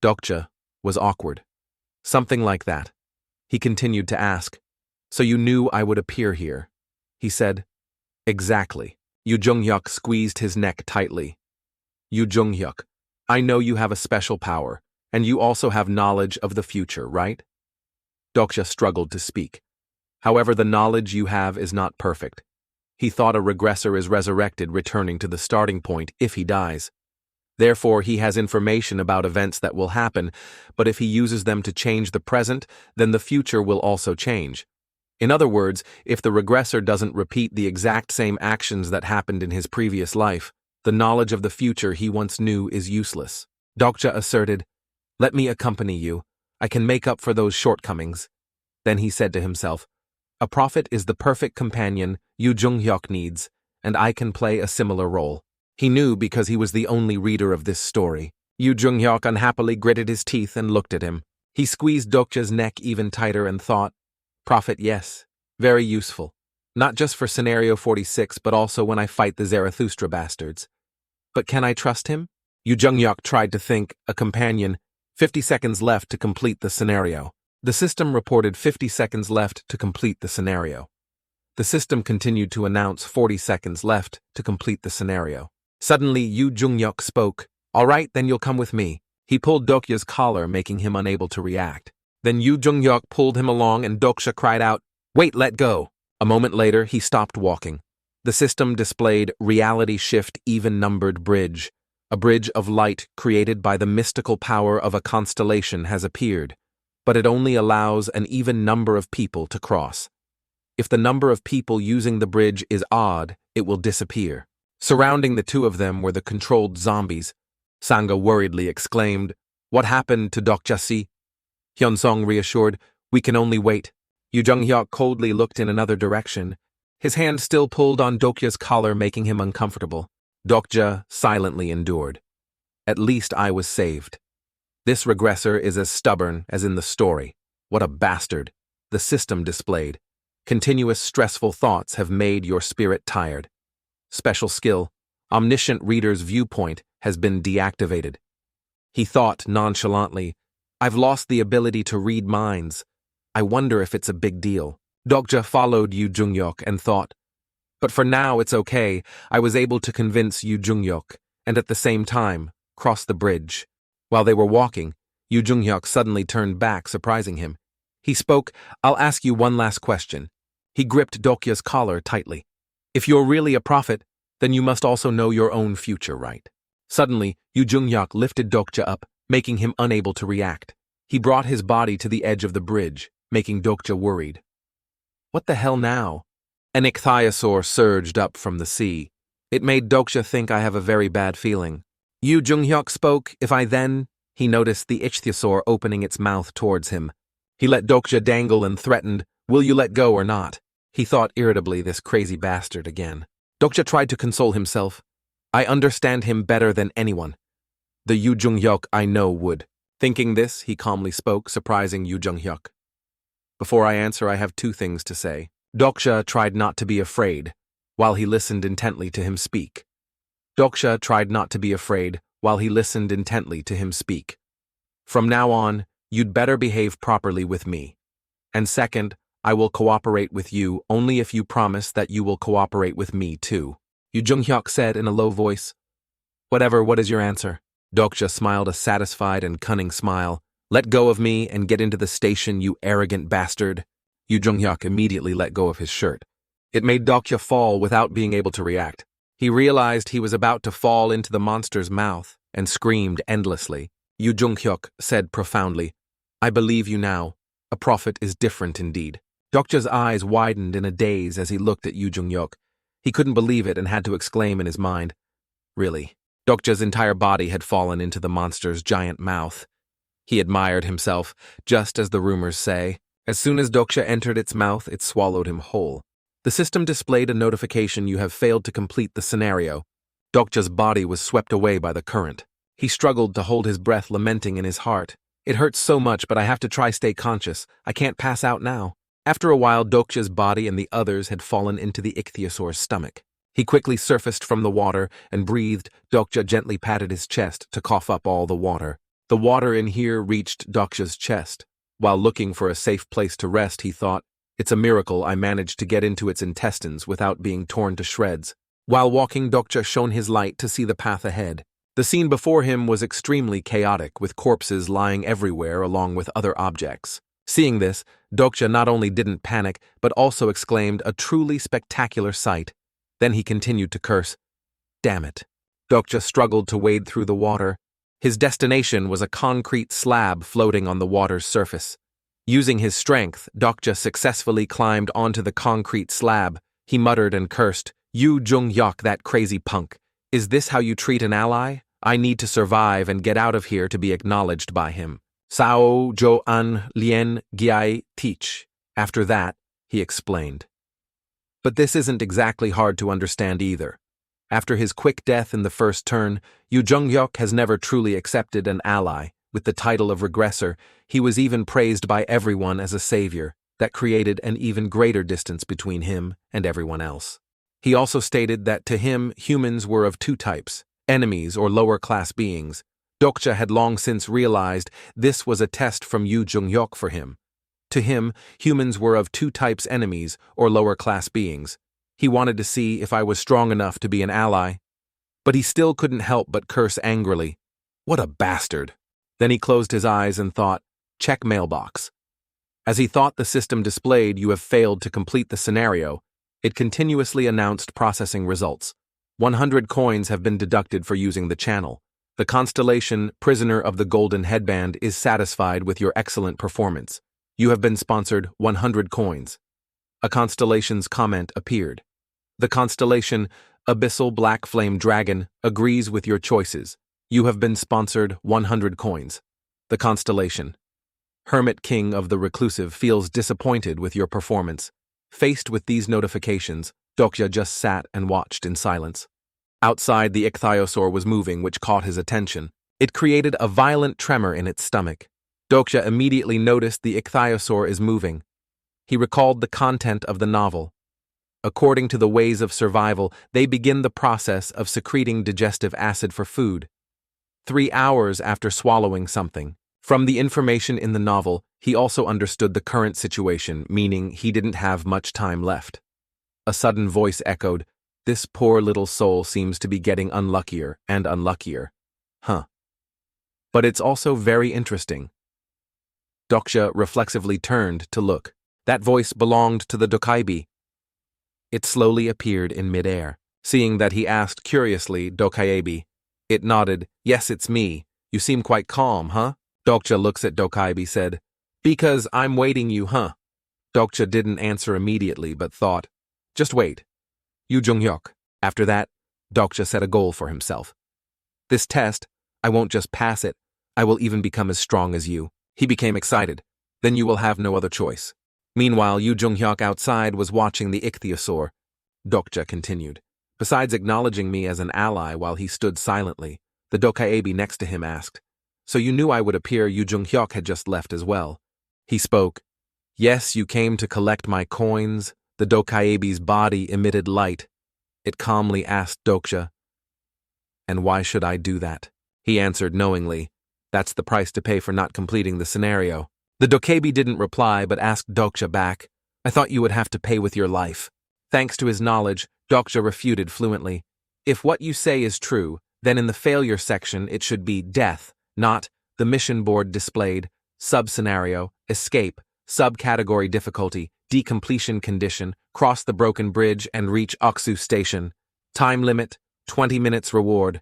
Dokja was awkward. Something like that. He continued to ask. So you knew I would appear here? He said. Exactly. Yu Jung-hyuk squeezed his neck tightly. Yu Jung-hyuk, I know you have a special power, and you also have knowledge of the future, right? Dokja struggled to speak. However, the knowledge you have is not perfect. He thought a regressor is resurrected, returning to the starting point if he dies. Therefore, he has information about events that will happen, but if he uses them to change the present, then the future will also change. In other words, if the regressor doesn't repeat the exact same actions that happened in his previous life, the knowledge of the future he once knew is useless. Dokja asserted, Let me accompany you. I can make up for those shortcomings. Then he said to himself, A prophet is the perfect companion Yu Jung-hyuk needs, and I can play a similar role. He knew because he was the only reader of this story. Yu Jung-hyuk unhappily gritted his teeth and looked at him. He squeezed Dokja's neck even tighter and thought, Prophet, yes, very useful. Not just for Scenario 46, but also when I fight the Zarathustra bastards. But can I trust him? Yu Jung-hyuk tried to think. A companion. 50 seconds left to complete the scenario. The system reported 50 seconds left to complete the scenario. The system continued to announce 40 seconds left to complete the scenario. Suddenly, Yu Jung-hyuk spoke. All right, then you'll come with me. He pulled Dokja's collar, making him unable to react. Then Yu Jung-hyuk pulled him along and Dokja cried out, Wait, let go. A moment later, he stopped walking. The system displayed Reality Shift Even-Numbered Bridge. A bridge of light created by the mystical power of a constellation has appeared, but it only allows an even number of people to cross. If the number of people using the bridge is odd, it will disappear. Surrounding the two of them were the controlled zombies. Sanga worriedly exclaimed, What happened to Dokja-si? Hyunsong reassured, We can only wait. Yu Jung-hyuk coldly looked in another direction. His hand still pulled on Dokja's collar, making him uncomfortable. Dokja silently endured. At least I was saved. This regressor is as stubborn as in the story. What a bastard. The system displayed. Continuous stressful thoughts have made your spirit tired. Special skill. Omniscient reader's viewpoint has been deactivated. He thought nonchalantly, I've lost the ability to read minds. I wonder if it's a big deal. Dokja followed Yu Jung-hyuk and thought, But for now it's okay. I was able to convince Yu Jung-hyuk, and at the same time, cross the bridge. While they were walking, Yu Jung-hyuk suddenly turned back, surprising him. He spoke, I'll ask you one last question. He gripped Dokja's collar tightly. If you're really a prophet, then you must also know your own future, right? Suddenly, Yu Jung-hyuk lifted Dokja up, making him unable to react. He brought his body to the edge of the bridge, making Dokja worried. What the hell now? An ichthyosaur surged up from the sea. It made Dokja think I have a very bad feeling. Yu Jung-hyuk spoke, he noticed the ichthyosaur opening its mouth towards him. He let Dokja dangle and threatened, Will you let go or not? He thought irritably, this crazy bastard again. Dokja tried to console himself. I understand him better than anyone. The Yu Jung-hyuk I know would. Thinking this, he calmly spoke, surprising Yu Jung-hyuk. Before I answer, I have two things to say. Dokja tried not to be afraid, while he listened intently to him speak. Dokja tried not to be afraid, while he listened intently to him speak. From now on, you'd better behave properly with me. And second, I will cooperate with you only if you promise that you will cooperate with me too. Yu Jung-hyuk said in a low voice. Whatever, what is your answer? Dokja smiled a satisfied and cunning smile. Let go of me and get into the station, you arrogant bastard. Yu Jung-hyuk immediately let go of his shirt. It made Dokja fall without being able to react. He realized he was about to fall into the monster's mouth and screamed endlessly. Yu Jung-hyuk said profoundly, I believe you now. A prophet is different indeed. Dokja's eyes widened in a daze as he looked at Yu Jung-hyuk. He couldn't believe it and had to exclaim in his mind, "Really?" Dokja's entire body had fallen into the monster's giant mouth. He admired himself, just as the rumors say. As soon as Dokja entered its mouth, it swallowed him whole. The system displayed a notification: you have failed to complete the scenario. Dokja's body was swept away by the current. He struggled to hold his breath, lamenting in his heart. "It hurts so much, but I have to try stay conscious. I can't pass out now." After a while, Dokja's body and the others had fallen into the ichthyosaur's stomach. He quickly surfaced from the water and breathed. Dokja gently patted his chest to cough up all the water. The water in here reached Dokja's chest. While looking for a safe place to rest, he thought, "It's a miracle I managed to get into its intestines without being torn to shreds." While walking, Dokja shone his light to see the path ahead. The scene before him was extremely chaotic, with corpses lying everywhere along with other objects. Seeing this, Dokja not only didn't panic, but also exclaimed, "A truly spectacular sight." Then he continued to curse. Damn it. Dokja struggled to wade through the water. His destination was a concrete slab floating on the water's surface. Using his strength, Dokja successfully climbed onto the concrete slab. He muttered and cursed, "You Jung-hyuk, that crazy punk. Is this how you treat an ally? I need to survive and get out of here to be acknowledged by him. Sao Jo An Lien Giai Teach." After that, he explained. But this isn't exactly hard to understand either. After his quick death in the first turn, Yu Jung-hyuk has never truly accepted an ally. With the title of regressor, he was even praised by everyone as a savior. That created an even greater distance between him and everyone else. He also stated that to him, humans were of two types: enemies or lower-class beings. Dokja had long since realized this was a test from Yu Jung-hyuk for him. To him, humans were of two types: enemies or lower-class beings. He wanted to see if I was strong enough to be an ally. But he still couldn't help but curse angrily. What a bastard! Then he closed his eyes and thought, check mailbox. As he thought, the system displayed, "You have failed to complete the scenario." It continuously announced processing results. 100 coins have been deducted for using the channel. The constellation, Prisoner of the Golden Headband, is satisfied with your excellent performance. You have been sponsored 100 coins. A constellation's comment appeared. The constellation, Abyssal Black Flame Dragon, agrees with your choices. You have been sponsored 100 coins. The constellation, Hermit King of the Reclusive, feels disappointed with your performance. Faced with these notifications, Dokja just sat and watched in silence. Outside, the ichthyosaur was moving, which caught his attention. It created a violent tremor in its stomach. Dokja immediately noticed the ichthyosaur is moving. He recalled the content of the novel. According to the ways of survival, they begin the process of secreting digestive acid for food. 3 hours after swallowing something. From the information in the novel, he also understood the current situation, meaning he didn't have much time left. A sudden voice echoed, "This poor little soul seems to be getting unluckier and unluckier. Huh. But it's also very interesting." Dokja reflexively turned to look. That voice belonged to the Dokaibi. It slowly appeared in midair. Seeing that, he asked curiously, "Dokaibi?" It nodded, "Yes, it's me. You seem quite calm, huh?" Dokja looks at Dokaibi, said, "Because I'm waiting you, huh?" Dokja didn't answer immediately, but thought, "Just wait. Yu Jung-hyuk." After that, Dokja set a goal for himself. "This test, I won't just pass it, I will even become as strong as you." He became excited. "Then you will have no other choice." Meanwhile, Yu Jung-hyuk outside was watching the ichthyosaur. Dokja continued. Besides acknowledging me as an ally while he stood silently, the Dokaibi next to him asked, "So you knew I would appear?" Yu Jung-hyuk had just left as well. He spoke. "Yes, you came to collect my coins." The Dokaibi's body emitted light. It calmly asked Dokja, "And why should I do that?" He answered knowingly, "That's the price to pay for not completing the scenario." The Dokaibi didn't reply but asked Dokja back, "I thought you would have to pay with your life." Thanks to his knowledge, Dokja refuted fluently. "If what you say is true, then in the failure section it should be death, not." The mission board displayed sub-scenario, escape, subcategory difficulty, decompletion condition, cross the broken bridge and reach Oksu Station. Time limit, 20 minutes reward,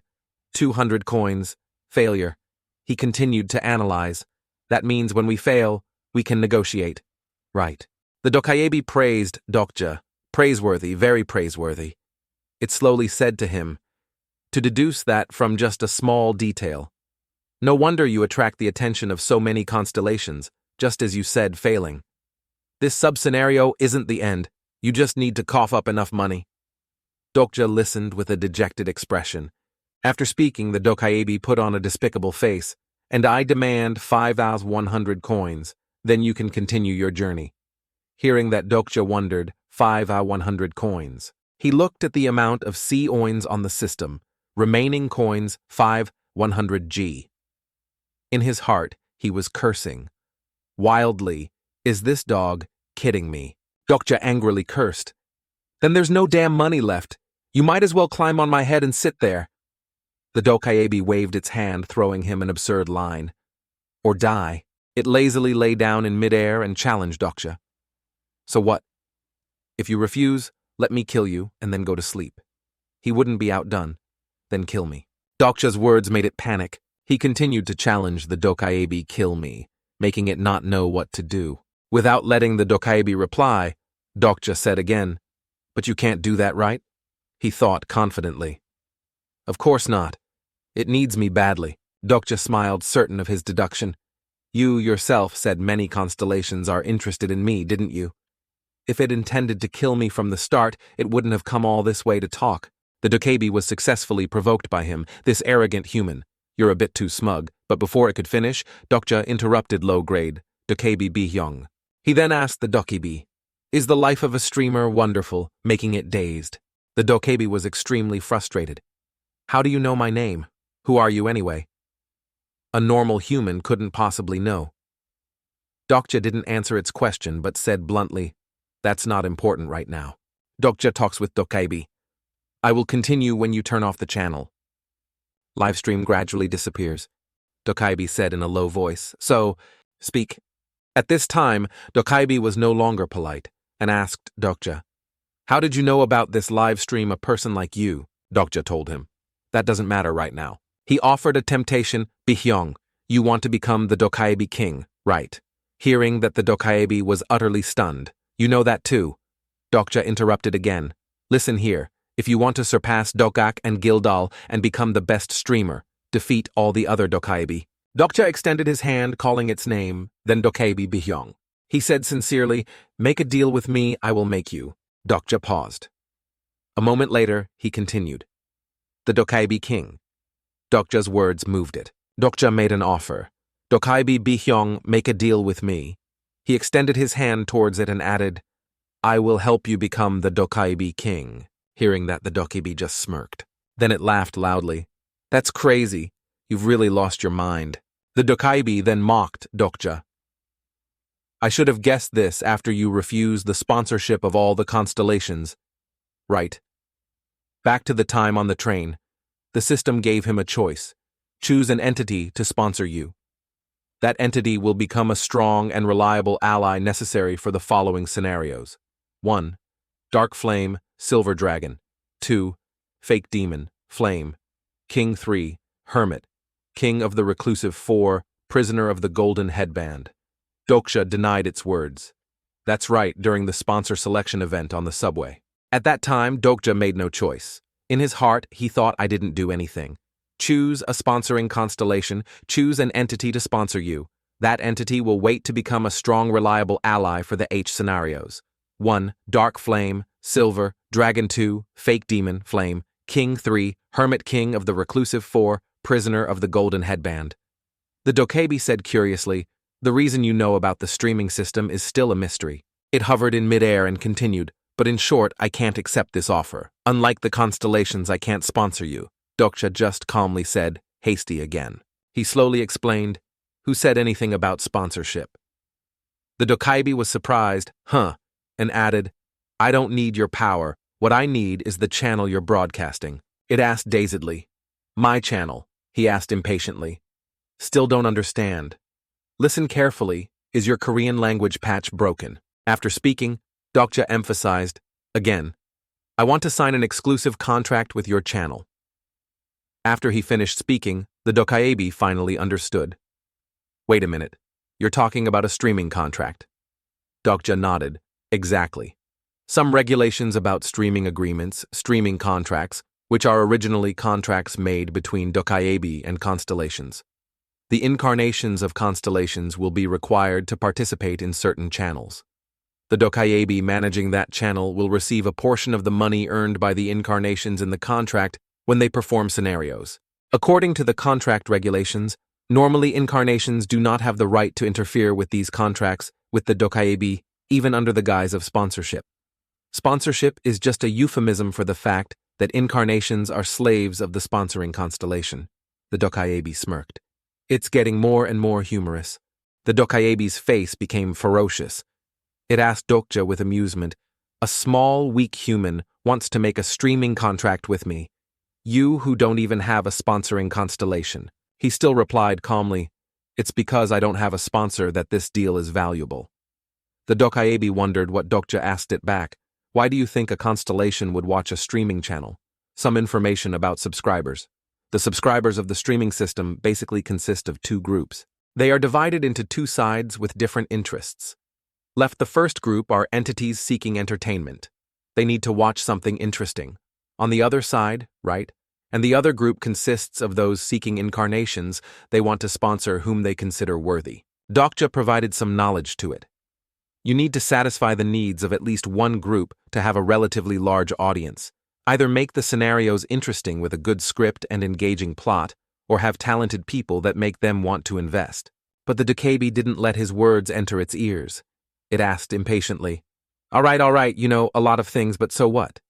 200 coins, failure. He continued to analyze. That means when we fail, we can negotiate. Right. The Dokaibi praised Dokja. Praiseworthy, very praiseworthy. It slowly said to him, to deduce that from just a small detail. No wonder you attract the attention of so many constellations, just as you said, failing. This sub-scenario isn't the end. You just need to cough up enough money. Dokja listened with a dejected expression. After speaking, the Dokaebi put on a despicable face. And I demand 5,100 coins. Then you can continue your journey. Hearing that, Dokja wondered, 5,100 coins. He looked at the amount of coins on the system. Remaining coins, 5,100 G. In his heart, he was cursing. Wildly, is this dog kidding me? Dokja angrily cursed. Then there's no damn money left. You might as well climb on my head and sit there. The Dokaebi waved its hand, throwing him an absurd line. Or die. It lazily lay down in midair and challenged Dokja. So what? If you refuse, let me kill you and then go to sleep. He wouldn't be outdone. Then kill me. Dokja's words made it panic. He continued to challenge the Dokaebi kill me, making it not know what to do. Without letting the Dokaebi reply, Dokja said again, But you can't do that, right? He thought confidently. Of course not. It needs me badly. Dokja smiled, certain of his deduction. You yourself said many constellations are interested in me, didn't you? If it intended to kill me from the start, it wouldn't have come all this way to talk. The Dokaebi was successfully provoked by him, this arrogant human. You're a bit too smug. But before it could finish, Dokja interrupted low-grade, Dokaebi Bihyung. He then asked the Dokaebi, Is the life of a streamer wonderful, making it dazed? The Dokaebi was extremely frustrated. How do you know my name? Who are you anyway? A normal human couldn't possibly know. Dokja didn't answer its question but said bluntly, That's not important right now. Dokja talks with Dokaebi. I will continue when you turn off the channel. Livestream gradually disappears. Dokaebi said in a low voice, So, speak. At this time, Dokaebi was no longer polite and asked Dokja, How did you know about this live stream a person like you? Dokja told him. That doesn't matter right now. He offered a temptation, Bihyung. You want to become the Dokaebi king, right? Hearing that the Dokaebi was utterly stunned. You know that too. Dokja interrupted again. Listen here. If you want to surpass Dokak and Gildal and become the best streamer, defeat all the other Dokaebi. Dokja extended his hand, calling its name, then Dokaebi Bihyung. He said sincerely, Make a deal with me, I will make you. Dokja paused. A moment later, he continued. The Dokaebi king. Dokja's words moved it. Dokja made an offer. Dokaebi Bihyung, make a deal with me. He extended his hand towards it and added, I will help you become the Dokaebi king. Hearing that, the Dokaebi just smirked. Then it laughed loudly. That's crazy. You've really lost your mind. The Dokaebi then mocked Dokja. I should have guessed this after you refused the sponsorship of all the constellations. Right. Back to the time on the train. The system gave him a choice. Choose an entity to sponsor you. That entity will become a strong and reliable ally necessary for the following scenarios. 1. Dark Flame, Silver Dragon. 2. Fake Demon, Flame. King 3, Hermit. King of the Reclusive 4, Prisoner of the Golden Headband. Dokja denied its words. That's right, during the sponsor selection event on the subway. At that time, Dokja made no choice. In his heart, he thought I didn't do anything. Choose a sponsoring constellation, choose an entity to sponsor you. That entity will wait to become a strong, reliable ally for the H scenarios. 1. Dark Flame, Silver, Dragon 2, Fake Demon, Flame, King 3, Hermit King of the Reclusive 4, Prisoner of the Golden Headband. The Dokaebi said curiously, The reason you know about the streaming system is still a mystery. It hovered in midair and continued, But in short, I can't accept this offer. Unlike the constellations, I can't sponsor you. Dokja just calmly said, hasty again. He slowly explained, Who said anything about sponsorship? The Dokaebi was surprised, and added, I don't need your power. What I need is the channel you're broadcasting. It asked dazedly. My channel, he asked impatiently. Still don't understand. Listen carefully. Is your Korean language patch broken? After speaking, Dokja emphasized, again, I want to sign an exclusive contract with your channel. After he finished speaking, the Dokaebi finally understood. Wait a minute. You're talking about a streaming contract. Dokja nodded. Exactly. Some regulations about streaming agreements, streaming contracts, which are originally contracts made between dokaebi and constellations. The incarnations of constellations will be required to participate in certain channels. The dokaebi managing that channel will receive a portion of the money earned by the incarnations in the contract when they perform scenarios. According to the contract regulations, normally incarnations do not have the right to interfere with these contracts with the dokaebi, even under the guise of sponsorship. Sponsorship is just a euphemism for the fact that incarnations are slaves of the sponsoring constellation. The dokaebi smirked. It's getting more and more humorous. The dokaebi's face became ferocious. It asked Dokja with amusement, "A small, weak human wants to make a streaming contract with me. You who don't even have a sponsoring constellation." He still replied calmly, "It's because I don't have a sponsor that this deal is valuable." The dokaebi wondered what Dokja asked it back. Why do you think a constellation would watch a streaming channel? Some information about subscribers. The subscribers of the streaming system basically consist of two groups. They are divided into two sides with different interests. Left, the first group are entities seeking entertainment. They need to watch something interesting. On the other side, right? And the other group consists of those seeking incarnations. They want to sponsor whom they consider worthy. Dokja provided some knowledge to it. You need to satisfy the needs of at least one group to have a relatively large audience. Either make the scenarios interesting with a good script and engaging plot, or have talented people that make them want to invest. But the dokaebi didn't let his words enter its ears. It asked impatiently, all right, a lot of things, but so what?"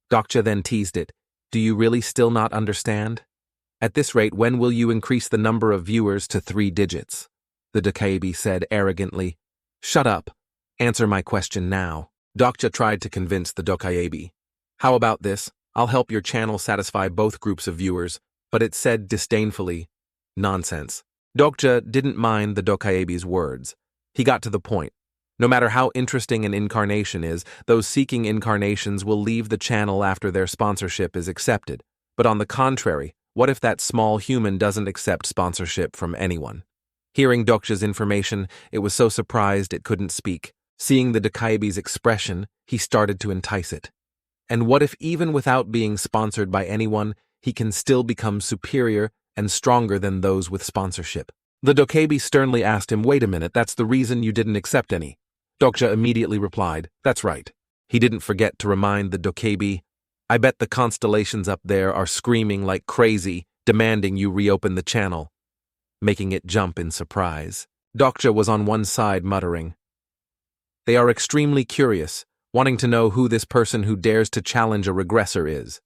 Dokja then teased it. "Do you really still not understand? At this rate, when will you increase the number of viewers to 3 digits? The dokaebi said arrogantly. "Shut up. Answer my question now." Dokja tried to convince the dokaebi. "How about this? I'll help your channel satisfy both groups of viewers," but it said disdainfully, "Nonsense." Dokja didn't mind the dokaebi's words. He got to the point. No matter how interesting an incarnation is, those seeking incarnations will leave the channel after their sponsorship is accepted. But on the contrary, what if that small human doesn't accept sponsorship from anyone? Hearing Dokja's information, it was so surprised it couldn't speak. Seeing the dokaebi's expression, he started to entice it. And what if even without being sponsored by anyone, he can still become superior and stronger than those with sponsorship? The dokaebi sternly asked him, "Wait a minute, that's the reason you didn't accept any?" Dokja immediately replied, "That's right." He didn't forget to remind the dokaebi, "I bet the constellations up there are screaming like crazy, demanding you reopen the channel," making it jump in surprise. Dokja was on one side muttering, "They are extremely curious, wanting to know who this person who dares to challenge a regressor is.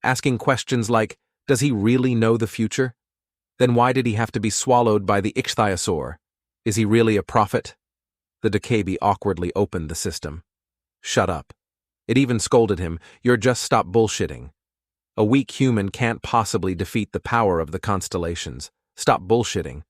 Asking questions like, does he really know the future? Then why did he have to be swallowed by the ichthyosaur? Is he really a prophet?" The dokaebi awkwardly opened the system. "Shut up." It even scolded him, "You're just stop bullshitting. A weak human can't possibly defeat the power of the constellations. Stop bullshitting.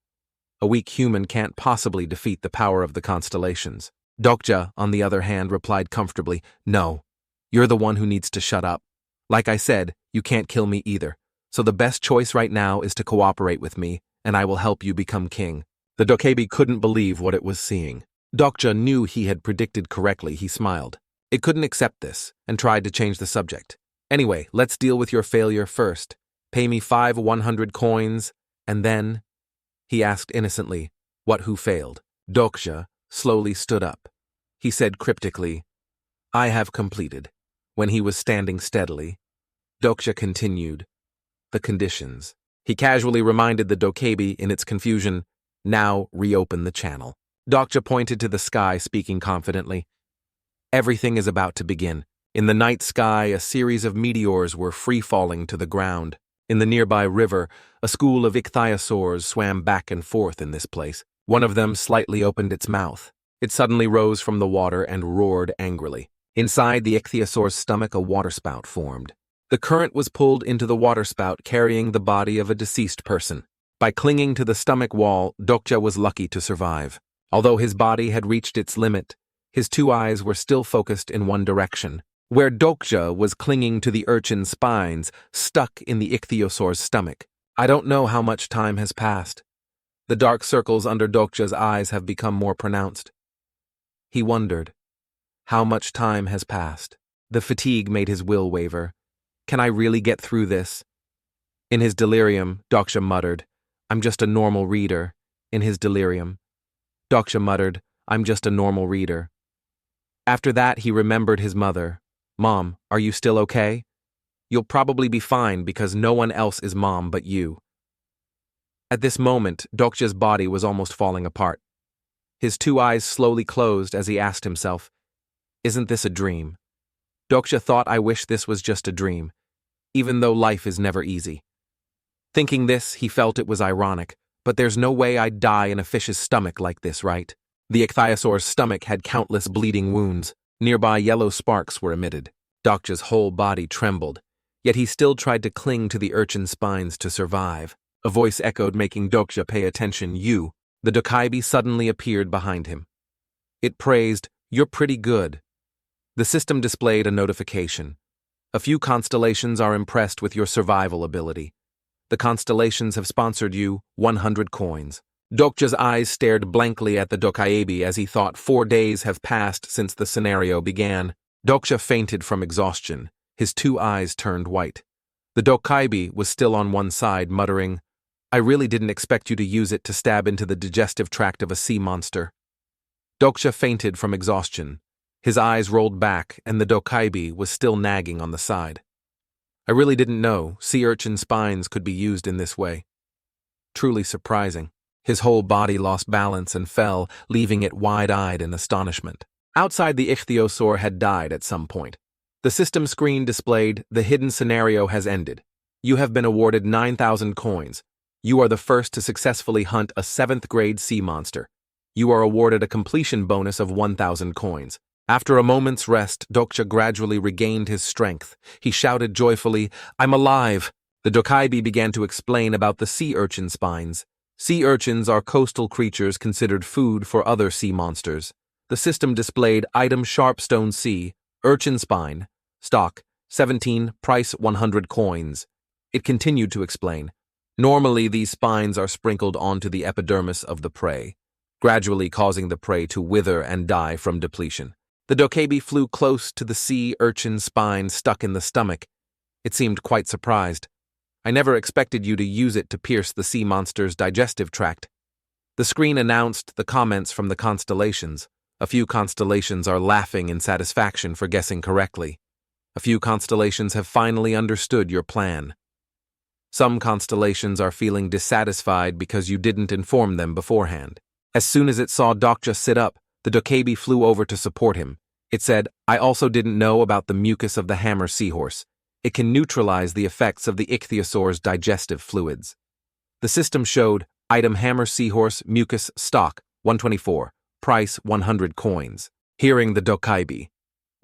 A weak human can't possibly defeat the power of the constellations." Dokja, on the other hand, replied comfortably, "No, you're the one who needs to shut up. Like I said, you can't kill me either. So the best choice right now is to cooperate with me, and I will help you become king." The dokaebi couldn't believe what it was seeing. Dokja knew he had predicted correctly. He smiled. It couldn't accept this, and tried to change the subject. "Anyway, let's deal with your failure first. Pay me 5 100 coins, and then—" He asked innocently, "What, who failed?" Dokja slowly stood up. He said cryptically, "I have completed." When he was standing steadily, Dokja continued, "The conditions." He casually reminded the dokaebi in its confusion, "Now reopen the channel." Dokja pointed to the sky, speaking confidently. Everything is about to begin. In the night sky, a series of meteors were free-falling to the ground. In the nearby river, a school of ichthyosaurs swam back and forth in this place. One of them slightly opened its mouth. It suddenly rose from the water and roared angrily. Inside the ichthyosaur's stomach, a waterspout formed. The current was pulled into the waterspout, carrying the body of a deceased person. By clinging to the stomach wall, Dokja was lucky to survive. Although his body had reached its limit, his 2 eyes were still focused in one direction, where Dokja was clinging to the urchin's spines, stuck in the ichthyosaur's stomach. I don't know how much time has passed. The dark circles under Dokja's eyes have become more pronounced. He wondered, How much time has passed? The fatigue made his will waver. Can I really get through this? In his delirium, Doksha muttered, I'm just a normal reader. In his delirium, Doksha muttered, I'm just a normal reader. After that, he remembered his mother. Mom, are you still okay? You'll probably be fine because no one else is mom but you. At this moment, Doksha's body was almost falling apart. His two eyes slowly closed as he asked himself, Isn't this a dream? Doksha thought, I wish this was just a dream, even though life is never easy. Thinking this, he felt it was ironic, but there's no way I'd die in a fish's stomach like this, right? The ichthyosaur's stomach had countless bleeding wounds. Nearby yellow sparks were emitted. Doksha's whole body trembled, yet he still tried to cling to the urchin's spines to survive. A voice echoed, making Doksha pay attention. You. The Dokaibi suddenly appeared behind him. It praised, You're pretty good. The system displayed a notification. A few constellations are impressed with your survival ability. The constellations have sponsored you 100 coins. Doksha's eyes stared blankly at the Dokaibi as he thought 4 days have passed since the scenario began. Doksha fainted from exhaustion. His two eyes turned white. The Dokaibi was still on one side, muttering, I really didn't expect you to use it to stab into the digestive tract of a sea monster. Doksha fainted from exhaustion. His eyes rolled back, and the Dokaibi was still nagging on the side. I really didn't know sea urchin spines could be used in this way. Truly surprising. His whole body lost balance and fell, leaving it wide-eyed in astonishment. Outside, the ichthyosaur had died at some point. The system screen displayed, The hidden scenario has ended. You have been awarded 9,000 coins. You are the first to successfully hunt a 7th-grade sea monster. You are awarded a completion bonus of 1,000 coins. After a moment's rest, Doksha gradually regained his strength. He shouted joyfully, I'm alive! The Dokaibi began to explain about the sea urchin spines. Sea urchins are coastal creatures considered food for other sea monsters. The system displayed item sharpstone sea, urchin spine, stock, 17, price 100 coins. It continued to explain. Normally, these spines are sprinkled onto the epidermis of the prey, gradually causing the prey to wither and die from depletion. The Dokaibi flew close to the sea urchin spine stuck in the stomach. It seemed quite surprised. I never expected you to use it to pierce the sea monster's digestive tract. The screen announced the comments from the constellations. A few constellations are laughing in satisfaction for guessing correctly. A few constellations have finally understood your plan. Some constellations are feeling dissatisfied because you didn't inform them beforehand. As soon as it saw Doksha sit up, the Dokaibi flew over to support him. It said, I also didn't know about the mucus of the hammer seahorse. It can neutralize the effects of the ichthyosaur's digestive fluids. The system showed, item hammer seahorse mucus stock, 124, price 100 coins. Hearing the Dokaibi,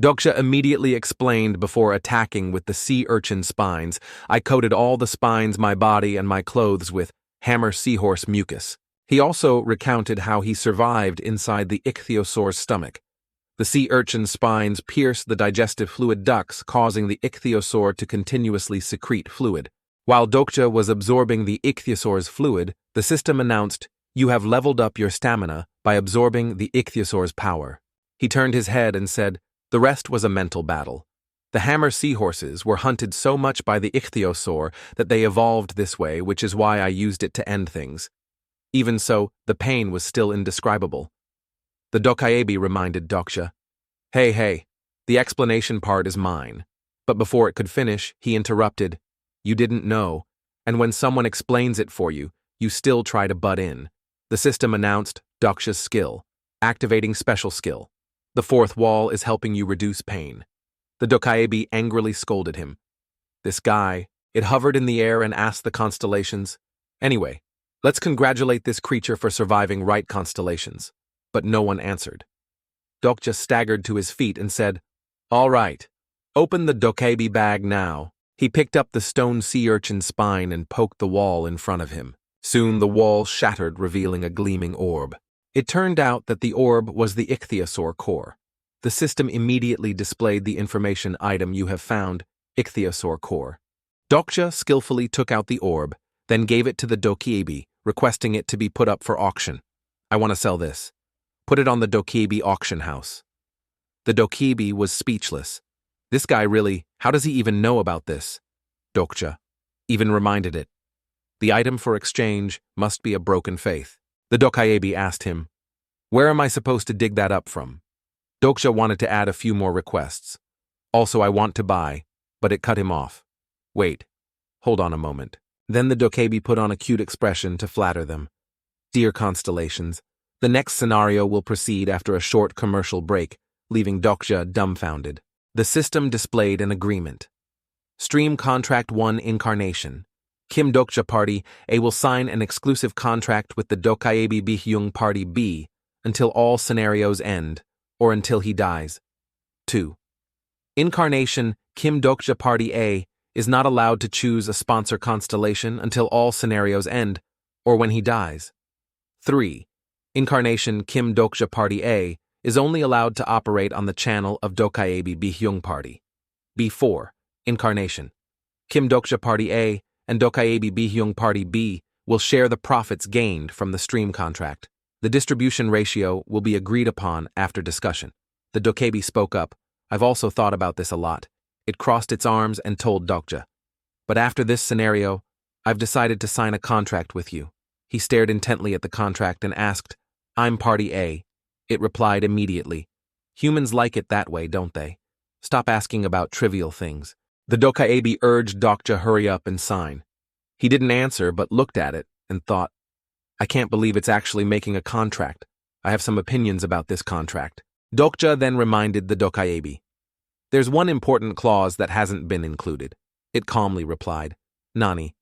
Doksha immediately explained before attacking with the sea urchin spines. I coated all the spines, my body, and my clothes with hammer seahorse mucus. He also recounted how he survived inside the ichthyosaur's stomach. The sea urchin spines pierce the digestive fluid ducts, causing the ichthyosaur to continuously secrete fluid. While Doksha was absorbing the ichthyosaur's fluid, the system announced, You have leveled up your stamina by absorbing the ichthyosaur's power. He turned his head and said, The rest was a mental battle. The hammer seahorses were hunted so much by the ichthyosaur that they evolved this way, which is why I used it to end things. Even so, the pain was still indescribable. The Dokaibi reminded Doksha, Hey, the explanation part is mine. But before it could finish, he interrupted, You didn't know, and when someone explains it for you, you still try to butt in. The system announced Doksha's skill, activating special skill. The fourth wall is helping you reduce pain. The Dokaibi angrily scolded him. This guy, it hovered in the air and asked the constellations, Anyway, let's congratulate this creature for surviving right constellations. But no one answered. Doksha staggered to his feet and said, All right, open the Dokaibi bag now. He picked up the stone sea urchin spine and poked the wall in front of him. Soon the wall shattered, revealing a gleaming orb. It turned out that the orb was the ichthyosaur core. The system immediately displayed the information item you have found, ichthyosaur core. Doksha skillfully took out the orb, then gave it to the Dokaibi, requesting it to be put up for auction. I want to sell this. Put it on the Dokaibi auction house. The dokebi was speechless. This guy really, how does he even know about this? Dokja even reminded it. The item for exchange must be a broken faith. The dokebi asked him, "Where am I supposed to dig that up from?" Dokja wanted to add a few more requests. "Also, I want to buy," but it cut him off. "Wait, hold on a moment." Then the dokebi put on a cute expression to flatter them. "Dear Constellations, the next scenario will proceed after a short commercial break, leaving Dokja dumbfounded. The system displayed an agreement. Stream Contract 1 Incarnation. Kim Dokja Party A will sign an exclusive contract with the Dokebi Bihyung Party B until all scenarios end, or until he dies. 2. Incarnation Kim Dokja Party A is not allowed to choose a sponsor constellation until all scenarios end, or when he dies. 3. Incarnation Kim Dokja Party A is only allowed to operate on the channel of Dokebi Bihyung Party. B4. Incarnation Kim Dokja Party A and Dokebi Bihyung Party B will share the profits gained from the stream contract. The distribution ratio will be agreed upon after discussion. The dokebi spoke up. "I've also thought about this a lot." It crossed its arms and told Dokja. "But after this scenario, I've decided to sign a contract with you." He stared intently at the contract and asked, "I'm Party A." It replied immediately, "Humans like it that way, don't they? Stop asking about trivial things." The dokebi urged Dokja hurry up and sign. He didn't answer but looked at it and thought, "I can't believe it's actually making a contract. I have some opinions about this contract." Dokja then reminded the dokebi. "There's one important clause that hasn't been included." It calmly replied, "Nani?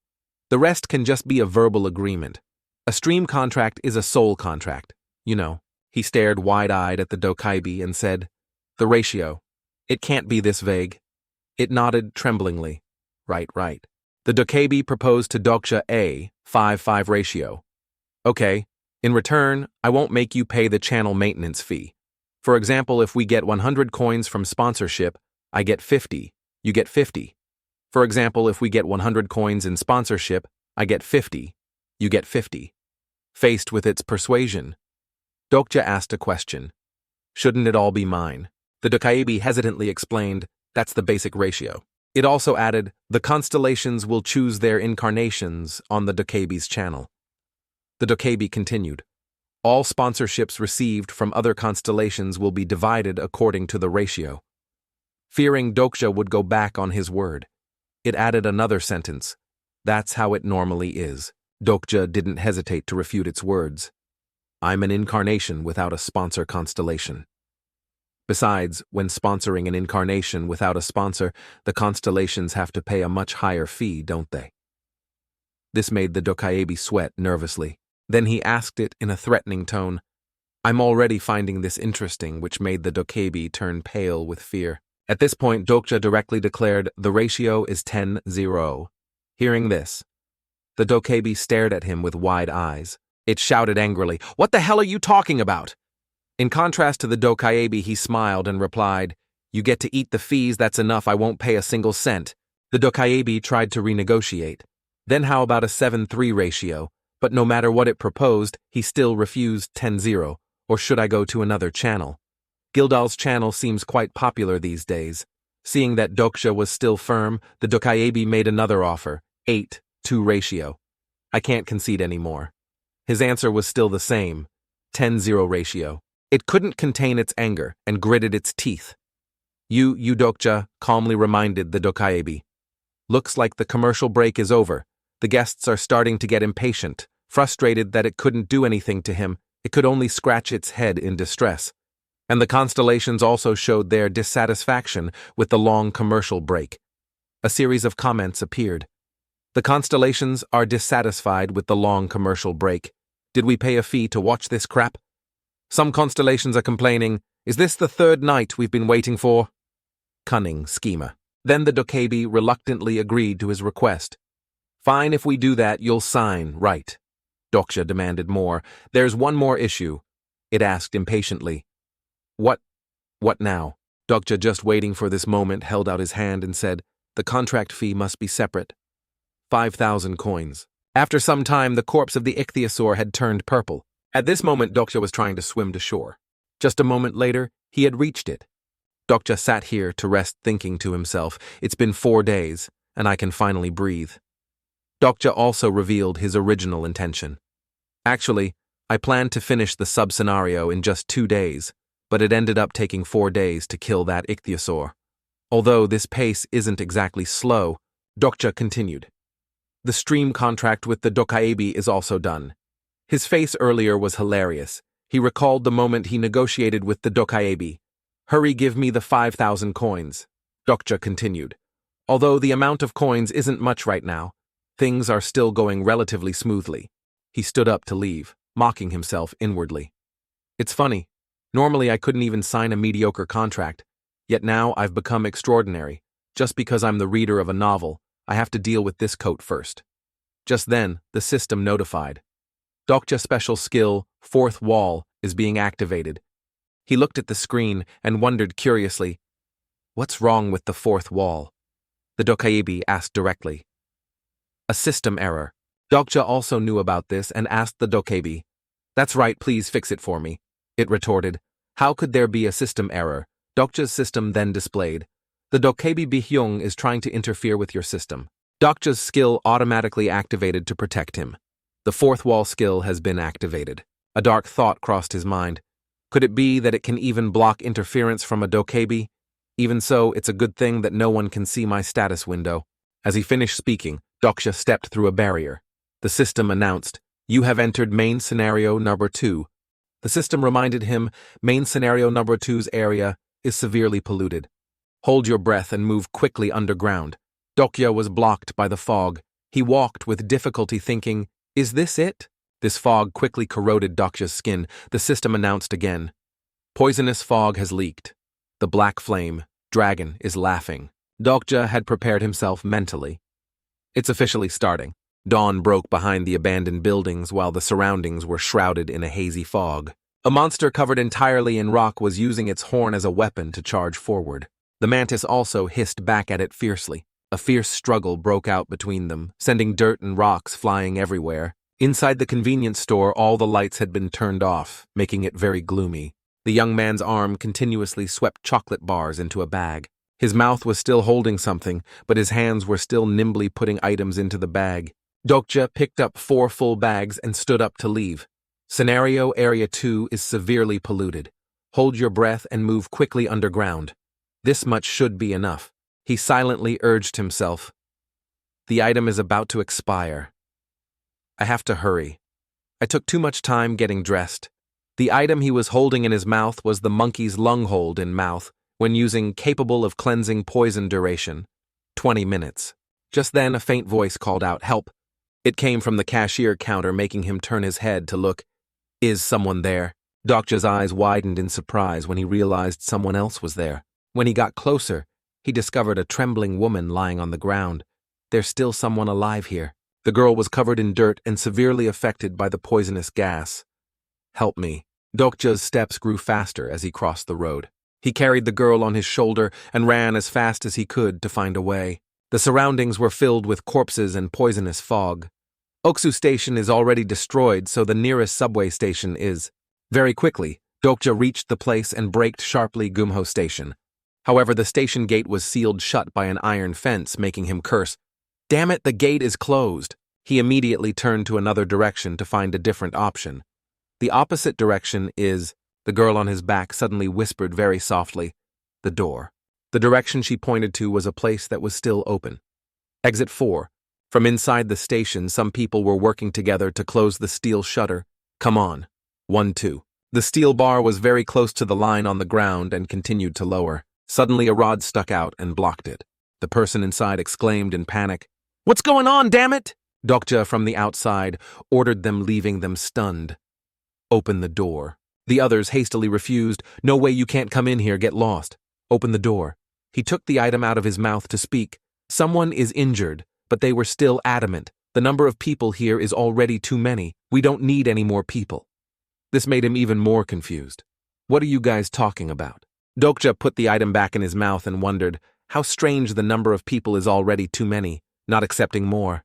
The rest can just be a verbal agreement. A stream contract is a soul contract, you know." He stared wide-eyed at the dokebi and said, "The ratio. It can't be this vague." It nodded tremblingly. Right. The dokebi proposed to Dokja a 5-5 ratio. "Okay, in return, I won't make you pay the channel maintenance fee. For example, if we get 100 coins from sponsorship, I get 50, you get 50. For example, if we get 100 coins in sponsorship, I get 50, you get 50. Faced with its persuasion, Dokja asked a question. "Shouldn't it all be mine?" The dokebi hesitantly explained, "That's the basic ratio." It also added, "The constellations will choose their incarnations on the dokebi's channel." The dokebi continued, "All sponsorships received from other constellations will be divided according to the ratio." Fearing Dokja would go back on his word, it added another sentence, "That's how it normally is." Dokja didn't hesitate to refute its words. "I'm an incarnation without a sponsor constellation." Besides, when sponsoring an incarnation without a sponsor, the constellations have to pay a much higher fee, don't they? This made the dokebi sweat nervously. Then he asked it in a threatening tone. "I'm already finding this interesting," which made the dokebi turn pale with fear. At this point, Dokja directly declared, "The ratio is 10-0. Hearing this, the dokebi stared at him with wide eyes. It shouted angrily, "What the hell are you talking about?" In contrast to the dokebi, he smiled and replied, "You get to eat the fees, that's enough, I won't pay a single cent." The dokebi tried to renegotiate. Then how about a 7-3 ratio? But no matter what it proposed, he still refused 10-0, or should I go to another channel? Gildal's channel seems quite popular these days. Seeing that Dokja was still firm, the dokebi made another offer, 8-2 ratio. I can't concede anymore. His answer was still the same, 10-0 ratio. It couldn't contain its anger and gritted its teeth. You Dokja calmly reminded the dokebi. "Looks like the commercial break is over. The guests are starting to get impatient, frustrated that it couldn't do anything to him. It could only scratch its head in distress." And the constellations also showed their dissatisfaction with the long commercial break. A series of comments appeared. "The constellations are dissatisfied with the long commercial break. Did we pay a fee to watch this crap? Some constellations are complaining, is this the third night we've been waiting for?" Cunning schemer. Then the dokebi reluctantly agreed to his request. "Fine, if we do that, you'll sign, right?" Dokja demanded more. "There's one more issue," it asked impatiently. What now?" Dokja, just waiting for this moment, held out his hand and said, "The contract fee must be separate. 5,000 coins. After some time, the corpse of the ichthyosaur had turned purple. At this moment, Dokja was trying to swim to shore. Just a moment later, he had reached it. Dokja sat here to rest, thinking to himself, it's been 4 days, and I can finally breathe. Dokja also revealed his original intention. Actually, I planned to finish the sub-scenario in just 2 days, but it ended up taking 4 days to kill that ichthyosaur. Although this pace isn't exactly slow, Dokja continued. The stream contract with the Dokaebi is also done. His face earlier was hilarious. He recalled the moment he negotiated with the Dokaebi. Hurry, give me the 5,000 coins. Dokja continued. Although the amount of coins isn't much right now, things are still going relatively smoothly. He stood up to leave, mocking himself inwardly. It's funny. Normally I couldn't even sign a mediocre contract, yet now I've become extraordinary. Just because I'm the reader of a novel, I have to deal with this coat first. Just then, the system notified. Dokja special skill, fourth wall, is being activated. He looked at the screen and wondered curiously, what's wrong with the fourth wall? The Dokaebi asked directly. A system error. Dokja also knew about this and asked the Dokaebi. That's right, please fix it for me. It retorted. How could there be a system error? Dokja's system then displayed. The Dokaebi Bihyung is trying to interfere with your system. Dokja's skill automatically activated to protect him. The fourth wall skill has been activated. A dark thought crossed his mind. Could it be that it can even block interference from a Dokaebi? Even so, it's a good thing that no one can see my status window. As he finished speaking, Dokja stepped through a barrier. The system announced, you have entered main scenario number 2. The system reminded him, main scenario number 2's area is severely polluted. Hold your breath and move quickly underground. Dokja was blocked by the fog. He walked with difficulty thinking, is this it? This fog quickly corroded Dokja's skin. The system announced again. Poisonous fog has leaked. The black flame, dragon, is laughing. Dokja had prepared himself mentally. It's officially starting. Dawn broke behind the abandoned buildings while the surroundings were shrouded in a hazy fog. A monster covered entirely in rock was using its horn as a weapon to charge forward. The mantis also hissed back at it fiercely. A fierce struggle broke out between them, sending dirt and rocks flying everywhere. Inside the convenience store, all the lights had been turned off, making it very gloomy. The young man's arm continuously swept chocolate bars into a bag. His mouth was still holding something, but his hands were still nimbly putting items into the bag. Dokja picked up 4 full bags and stood up to leave. Scenario Area 2 is severely polluted. Hold your breath and move quickly underground. This much should be enough. He silently urged himself. The item is about to expire. I have to hurry. I took too much time getting dressed. The item he was holding in his mouth was the monkey's lung hold in mouth, when using capable of cleansing poison duration. 20 minutes. Just then a faint voice called out, help. It came from the cashier counter, making him turn his head to look. Is someone there? Dokja's eyes widened in surprise when he realized someone else was there. When he got closer, he discovered a trembling woman lying on the ground. There's still someone alive here. The girl was covered in dirt and severely affected by the poisonous gas. Help me. Dokja's steps grew faster as he crossed the road. He carried the girl on his shoulder and ran as fast as he could to find a way. The surroundings were filled with corpses and poisonous fog. Oksu Station is already destroyed, so the nearest subway station is. Very quickly, Dokja reached the place and braked sharply Gumho Station. However, the station gate was sealed shut by an iron fence, making him curse. Damn it, the gate is closed. He immediately turned to another direction to find a different option. The opposite direction is, the girl on his back suddenly whispered very softly, the door. The direction she pointed to was a place that was still open. Exit 4. From inside the station, some people were working together to close the steel shutter. Come on. 1-2. The steel bar was very close to the line on the ground and continued to lower. Suddenly a rod stuck out and blocked it. The person inside exclaimed in panic, What's going on, damn it? Dokja from the outside ordered them, leaving them stunned. Open the door. The others hastily refused. No way, you can't come in here, get lost. Open the door. He took the item out of his mouth to speak. Someone is injured, but they were still adamant. The number of people here is already too many. We don't need any more people. This made him even more confused. What are you guys talking about? Dokja put the item back in his mouth and wondered, how strange the number of people is already too many, not accepting more.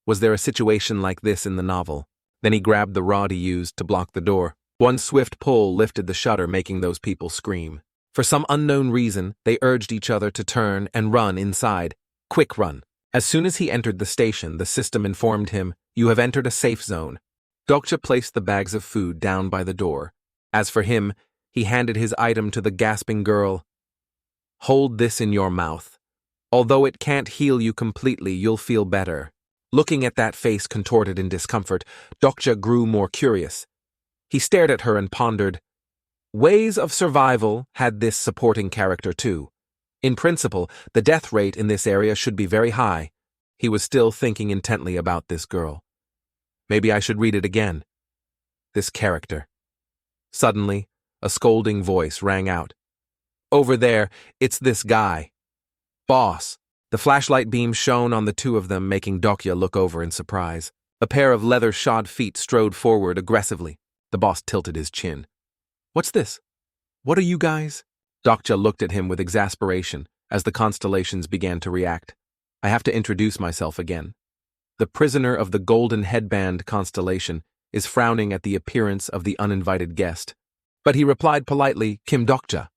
Was there a situation like this in the novel? Then he grabbed the rod he used to block the door. One swift pull lifted the shutter, making those people scream. For some unknown reason, they urged each other to turn and run inside. Quick run. As soon as he entered the station, the system informed him, "You have entered a safe zone." Dokja placed the bags of food down by the door. As for him, he handed his item to the gasping girl. "Hold this in your mouth. Although it can't heal you completely, you'll feel better." Looking at that face contorted in discomfort, Dokja grew more curious. He stared at her and pondered. Ways of Survival had this supporting character too. In principle, the death rate in this area should be very high. He was still thinking intently about this girl. Maybe I should read it again. This character. Suddenly, a scolding voice rang out. "Over there, it's this guy. Boss." The flashlight beam shone on the two of them, making Dokja look over in surprise. A pair of leather-shod feet strode forward aggressively. The boss tilted his chin. "What's this? What are you guys?" Dokja looked at him with exasperation as the constellations began to react. "I have to introduce myself again. The prisoner of the Golden Headband constellation is frowning at the appearance of the uninvited guest. But he replied politely, Kim Dokja."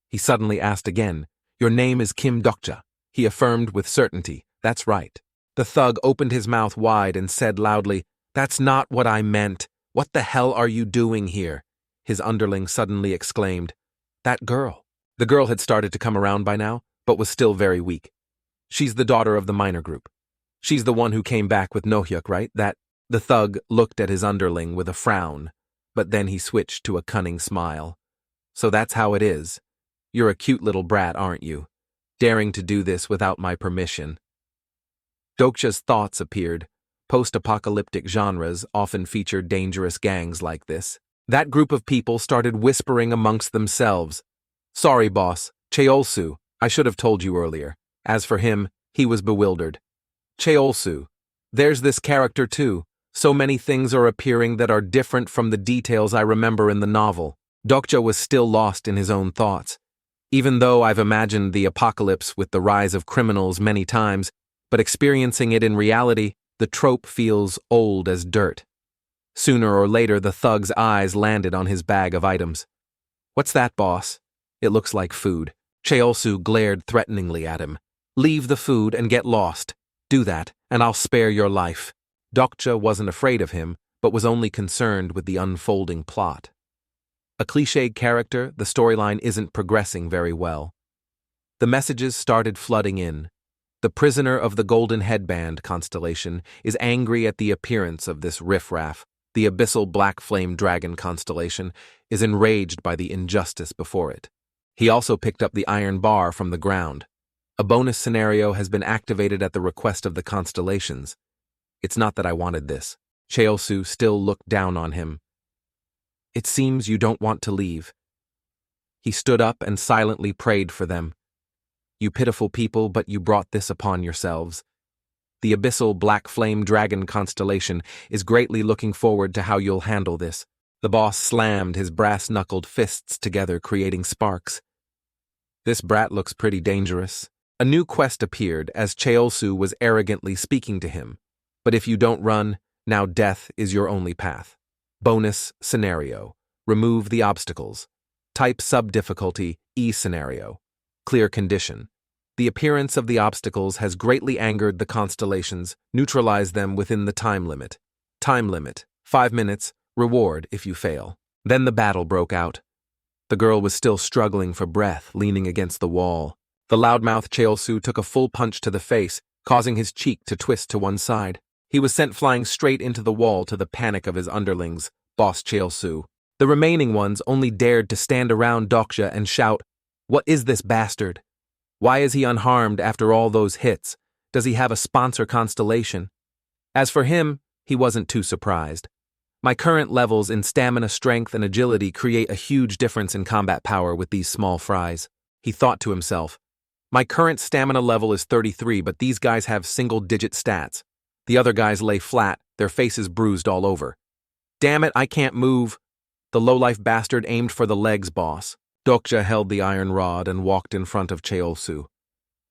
He suddenly asked again, "Your name is Kim Dokja?" He affirmed with certainty, "That's right." The thug opened his mouth wide and said loudly, "That's not what I meant. What the hell are you doing here?" His underling suddenly exclaimed, "That girl." The girl had started to come around by now, but was still very weak. "She's the daughter of the minor group. She's the one who came back with Nohyuk, right? That..." The thug looked at his underling with a frown, but then he switched to a cunning smile. "So that's how it is. You're a cute little brat, aren't you? Daring to do this without my permission." Dokja's thoughts appeared. Post-apocalyptic genres often feature dangerous gangs like this. That group of people started whispering amongst themselves. "Sorry, boss. Cheolsu, I should have told you earlier." As for him, he was bewildered. "Cheolsu. There's this character too. So many things are appearing that are different from the details I remember in the novel." Dokja was still lost in his own thoughts. Even though I've imagined the apocalypse with the rise of criminals many times, but experiencing it in reality, the trope feels old as dirt. Sooner or later, the thug's eyes landed on his bag of items. "What's that, boss?" "It looks like food." Cheolsu glared threateningly at him. "Leave the food and get lost. Do that, and I'll spare your life." Dokja wasn't afraid of him, but was only concerned with the unfolding plot. A cliched character, the storyline isn't progressing very well. The messages started flooding in. The prisoner of the Golden Headband constellation is angry at the appearance of this riffraff. The abyssal black flame dragon constellation is enraged by the injustice before it. He also picked up the iron bar from the ground. A bonus scenario has been activated at the request of the constellations. It's not that I wanted this. Cheolsu still looked down on him. "It seems you don't want to leave." He stood up and silently prayed for them. "You pitiful people, but you brought this upon yourselves. The abyssal black flame dragon constellation is greatly looking forward to how you'll handle this." The boss slammed his brass-knuckled fists together, creating sparks. "This brat looks pretty dangerous." A new quest appeared as Cheolsu was arrogantly speaking to him. "But if you don't run, now death is your only path." Bonus scenario. Remove the obstacles. Type sub-difficulty E scenario. Clear condition. The appearance of the obstacles has greatly angered the constellations. Neutralize them within the time limit. Time limit, 5 minutes. Reward if you fail. Then the battle broke out. The girl was still struggling for breath, leaning against the wall. The loudmouth Cheolsu took a full punch to the face, causing his cheek to twist to one side. He was sent flying straight into the wall to the panic of his underlings, Boss Cheolsu. The remaining ones only dared to stand around Dokja and shout, "What is this bastard? Why is he unharmed after all those hits? Does he have a sponsor constellation?" As for him, he wasn't too surprised. My current levels in stamina, strength, and agility create a huge difference in combat power with these small fries. He thought to himself, my current stamina level is 33, but these guys have single-digit stats. The other guys lay flat, their faces bruised all over. Damn it, I can't move. The lowlife bastard aimed for the legs, boss. Dokja held the iron rod and walked in front of Cheolsu.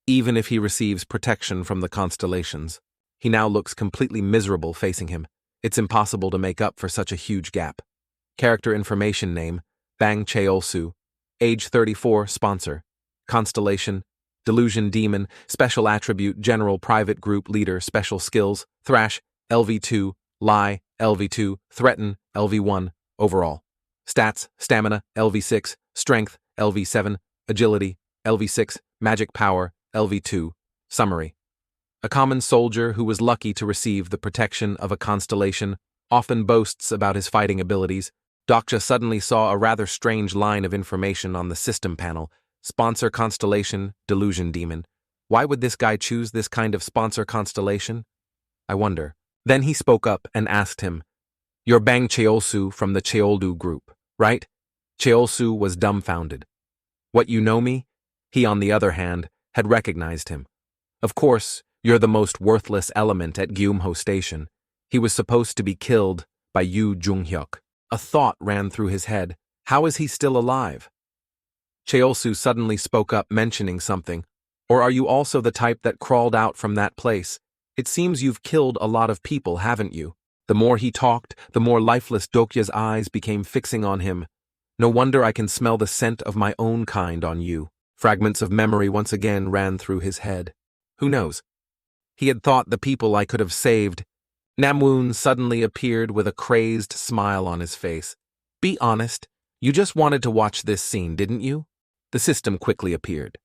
Even if he receives protection from the constellations, he now looks completely miserable facing him. It's impossible to make up for such a huge gap. Character information name, Bang Cheolsu. age 34, sponsor. Constellation, delusion demon, special attribute, general private group leader, special skills, thrash, LV2, lie, LV2, threaten, LV1, overall. Stats, stamina, LV6, strength, LV7, agility, LV6, magic power, LV2. Summary. A common soldier who was lucky to receive the protection of a constellation often boasts about his fighting abilities. Dokja suddenly saw a rather strange line of information on the system panel. Sponsor constellation, delusion demon. Why would this guy choose this kind of sponsor constellation? I wonder. Then he spoke up and asked him, "You're Bang Cheolsu from the Cheoldu group, right?" Cheolsu was dumbfounded. "What, you know me?" He, on the other hand, had recognized him. "Of course, you're the most worthless element at Gyumho Station. He was supposed to be killed by Yu Junghyuk." A thought ran through his head. How is he still alive? Cheolsu suddenly spoke up, mentioning something. "Or are you also the type that crawled out from that place? It seems you've killed a lot of people, haven't you?" The more he talked, the more lifeless Dokya's eyes became fixing on him. "No wonder I can smell the scent of my own kind on you." Fragments of memory once again ran through his head. Who knows? He had thought the people I could have saved. Namwoon suddenly appeared with a crazed smile on his face. "Be honest, you just wanted to watch this scene, didn't you?" The system quickly appeared.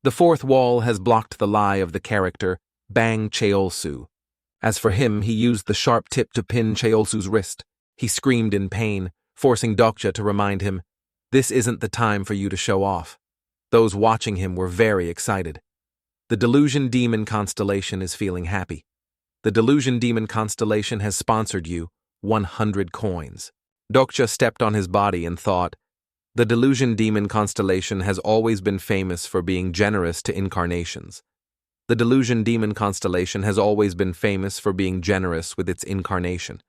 The fourth wall has blocked the lie of the character, Bang Cheolsu. As for him, he used the sharp tip to pin Cheolsu's wrist. He screamed in pain, forcing Dokja to remind him, "This isn't the time for you to show off." Those watching him were very excited. The Delusion Demon Constellation is feeling happy. The Delusion Demon Constellation has sponsored you 100 coins. Dokja stepped on his body and thought, the Delusion Demon Constellation has always been famous for being generous to incarnations. The Delusion Demon Constellation has always been famous for being generous with its incarnation.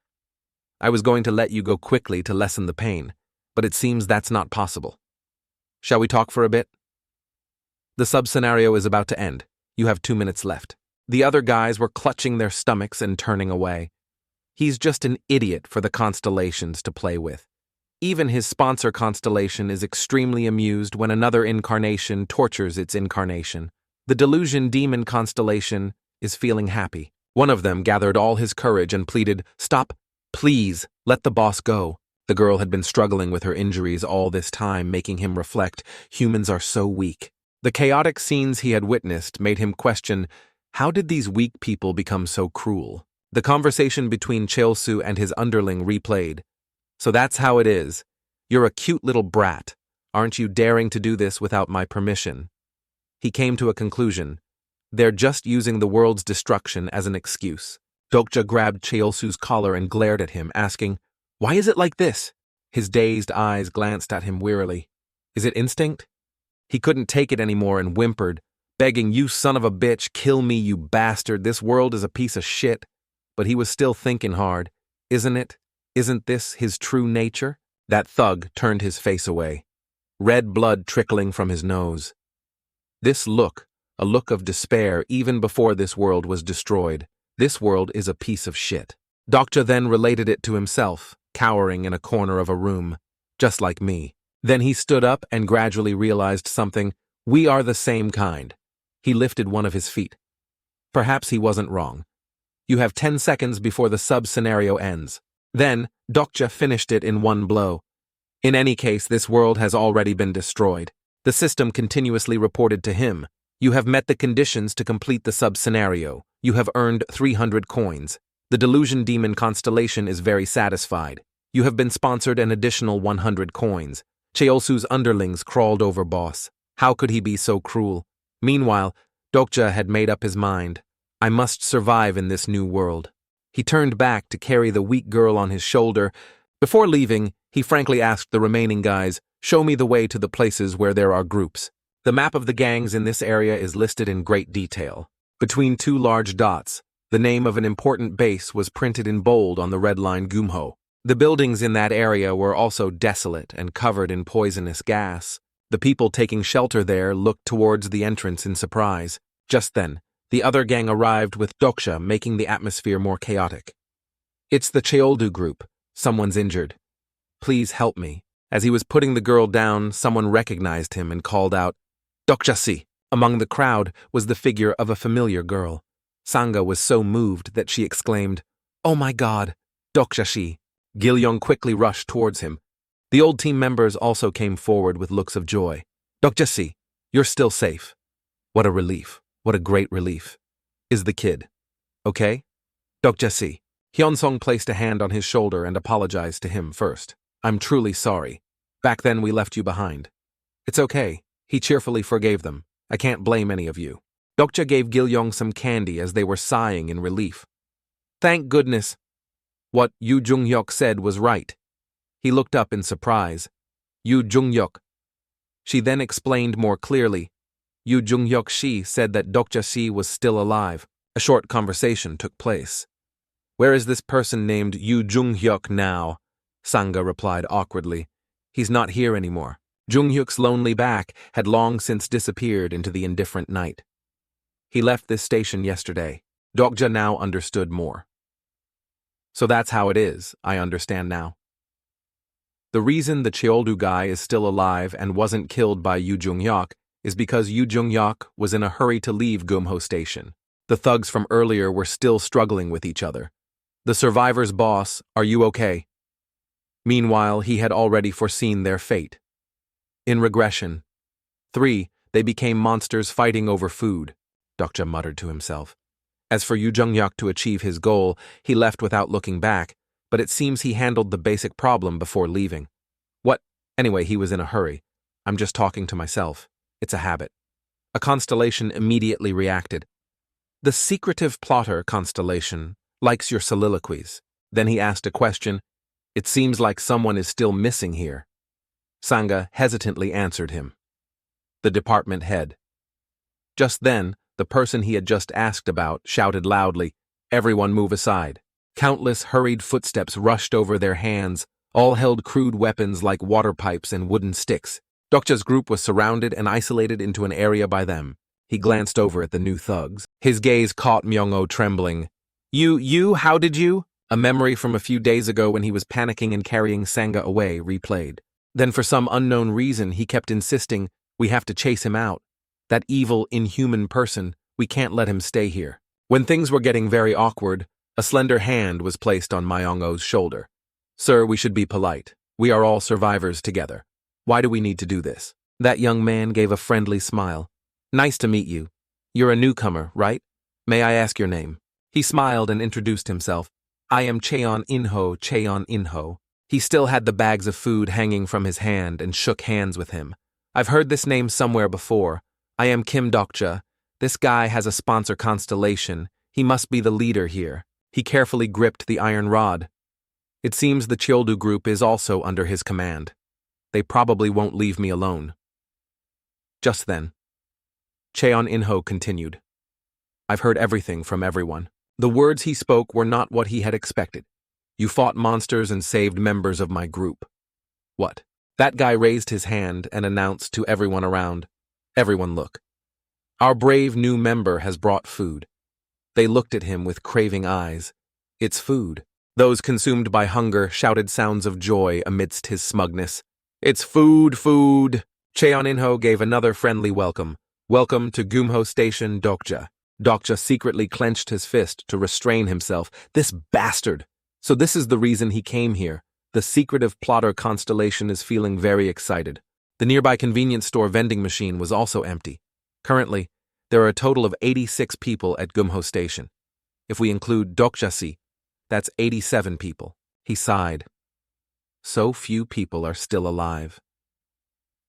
I was going to let you go quickly to lessen the pain, but it seems that's not possible. Shall we talk for a bit? The sub-scenario is about to end. You have 2 minutes left. The other guys were clutching their stomachs and turning away. He's just an idiot for the constellations to play with. Even his sponsor constellation is extremely amused when another incarnation tortures its incarnation. The Delusion Demon Constellation is feeling happy. One of them gathered all his courage and pleaded, "Stop, please, let the boss go." The girl had been struggling with her injuries all this time, making him reflect, humans are so weak. The chaotic scenes he had witnessed made him question, how did these weak people become so cruel? The conversation between Cheolsu and his underling replayed. "So that's how it is. You're a cute little brat. Aren't you daring to do this without my permission?" He came to a conclusion. They're just using the world's destruction as an excuse. Dokja grabbed Cheolsu's collar and glared at him, asking, "Why is it like this?" His dazed eyes glanced at him wearily. Is it instinct? He couldn't take it anymore and whimpered, begging, "You son of a bitch, kill me, you bastard. This world is a piece of shit." But he was still thinking hard. Isn't it? Isn't this his true nature? That thug turned his face away, red blood trickling from his nose. This look, a look of despair even before this world was destroyed. This world is a piece of shit. Dokja then related it to himself, cowering in a corner of a room, just like me. Then he stood up and gradually realized something. We are the same kind. He lifted one of his feet. Perhaps he wasn't wrong. You have 10 seconds before the sub-scenario ends. Then, Dokja finished it in one blow. In any case, this world has already been destroyed. The system continuously reported to him. You have met the conditions to complete the sub-scenario. You have earned 300 coins. The Delusion Demon Constellation is very satisfied. You have been sponsored an additional 100 coins. Cheolsu's underlings crawled over boss. How could he be so cruel? Meanwhile, Dokja had made up his mind. I must survive in this new world. He turned back to carry the weak girl on his shoulder. Before leaving, he frankly asked the remaining guys, "Show me the way to the places where there are groups." The map of the gangs in this area is listed in great detail. Between 2 large dots, the name of an important base was printed in bold on the red line Gyumho. The buildings in that area were also desolate and covered in poisonous gas. The people taking shelter there looked towards the entrance in surprise. Just then, the other gang arrived with Dokja, making the atmosphere more chaotic. "It's the Cheoldu group. Someone's injured. Please help me." As he was putting the girl down, someone recognized him and called out, "Dokjasi!" Among the crowd was the figure of a familiar girl. Sanga was so moved that she exclaimed, "Oh my God, Dokjashi!" Gilyong quickly rushed towards him. The old team members also came forward with looks of joy. "Dokjasi, you're still safe." What a relief. What a great relief. Is the kid okay? Dokjasi. Hyunsong placed a hand on his shoulder and apologized to him first. "I'm truly sorry. Back then we left you behind." "It's okay." He cheerfully forgave them. "I can't blame any of you." Dokja gave Gilyong some candy as they were sighing in relief. "Thank goodness." What Yu Jung-hyuk said was right. He looked up in surprise. "Yu Jung-hyuk." She then explained more clearly. Yu Jung-hyuk she said that Dokja-si was still alive. A short conversation took place. "Where is this person named Yu Jung-hyuk now?" Sanga replied awkwardly. "He's not here anymore." Jung-hyuk's lonely back had long since disappeared into the indifferent night. "He left this station yesterday." Dokja now understood more. "So that's how it is, I understand now." The reason the Cheoldu guy is still alive and wasn't killed by Yu Jung-hyuk is because Yu Jung-hyuk was in a hurry to leave Gumho Station. The thugs from earlier were still struggling with each other. The survivor's boss, "Are you okay?" Meanwhile, he had already foreseen their fate. In regression. 3. They became monsters fighting over food, Dokja muttered to himself. As for Yu Jung-hyuk to achieve his goal, he left without looking back, but it seems he handled the basic problem before leaving. What? Anyway, he was in a hurry. I'm just talking to myself. It's a habit. A constellation immediately reacted. The secretive plotter constellation likes your soliloquies. Then he asked a question. It seems like someone is still missing here. Sanga hesitantly answered him. The department head. Just then, the person he had just asked about shouted loudly, "Everyone move aside." Countless hurried footsteps rushed over their hands, all held crude weapons like water pipes and wooden sticks. Dokja's group was surrounded and isolated into an area by them. He glanced over at the new thugs. His gaze caught Myung-oh trembling. You, how did you?" A memory from a few days ago when he was panicking and carrying Sanga away replayed. Then for some unknown reason he kept insisting, "We have to chase him out. That evil, inhuman person, we can't let him stay here." When things were getting very awkward, a slender hand was placed on Myung-oh's shoulder. "Sir, we should be polite. We are all survivors together. Why do we need to do this?" That young man gave a friendly smile. "Nice to meet you. You're a newcomer, right? May I ask your name?" He smiled and introduced himself. "I am Cheon Inho. He still had the bags of food hanging from his hand and shook hands with him. "I've heard this name somewhere before. I am Kim Dokja. This guy has a sponsor constellation. He must be the leader here." He carefully gripped the iron rod. "It seems the Cheoldu group is also under his command. They probably won't leave me alone." Just then, Cheon Inho continued. "I've heard everything from everyone." The words he spoke were not what he had expected. "You fought monsters and saved members of my group." "What?" That guy raised his hand and announced to everyone around. "Everyone look. Our brave new member has brought food." They looked at him with craving eyes. "It's food." Those consumed by hunger shouted sounds of joy amidst his smugness. "It's food, food!" Cheon Inho gave another friendly welcome. "Welcome to Gumho Station, Dokja." Dokja secretly clenched his fist to restrain himself. This bastard! So this is the reason he came here. The secretive plotter constellation is feeling very excited. The nearby convenience store vending machine was also empty. Currently, there are a total of 86 people at Gumho Station. If we include Dokja-si, that's 87 people. He sighed. So few people are still alive.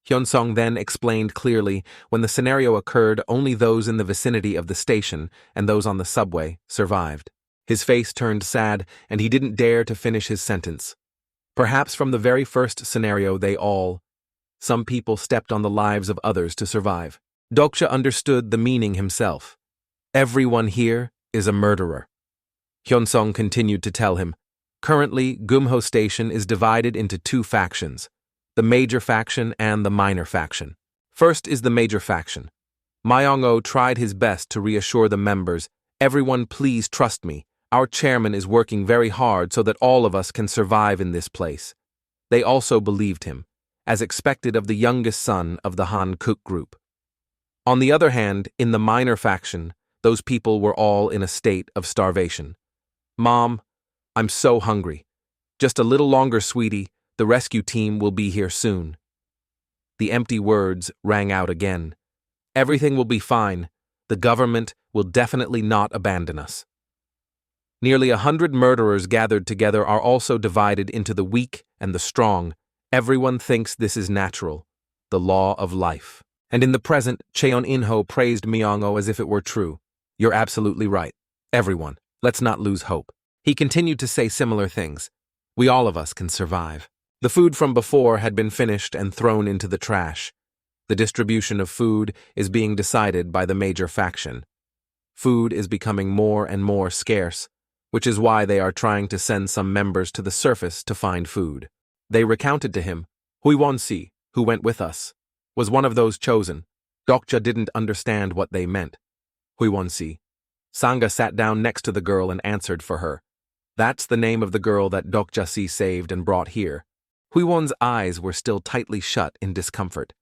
Hyunsong then explained clearly, when the scenario occurred, only those in the vicinity of the station and those on the subway survived. His face turned sad, and he didn't dare to finish his sentence. Perhaps from the very first scenario some people stepped on the lives of others to survive. Dokja understood the meaning himself. Everyone here is a murderer. Hyunsong continued to tell him, currently Gumho Station is divided into two factions, the major faction and the minor faction. First is the major faction. Myung-oh tried his best to reassure the members, "Everyone please trust me. Our chairman is working very hard so that all of us can survive in this place." They also believed him. as expected of the youngest son of the Han Kuk group. On the other hand, in the minor faction, those people were all in a state of starvation. "Mom, I'm so hungry. Just a little longer, sweetie. The rescue team will be here soon." The empty words rang out again. "Everything will be fine. The government will definitely not abandon us." Nearly 100 murderers gathered together are also divided into the weak and the strong. Everyone thinks this is natural, the law of life. And in the present, Cheon In-ho praised Myung-oh as if it were true. "You're absolutely right. Everyone, let's not lose hope." He continued to say similar things. "We all of us can survive." The food from before had been finished and thrown into the trash. The distribution of food is being decided by the major faction. Food is becoming more and more scarce, which is why they are trying to send some members to the surface to find food. They recounted to him, "Hui Won-si, who went with us, was one of those chosen." Dokja didn't understand what they meant. Hui Won-si. Sanga sat down next to the girl and answered for her. "That's the name of the girl that Dokja-si saved and brought here." Hui Won's eyes were still tightly shut in discomfort.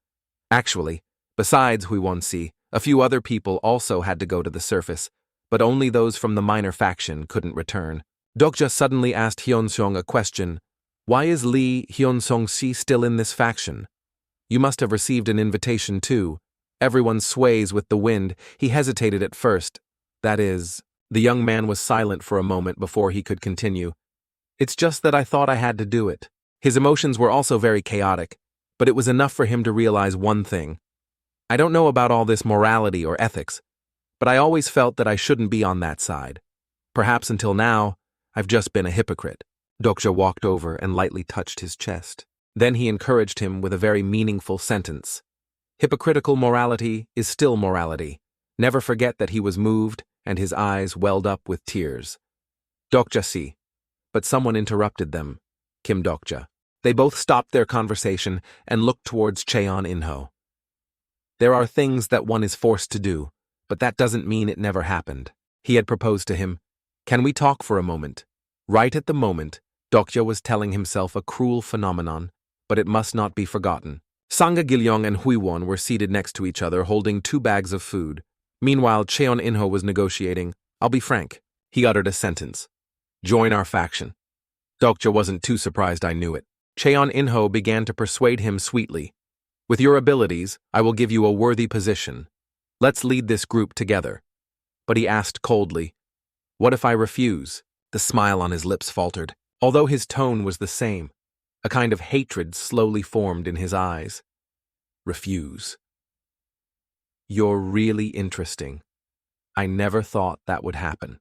Actually, besides Hui Won-si, a few other people also had to go to the surface, but only those from the minor faction couldn't return. Dokja suddenly asked Hyun-sung a question. "Why is Lee Hyun-sung-si still in this faction? You must have received an invitation too. Everyone sways with the wind." He hesitated at first. "That is..." The young man was silent for a moment before he could continue. "It's just that I thought I had to do it." His emotions were also very chaotic, but it was enough for him to realize one thing. "I don't know about all this morality or ethics, but I always felt that I shouldn't be on that side. Perhaps until now, I've just been a hypocrite." Dokja walked over and lightly touched his chest. Then he encouraged him with a very meaningful sentence. "Hypocritical morality is still morality. Never forget that." He was moved, and his eyes welled up with tears. "Dokja-si." But someone interrupted them. Kim Dokja. They both stopped their conversation and looked towards Cheon In-ho. "There are things that one is forced to do, but that doesn't mean it never happened." He had proposed to him. "Can we talk for a moment?" Right at the moment, Dokja was telling himself a cruel phenomenon, but it must not be forgotten. Sanga Gilyong and Hui Won were seated next to each other holding 2 bags of food. Meanwhile, Cheon In-ho was negotiating. "I'll be frank." He uttered a sentence. "Join our faction." Dokja wasn't too surprised, I knew it. Cheon In-ho began to persuade him sweetly. "With your abilities, I will give you a worthy position. Let's lead this group together." But he asked coldly, "What if I refuse?" The smile on his lips faltered, although his tone was the same. A kind of hatred slowly formed in his eyes. "Refuse? You're really interesting. I never thought that would happen."